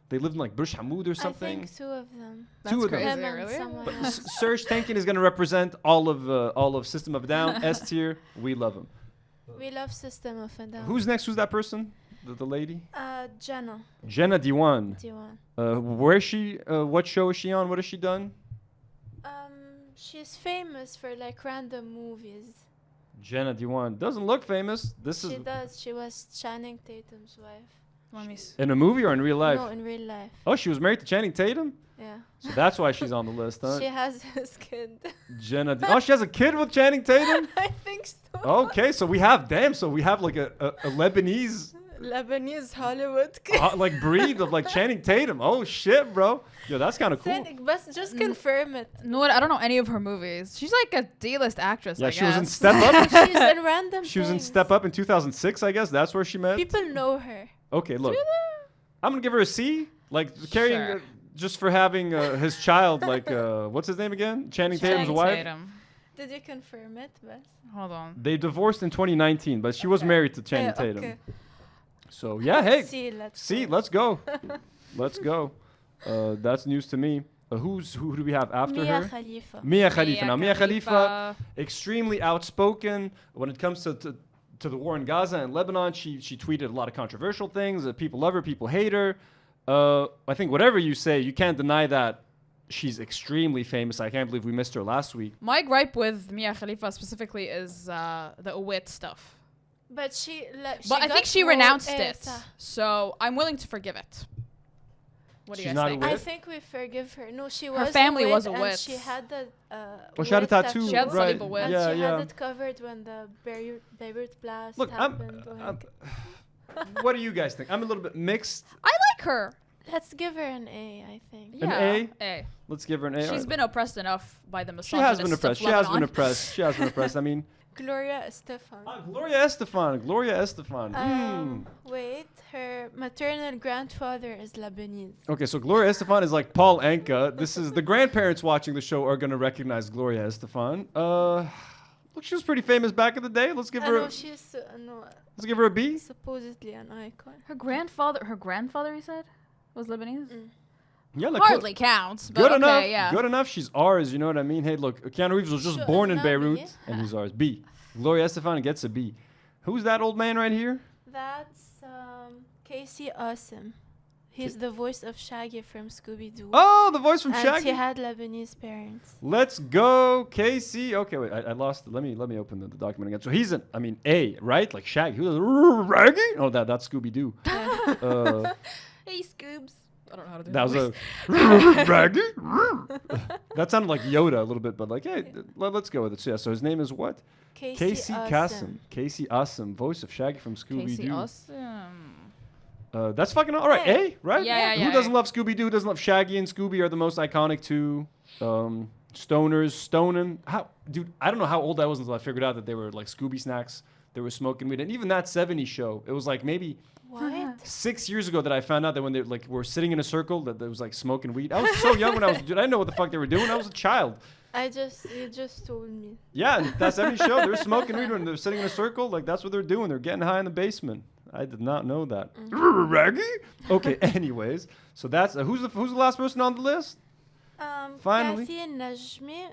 They lived in like Burj Hamoud or something. I think 2 of them. Two of them. Him and someone else. Serj Tankian is going to represent all of System of a Down. S tier. We love him. We love System of a Down. Who's next? Who's that person? The lady? Jenna Diwan. Diwan. Where is she? What show is she on? What has she done? She's famous for like random movies. Jenna Diwan doesn't look famous. She does. She was Channing Tatum's wife. In a movie or in real life? No, in real life. Oh, she was married to Channing Tatum? Yeah. So that's why she's on the list, huh? She has his kid. Oh, she has a kid with Channing Tatum? I think so. Okay, so we have like a Lebanese Hollywood like breed of like Channing Tatum. Oh shit, bro. Yo, that's kind of cool. Just confirm it. No, I don't know any of her movies. She's like a D-list actress. Yeah, I she was in guess. Step Up. She's in random. She was in Step Up in 2006, I guess. That's where she met. People know her. Okay, look. I'm gonna give her a C. Like carrying just for having his child. Like what's his name again? Channing Tatum's wife. Did you confirm it, Bess? Hold on. They divorced in 2019, but she was married to Channing Tatum. Okay. So yeah, hey, let's go. Let's go. That's news to me. Who do we have after her? Mia Khalifa. Now Mia Khalifa, extremely outspoken when it comes to the war in Gaza and Lebanon. She tweeted a lot of controversial things. People love her, people hate her. I think whatever you say, you can't deny that she's extremely famous. I can't believe we missed her last week. My gripe with Mia Khalifa specifically is the Awit stuff. But I think she renounced it, so I'm willing to forgive it. What do you guys think? I think we forgive her. No, she was. Her family was a and wit. she had the. She had a tattoo. She had right? Wit. Yeah, and she yeah. had it covered when the Beirut blast Look, happened. What do you guys think? I'm a little bit mixed. I like her. Let's give her an A, I think. Yeah, an A? A. Let's give her an A. She's been oppressed enough by the She has been misogynists oppressed. of Lebanon. She has been oppressed. I mean. Gloria Estefan. Gloria Estefan. Wait, her maternal grandfather is Lebanese. Okay, so Gloria Estefan is like Paul Anka. This is the grandparents watching the show are going to recognize Gloria Estefan. Look, she was pretty famous back in the day. Let's give her. No, she's no. Let's give her a B. Supposedly an icon. Her grandfather, you said, was Lebanese. Yeah, like, Hardly counts, but good okay, enough. yeah. Good enough. She's ours. You know what I mean? Hey, look, Keanu Reeves was just born in Beirut, and he's ours. B. Gloria Estefan gets a B. Who's that old man right here? That's Casey Awesome. He's the voice of Shaggy from Scooby-Doo. Oh, the voice from and Shaggy. he had Lebanese parents. Let's go, Casey. Okay, wait, I lost. Let me open the document again. So he's A, right? Like Shaggy. Who's Raggy? Oh, that's Scooby-Doo. Hey, Scoobs. I don't know how to do That was voice. a Raggy. That sounded like Yoda a little bit, but like, hey, let's go with it. So yeah, so his name is what? Casey Kasem. Awesome. Casey Awesome, voice of Shaggy from Scooby-Doo. Casey Awesome. That's fucking all right. A, right? Yeah. Who doesn't love Scooby-Doo? Who doesn't love Shaggy and Scooby are the most iconic two. Stoners, stoning. Dude, I don't know how old I was until I figured out that they were like Scooby snacks. They were smoking weed. And even that 70s show, it was like maybe 6 years ago that I found out that when they like were sitting in a circle that there was like smoking weed. I was so young when I didn't know what the fuck they were doing. I was a child. You just told me. Yeah, that 70s show, they were smoking weed when they were sitting in a circle. Like that's what they're doing. They're getting high in the basement. I did not know that. Raggy? Okay, anyways. So that's who's the last person on the list? Finally. Kathy Najmi.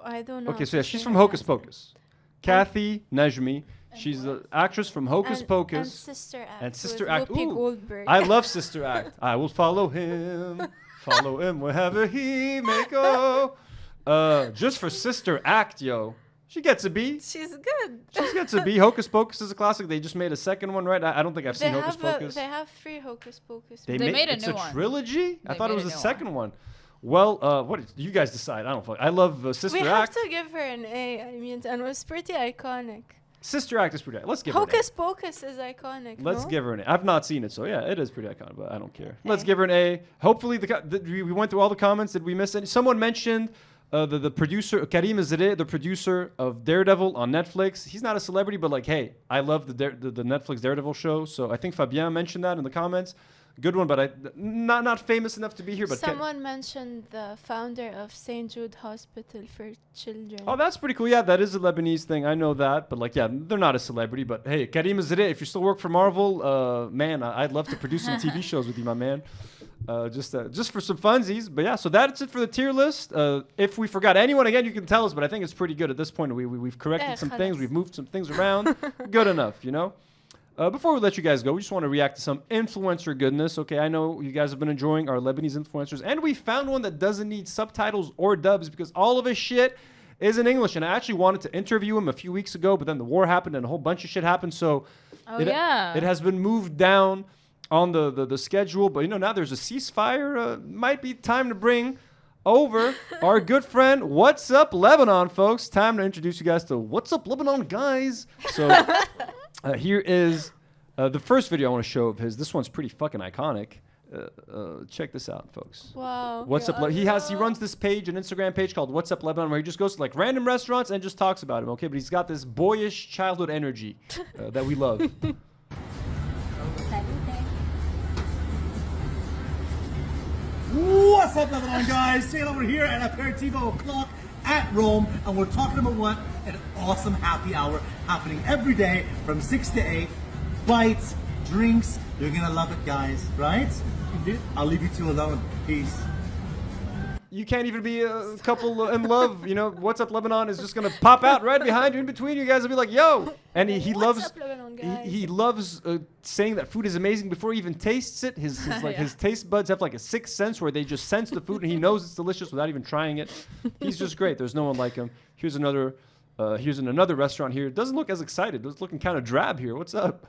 I don't know. Okay, so yeah, she's from Hocus Pocus. Kathy Najmi. She's the actress from Hocus Pocus. And Sister Act. And Sister with Act. Whoopi Ooh, Goldberg. I love Sister Act. I will follow him. Follow him wherever he may go. Just for Sister Act, yo. She gets a B. She's good. She gets a B. Hocus Pocus is a classic. They just made a second one, right? I don't think I've seen Hocus Pocus. They have 3 Hocus Pocus. They made a it's new a one. trilogy? I They thought it made was a the new second one. Well, what did you guys decide? I don't fuck. I love Sister We Act. have to give her an A. I mean, and it was pretty iconic. Sister Act is pretty. Let's give her an A. Hocus Pocus is iconic. Let's no? give her an A. I've not seen it, so yeah, it is pretty iconic, but I don't care. Let's give her an A. Hopefully, we went through all the comments. Did we miss any? Someone mentioned the producer, Karim Zade, the producer of Daredevil on Netflix. He's not a celebrity, but like, hey, I love the Netflix Daredevil show. So I think Fabien mentioned that in the comments. Good one, but not famous enough to be here. But someone mentioned the founder of St. Jude Hospital for Children. Oh, that's pretty cool. Yeah, that is a Lebanese thing. I know that. But like, yeah, they're not a celebrity. But hey, Karim Zade, if you still work for Marvel, man, I'd love to produce some TV shows with you, my man. Just for some funsies. But yeah, so that's it for the tier list. If we forgot anyone, again, you can tell us. But I think it's pretty good at this point. We've corrected some things. We've moved some things around. Good enough, you know? Before we let you guys go, we just want to react to some influencer goodness. Okay, I know you guys have been enjoying our Lebanese influencers. And we found one that doesn't need subtitles or dubs because all of his shit is in English. And I actually wanted to interview him a few weeks ago, but then the war happened and a whole bunch of shit happened. So it has been moved down on the schedule. But, you know, now there's a ceasefire. Might be time to bring over our good friend What's Up Lebanon, folks. Time to introduce you guys to What's Up Lebanon, guys. So here is the first video I want to show of his. This one's pretty fucking iconic. Check this out, folks. Wow. What's Up? He runs this page, an Instagram page called What's Up Lebanon, where he just goes to like random restaurants and just talks about them. Okay, but he's got this boyish childhood energy that we love. What's up, Lebanon, guys? Staying over here at Aperitivo O'Clock at Rome, and we're talking about what an awesome happy hour happening every day from 6 to 8. Bites, drinks, you're gonna love it, guys, right? I'll leave you two alone. Peace. You can't even be a couple in love, you know. What's Up Lebanon is just gonna pop out right behind you. In between you guys will be like, yo, and he loves Up, Lebanon, guys? he loves saying that food is amazing before he even tastes it. His his taste buds have like a sixth sense where they just sense the food and he knows it's delicious without even trying it. He's just great. There's no one like him. Here's another in another restaurant here. Doesn't look as excited. It's looking kind of drab here. What's up?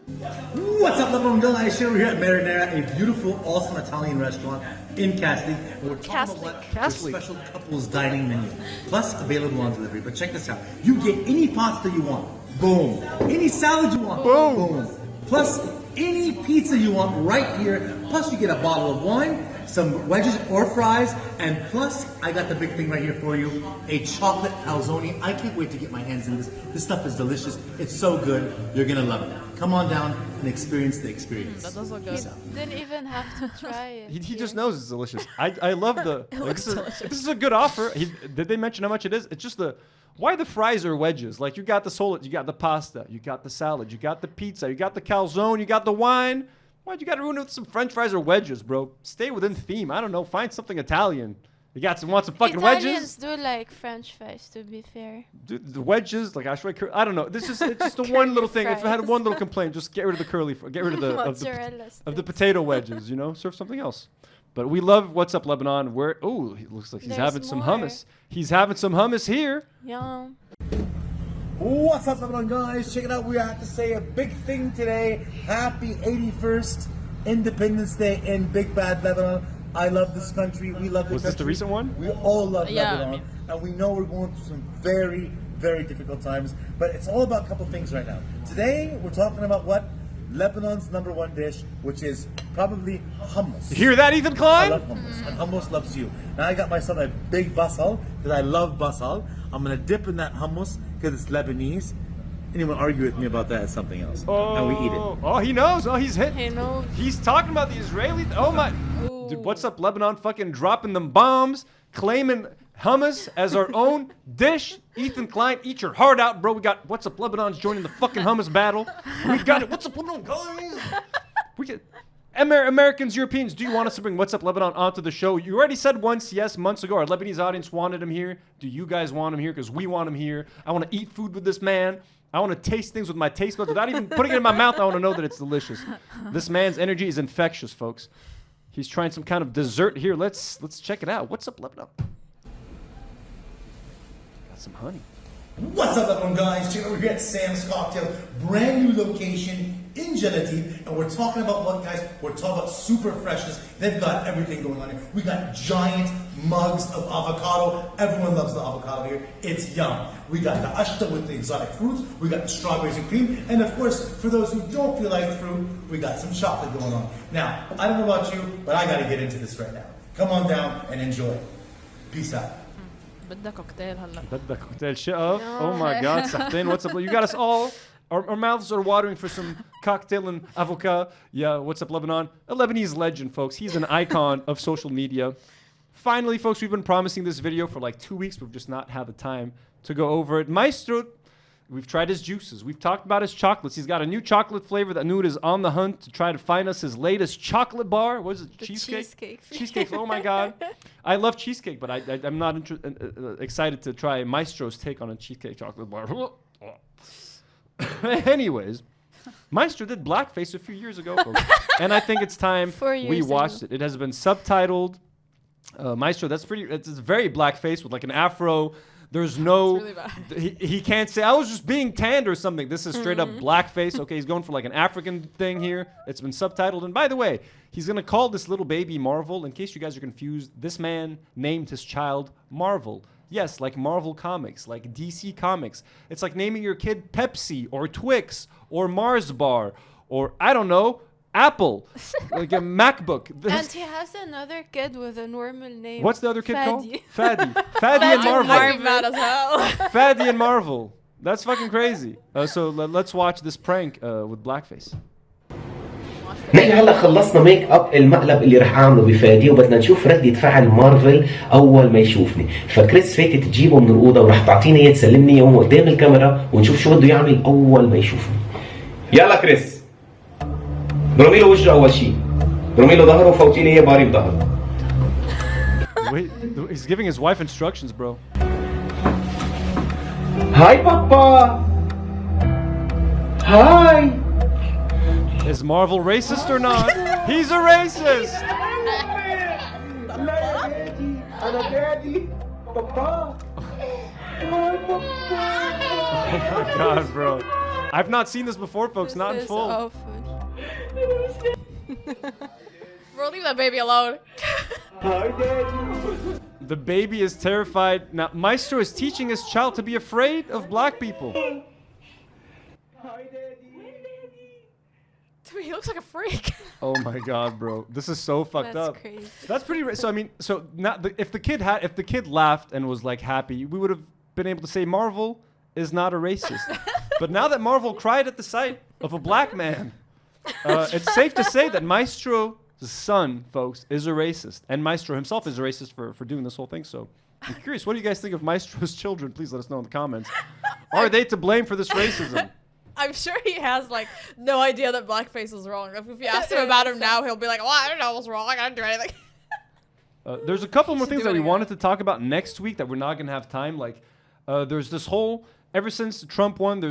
What's up, Lebanon? Dylan Aisha over here at Marinara, a beautiful, awesome Italian restaurant in Castley. We're talking about what special couples dining menu, plus available on delivery. But check this out. You get any pasta you want. Boom. Any salad you want. Boom. Plus any pizza you want right here. Plus you get a bottle of wine, some wedges or fries, and plus, I got the big thing right here for you, a chocolate calzone. I can't wait to get my hands in this. This stuff is delicious. It's so good. You're gonna love it. Come on down and experience the experience. That does look good. Didn't even have to try it. He just knows it's delicious. I love the. Like, this is a good offer. Did they mention how much it is? It's just why the fries are wedges? Like you got the solid, you got the pasta, you got the salad, you got the pizza, you got the calzone, you got the wine. Why'd you got to ruin it with some French fries or wedges, bro? Stay within theme. I don't know. Find something Italian. You want some fucking Italians wedges? do like French fries, to be fair. Dude, the wedges, like I don't know. It's just the one little thing. If I had one little complaint, just get rid of the get rid of the potato wedges. You know, serve something else. But we love What's Up Lebanon. It looks like he's having some hummus. He's having some hummus here. Yum. What's up, Lebanon guys? Check it out. We have to say a big thing today. Happy 81st Independence Day in Big Bad Lebanon. I love this country. We love this country. Was this the recent one? We all love Lebanon. I mean, and we know we're going through some very, very difficult times. But it's all about a couple things right now. Today, we're talking about what? Lebanon's #1 dish, which is probably hummus. You hear that, Ethan Klein? I love hummus, and hummus loves you. Now I got myself a big basal, because I love basal. I'm gonna dip in that hummus, because it's Lebanese. Anyone argue with me about that? It's something else. And we eat it. Oh, he knows. Oh, he's hitting. He knows. He's talking about the Israeli. Oh my. Dude, What's Up Lebanon fucking dropping them bombs, claiming hummus as our own dish. Ethan Klein, eat your heart out, bro. We got What's Up Lebanon's joining the fucking hummus battle. We got it. What's up, Lebanon, guys? We get Americans, Europeans. Do you want us to bring What's Up Lebanon onto the show? You already said once, yes, months ago. Our Lebanese audience wanted him here. Do you guys want him here? Because we want him here. I want to eat food with this man. I want to taste things with my taste buds without even putting it in my mouth. I want to know that it's delicious. This man's energy is infectious, folks. He's trying some kind of dessert here. Let's check it out. What's up, Lebanon? Got some honey. What's up, Lebanon guys? Check out over here at Sam's Cocktail, brand new location in Gelatine, and we're talking about what, guys? We're talking about super freshness. They've got everything going on here. We got giant mugs of avocado. Everyone loves the avocado here. It's yum. We got the ashta with the exotic fruits. We got the strawberries and cream, and of course, for those who don't feel like fruit, we got some chocolate going on. Now, I don't know about you, but I got to get into this right now. Come on down and enjoy. Peace out. بدها كوكتيل هلا. بدها cocktail shit off. Oh my God, صحتين. What's up? You got us all. Our mouths are watering for some cocktail and avocado. Yeah, What's Up Lebanon? A Lebanese legend, folks. He's an icon of social media. Finally, folks, we've been promising this video for like 2 weeks. We've just not had the time to go over it. Maestro, we've tried his juices. We've talked about his chocolates. He's got a new chocolate flavor that Nour is on the hunt to try to find us his latest chocolate bar. What is it? Cheesecake? Cheesecake. Oh my God. I love cheesecake, but I'm not excited to try Maestro's take on a cheesecake chocolate bar. Anyways, Maestro did blackface a few years ago, folks. And I think it's time we watched it. It has been subtitled. Maestro, it's very blackface with like an afro. There's no, really he can't say, I was just being tanned or something. This is straight up blackface. Okay, he's going for like an African thing here. It's been subtitled. And by the way, he's going to call this little baby Marvel. In case you guys are confused, this man named his child Marvel. Yes, like Marvel Comics, like DC Comics. It's like naming your kid Pepsi or Twix or Mars Bar or, I don't know, Apple, like a MacBook. And he has another kid with a normal name. What's the other kid called? Fadi. Fadi and Marvel. I'm mad as hell. Fadi and Marvel. That's fucking crazy. So let's watch this prank with blackface. نحن هلا خلصنا ميك اب المقلب اللي رح اعمله بفادي وبدنا نشوف ردة فعل مارفل اول ما يشوفني، فكريس فاتت تجيبه من الاوضه ورح تعطيني اياه تسلمني اياه قدام الكاميرا ونشوف شو بده يعمل اول ما يشوفني. يلا كريس برمي له وجهه اول شيء، برمي له ظهره وفوتيني اياه باري بظهره. Wait, he's giving his wife instructions, bro. هاي بابا. هاي. Is Marvel racist or not? He's a racist! Oh my God, bro. I've not seen this before, folks, not in full. Bro, leave that baby alone. The baby is terrified. Now, Maestro is teaching his child to be afraid of black people. He looks like a freak. Oh my god, bro, this is so fucked That's up. crazy. That's pretty. So I mean, so not if the kid laughed and was like happy, we would have been able to say Marvel is not a racist. But now that Marvel cried at the sight of a black man, it's safe to say that Maestro's son, folks, is a racist, and Maestro himself is a racist for doing this whole thing. So I'm curious, what do you guys think of Maestro's children? Please let us know in the comments. Are they to blame for this racism? I'm sure he has like no idea that blackface is wrong. If you ask him about him now, he'll be like, "Well, I don't know what's wrong. I didn't do anything." There's a couple more things that we wanted to talk about next week that we're not gonna have time. Like, there's this whole ever since Trump won,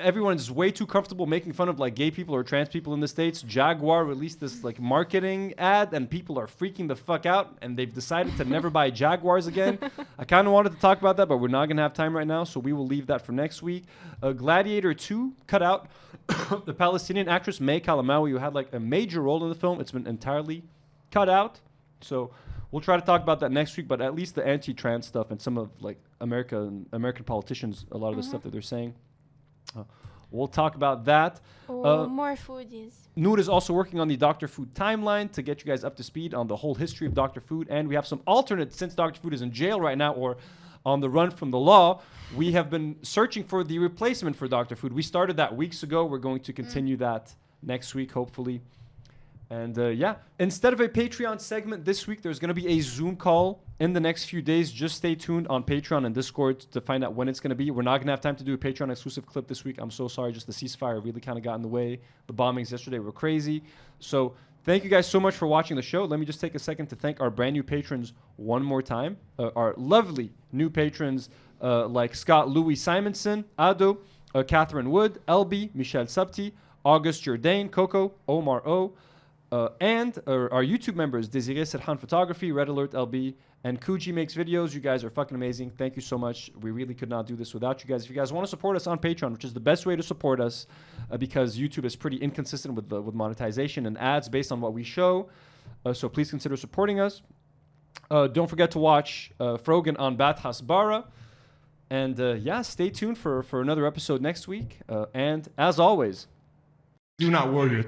everyone is way too comfortable making fun of like gay people or trans people in the States. Jaguar released this like marketing ad, and people are freaking the fuck out, and they've decided to never buy Jaguars again. I kind of wanted to talk about that, but we're not gonna have time right now, so we will leave that for next week. Gladiator 2 cut out the Palestinian actress May Kalamawi, who had like a major role in the film. It's been entirely cut out, so we'll try to talk about that next week. But at least the anti-trans stuff and some of like American politicians, a lot of the stuff that they're saying, we'll talk about that. More foodies. Nour is also working on the Dr. Food timeline to get you guys up to speed on the whole history of Dr. Food, and we have some alternates since Dr. Food is in jail right now or on the run from the law. We have been searching for the replacement for Dr. Food. We started that weeks ago. We're going to continue that next week, hopefully. And yeah, instead of a Patreon segment this week, there's going to be a Zoom call in the next few days. Just stay tuned on Patreon and Discord to find out when it's going to be. We're not going to have time to do a Patreon exclusive clip this week. I'm so sorry. Just the ceasefire really kind of got in the way. The bombings yesterday were crazy. So thank you guys so much for watching the show. Let me just take a second to thank our brand new patrons one more time. Our lovely new patrons like Scott Louis Simonson, Ado, Catherine Wood, LB, Michelle Subti, August Jourdain, Coco, Omar O, and our YouTube members, Desiree Serhan Photography, Red Alert LB, and Kuji Makes Videos. You guys are fucking amazing. Thank you so much. We really could not do this without you guys. If you guys want to support us on Patreon, which is the best way to support us, because YouTube is pretty inconsistent with monetization and ads based on what we show, so please consider supporting us. Don't forget to watch Frogan on Bath Hasbara. And yeah, stay tuned for another episode next week. And as always, do not worry